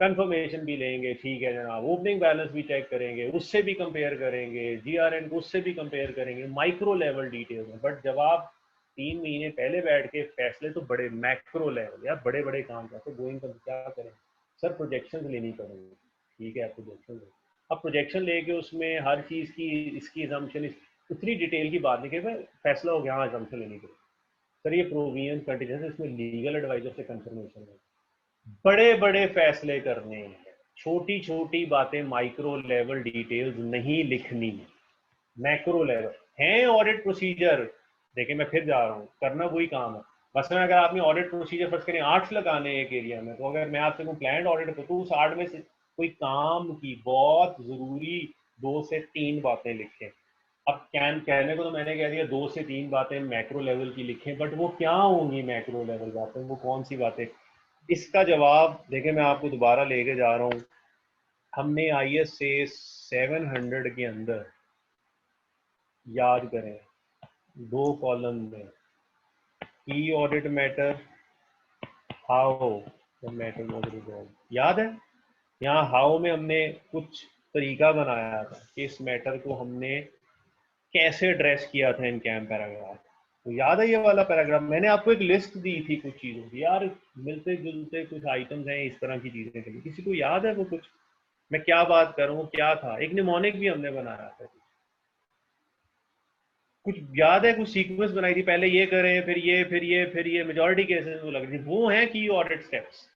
कंफर्मेशन भी लेंगे, ठीक है जनाब, ओपनिंग बैलेंस भी चेक करेंगे, उससे भी कंपेयर करेंगे, जीआरएन को उससे भी कंपेयर करेंगे, माइक्रो लेवल डिटेल में। बट जब आप 3 महीने पहले बैठ के फैसले, तो बड़े मैक्रो लेवल, यार बड़े बड़े काम करते, गोइंग का क्या करें सर, प्रोजेक्शन लेनी पड़ेगी, ठीक है प्रोजेक्शन। अब प्रोजेक्शन लेके उसमें हर चीज़ की इसकी एजम्पशन, इतनी डिटेल की बात नहीं कि भाई फैसला हो गया, हाँ एजम्पशन लेनी पड़ेगी सर, ये प्रोविजन कंटीजेंसी, इसमें लीगल एडवाइजर से कंफर्मेशन है, बड़े बड़े फैसले करने हैं, छोटी छोटी बातें माइक्रो लेवल डिटेल्स नहीं लिखनी, मैक्रो लेवल हैं ऑडिट प्रोसीजर। देखिए मैं फिर जा रहा हूँ, करना वही काम है। मसलन अगर आपने ऑडिट प्रोसीजर फर्स्ट करें 8 लगाने एक एरिया में, तो अगर मैं आपसे कहूँ प्लान्ड ऑडिट को, तो उस 8 में से कोई काम की बहुत जरूरी 2 से 3 बातें लिखें, अब कहने को तो मैंने कह दिया 2 से 3 बातें मैक्रो लेवल की लिखें, बट वो क्या होंगी मैक्रो लेवल बातें, वो कौन सी बातें? इसका जवाब देखिए मैं आपको दोबारा लेके जा रहा हूँ। हमने ISA 700 के अंदर याद करें 2 कॉलम में की audit matter, how the matter was resolve, याद है? यहाँ हाउ में हमने कुछ तरीका बनाया था कि इस मैटर को हमने कैसे ड्रेस किया था इन कैम पैराग्राफ। तो याद है ये वाला पैराग्राफ? मैंने आपको एक लिस्ट दी थी कुछ चीज़ों की, यार मिलते जुलते कुछ आइटम्स हैं इस तरह की चीज़ें के लिए, किसी को याद है वो कुछ मैं क्या बात कर रहा हूँ? क्या था? एक निमोनिक भी हमने बनाया था, कुछ याद है? कुछ सीक्वेंस बनाई थी, पहले ये करें फिर ये फिर ये फिर ये, मेजॉरिटी केसेस वो लग रही थी वो हैं की ऑडिट स्टेप्स,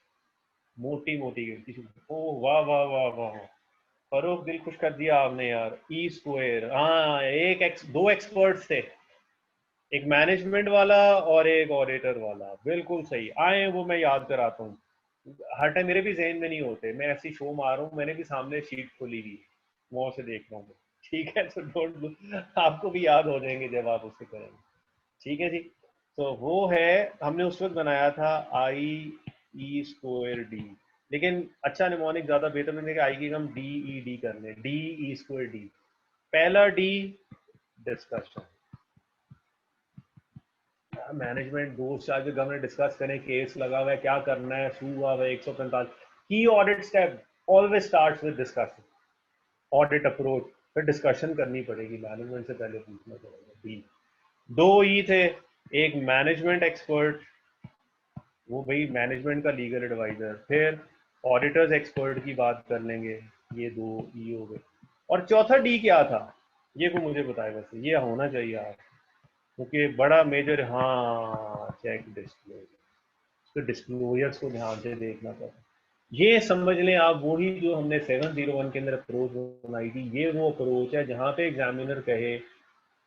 मोटी मोटी किसी। ओह वाह वाह वाह वाह, फरूक दिल खुश कर दिया आपने यार। ई स्क्वायर, हाँ दो एक्सपर्ट्स थे, एक मैनेजमेंट वाला और एक ऑडिटर वाला, बिल्कुल सही आए वो, मैं याद कराता हूँ। हर टाइम मेरे भी जहन में नहीं होते, मैं ऐसी शो मार रहा हूँ, मैंने भी सामने शीट खोली हुई वहां से देख रहा हूँ। ठीक है, तो डोंट, आपको भी याद हो जाएंगे जब आप उससे करेंगे। ठीक है जी। तो वो है, हमने उस वक्त बनाया था IE²D, लेकिन अच्छा निमोनिक ज्यादा बेहतर मैंने आई की हम DED करने, DE²D। पहला D डिस्कशन, मैनेजमेंट दोस्त आज गवर्नमेंट डिस्कस करें, केस लगा हुआ है, क्या करना है, सू हुआ है 145। की audit step always starts with discussion, audit approach, फिर डिस्कशन करनी पड़ेगी, मैनेजमेंट से पहले पूछना पड़ेगा। डी, 2 E थे, एक मैनेजमेंट एक्सपर्ट, वो भाई मैनेजमेंट का लीगल एडवाइजर, फिर ऑडिटर्स एक्सपर्ट की बात कर लेंगे, ये 2 E हो गए। और चौथा डी क्या था, ये को मुझे बताए, वैसे ये होना चाहिए आप, क्योंकि बड़ा मेजर, हाँ चेक डिस्क्लोजर, तो डिस्क्लोजर्स को ध्यान से देखना पड़ता। ये समझ लें आप, वही जो हमने 701 के अंदर अप्रोच बनाई थी, ये वो अप्रोच है जहां पे एग्जामिनर कहे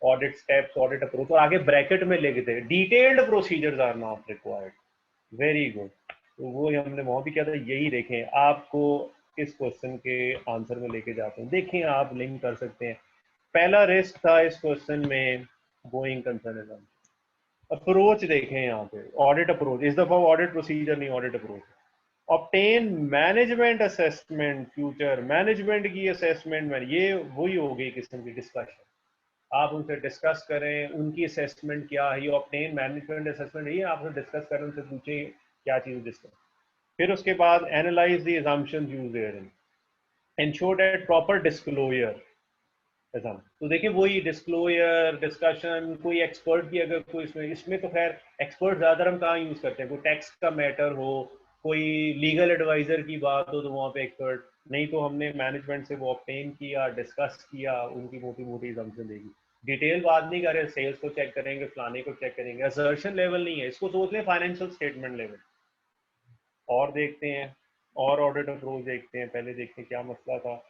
ऑडिट स्टेप्स, ऑडिट अप्रोच, और आगे ब्रैकेट में लिख दे detailed procedures are not required. Very good. तो वो हमने वहां भी किया था, यही देखें आपको इस क्वेश्चन के आंसर में लेके जाते हैं, देखें आप लिंक कर सकते हैं। पहला रिस्क था इस क्वेश्चन में गोइंग कंसर्न, अप्रोच देखें यहाँ पे, ऑडिट अप्रोच, इस दफा ऑडिट प्रोसीजर नहीं, audit approach. Obtain management assessment, future management की असेसमेंट में, ये वही हो गई किस्म की डिस्कशन, आप उनसे डिस्कस करें उनकी असेसमेंट क्या है, ये ऑब्टेन मैनेजमेंट असेसमेंट है, आप उनसे डिस्कस करें, उनसे पूछें क्या चीज़ डिस्कस। फिर उसके बाद analyse the assumptions used therein, ensure that proper disclosure, ऐसा। तो देखिए वही डिस्क्लोजर डिस्कशन, कोई एक्सपर्ट की अगर कोई इसमें इसमें तो खैर एक्सपर्ट ज्यादा हम कहाँ यूज करते हैं, कोई टैक्स का मैटर हो, कोई लीगल एडवाइजर की बात हो, तो वहाँ पे एक्सपर्ट नहीं, तो हमने मैनेजमेंट से वो ऑब्टेन किया, डिस्कस किया, उनकी मोटी मोटी assumption देगी। डिटेल बात नहीं कर रहे, सेल्स को चेक करेंगे, फलाने को चेक करेंगे, असर्शन लेवल नहीं है, इसको सोच लें फाइनेंशियल स्टेटमेंट लेवल। और देखते हैं, और ऑडिट अप्रोच देखते हैं, पहले देखते हैं क्या मसला था।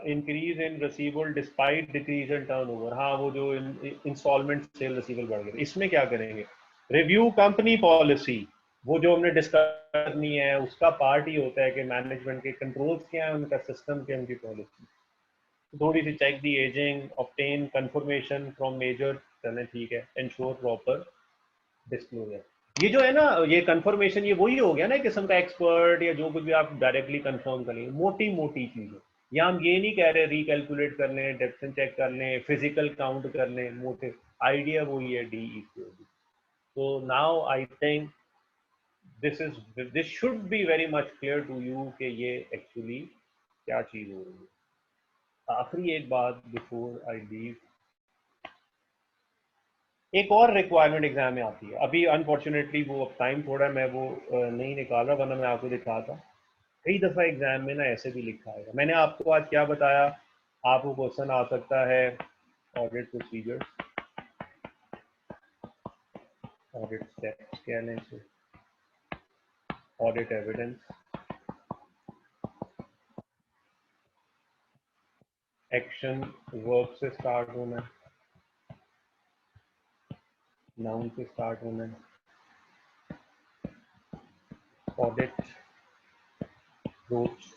Increase in receivable despite decrease in turnover, हाँ वो जो इंस्टॉलमेंट सेल रिसीवेबल बढ़ गए, इसमें क्या करेंगे? रिव्यू कंपनी पॉलिसी, वो जो हमने डिस्कस करनी है उसका पार्ट ही होता है कि मैनेजमेंट के कंट्रोल्स क्या है, उनका सिस्टम क्या है, उनकी पॉलिसी। थोड़ी सी check the ageing, obtain confirmation from major, चलें ठीक है, इंश्योर प्रॉपर डिस्क्लोजर। ये जो है ना, ये कंफर्मेशन, ये वही हो गया ना किस्म का एक्सपर्ट, या जो कुछ भी आप डायरेक्टली कंफर्म करेंगे, मोटी मोटी चीजें। या हम ये नहीं कह रहे रिकैलकुलेट कर लें, डेप्थ चेक कर लें, फिजिकल काउंट कर लें, मोटे आइडिया वही है डी। तो now I think this should be very much clear to you कि ये एक्चुअली क्या चीज हो रही है। आखिरी एक बात बिफोर आई लीव, एक और रिक्वायरमेंट एग्जाम में आती है, अभी अनफॉर्चुनेटली वो अब टाइम थोड़ा मैं वो नहीं निकाल रहा, वरना मैं आपको दिखाता। कई दफ़ा एग्जाम में ना ऐसे भी लिखा है, मैंने आपको आज क्या बताया, आपको क्वेश्चन आ सकता है ऑडिट प्रोसीजर, ऑडिट स्टेप्स कहने से, ऑडिट एविडेंस, एक्शन वर्ब से स्टार्ट होना है, नाउन से स्टार्ट होना है, ऑडिट अप्रोच,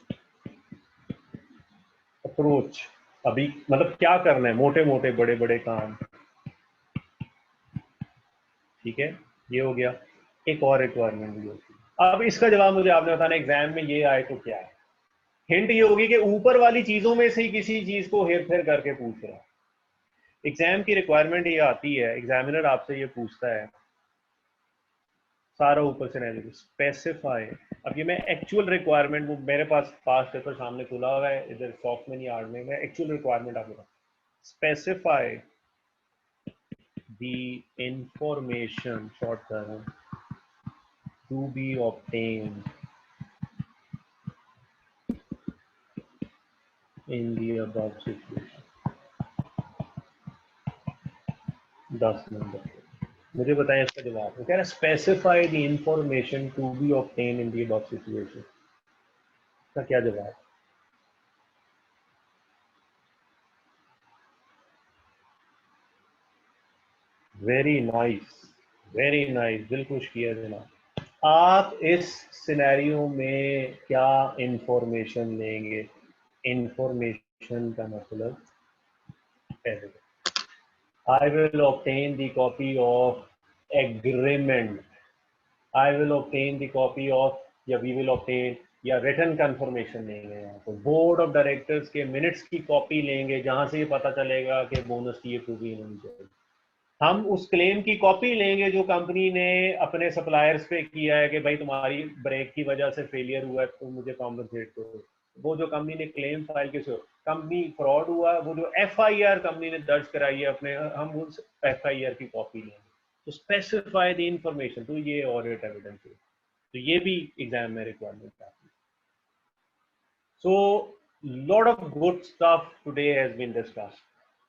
अप्रोच अभी मतलब क्या करना है, मोटे मोटे बड़े बड़े काम, ठीक है, ये हो गया। एक और रिक्वायरमेंट भी होती है। अब इसका जवाब मुझे आपने बताना एग्जाम में ये आए तो क्या है। हिंट ये होगी कि ऊपर वाली चीजों में से ही किसी चीज को हेर फेर करके पूछ रहा है। एग्जाम की रिक्वायरमेंट ये आती है, एग्जामिनर आपसे ये पूछता है, सारा ऊपर से नहीं, स्पेसिफाई। अब ये मैं एक्चुअल रिक्वायरमेंट, वो मेरे पास पास पेपर सामने खुला हुआ है इधर सॉफ्टवेयर यार्ड में, मैं एक्चुअल रिक्वायरमेंट आपको specify the information short term to be obtained in the above situation. 10 number. मुझे बताएं इसका जवाब। वो कह रहा है specify the information to be obtain in the above situation. इसका क्या जवाब? वेरी नाइस, वेरी नाइस, दिल खुश किया जनाब। आप इस सिनेरियो में क्या इंफॉर्मेशन लेंगे? इंफॉर्मेशन का मतलब I will obtain the copy of agreement. I will obtain the copy of, या we will obtain, या रिटन कंफर्मेशन लेंगे। यहाँ तो बोर्ड ऑफ डायरेक्टर्स के मिनट्स की कॉपी लेंगे जहां से ये पता चलेगा कि बोनस की अप्रूवल होनी चाहिए। हम उस क्लेम की कॉपी लेंगे जो कंपनी ने अपने सप्लायर्स पे किया है कि भाई तुम्हारी ब्रेक की वजह से फेलियर हुआ है, तुम मुझे कॉम्पनसेट करो। वो जो कंपनी ने क्लेम फाइल किस, कंपनी फ्रॉड हुआ, वो जो FIR कंपनी ने दर्ज कराई है अपने, हम उस FIR की कॉपी लेंगे। तो स्पेसिफाई द इंफॉर्मेशन, तो ये ऑडिट एविडेंस है, तो ये भी एग्जाम में रिक्वायरमेंट आती है। So lot of good stuff today has been discussed,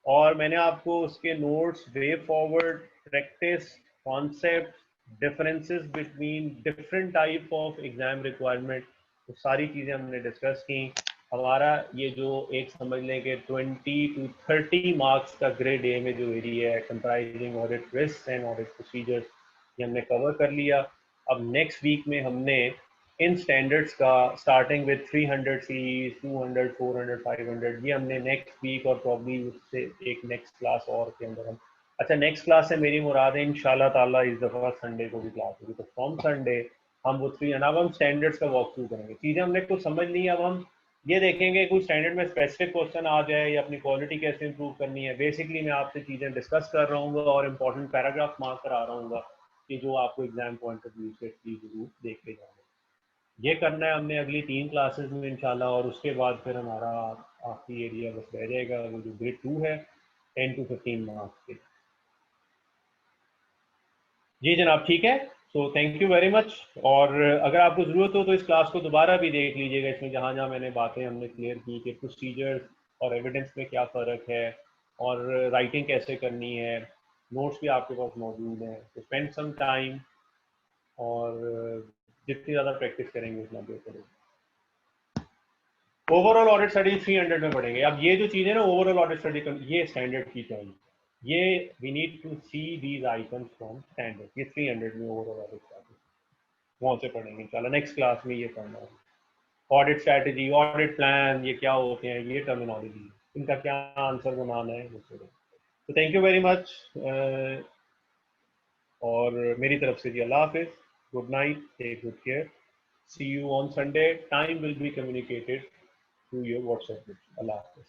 और मैंने आपको उसके notes, way forward, practice, concept, differences between different type of exam requirement, तो सारी चीज़ें हमने डिस्कस की। हमारा ये जो एक समझ लें कि 20 to 30 मार्क्स का ग्रेड ए में जो एरिया है comprising audit risk and audit procedures, ये हमने कवर कर लिया। अब नेक्स्ट वीक में हमने इन स्टैंडर्ड्स का स्टार्टिंग विद 300 सीरीज, 200, 400, 500, ये हमने नेक्स्ट वीक और प्रॉब्ली उससे एक नेक्स्ट क्लास और के अंदर हम, अच्छा नेक्स्ट क्लास से मेरी मुराद है इंशाल्लाह ताला इस दफ़ा संडे को भी क्लास होगी, तो फ्रॉम संडे हम वो 3, अब हम स्टैंडर्ड्स का वॉक थ्रू करेंगे। चीज़ें हमने कुछ समझ ली, अब हम ये देखेंगे कुछ स्टैंडर्ड में स्पेसिफिक क्वेश्चन आ जाए या अपनी क्वालिटी कैसे इंप्रूव करनी है। बेसिकली मैं आपसे चीज़ें डिस्कस कर रहा हूँ और इंपॉर्टेंट पैराग्राफ मार्क करा रहा हूँ कि जो आपको एग्जाम पॉइंट ऑफ व्यू से जरूर देख के जाएंगे। ये करना है हमने अगली 3 क्लासेस में इंशाल्लाह, और उसके बाद फिर हमारा आखिरी एरिया बस रह जाएगा वो जो ग्रेड 2 है 10 to 15 मार्क्स के। जी जनाब, ठीक है। So thank you very much, और अगर आपको ज़रूरत हो तो इस क्लास को दोबारा भी देख लीजिएगा। इसमें जहाँ जहाँ मैंने बातें हमने क्लियर की कि प्रोसीजर और एविडेंस में क्या फ़र्क है और राइटिंग कैसे करनी है, नोट्स भी आपके पास मौजूद हैं, तो स्पेंड सम टाइम, और जितनी ज़्यादा प्रैक्टिस करेंगे उतना बेहतर होगा। ओवरऑल ऑडिट स्टडी 300 में पढ़ेंगे। अब ये जो चीज़ है ना, ओवरऑल ऑडिट स्टडी, ये स्टैंडर्ड की चाहिए, ये we need to see these items from standard, ये 300 में ओवरऑल ऑडिट स्टडी वहाँ से पढ़ेंगे इंशाल्लाह। नेक्स्ट क्लास में ये पढ़ना है, ऑडिट स्ट्रैटेजी, ऑडिट प्लान, ये क्या होते हैं, ये टर्मिनोलॉजी, इनका क्या आंसर बनाना है मुझसे। तो थैंक यू वेरी मच, और मेरी तरफ से जी अल्लाह हाफिज, good night, take good care, see you on Sunday, time will be communicated through your WhatsApp group. अल्लाह हाफिज।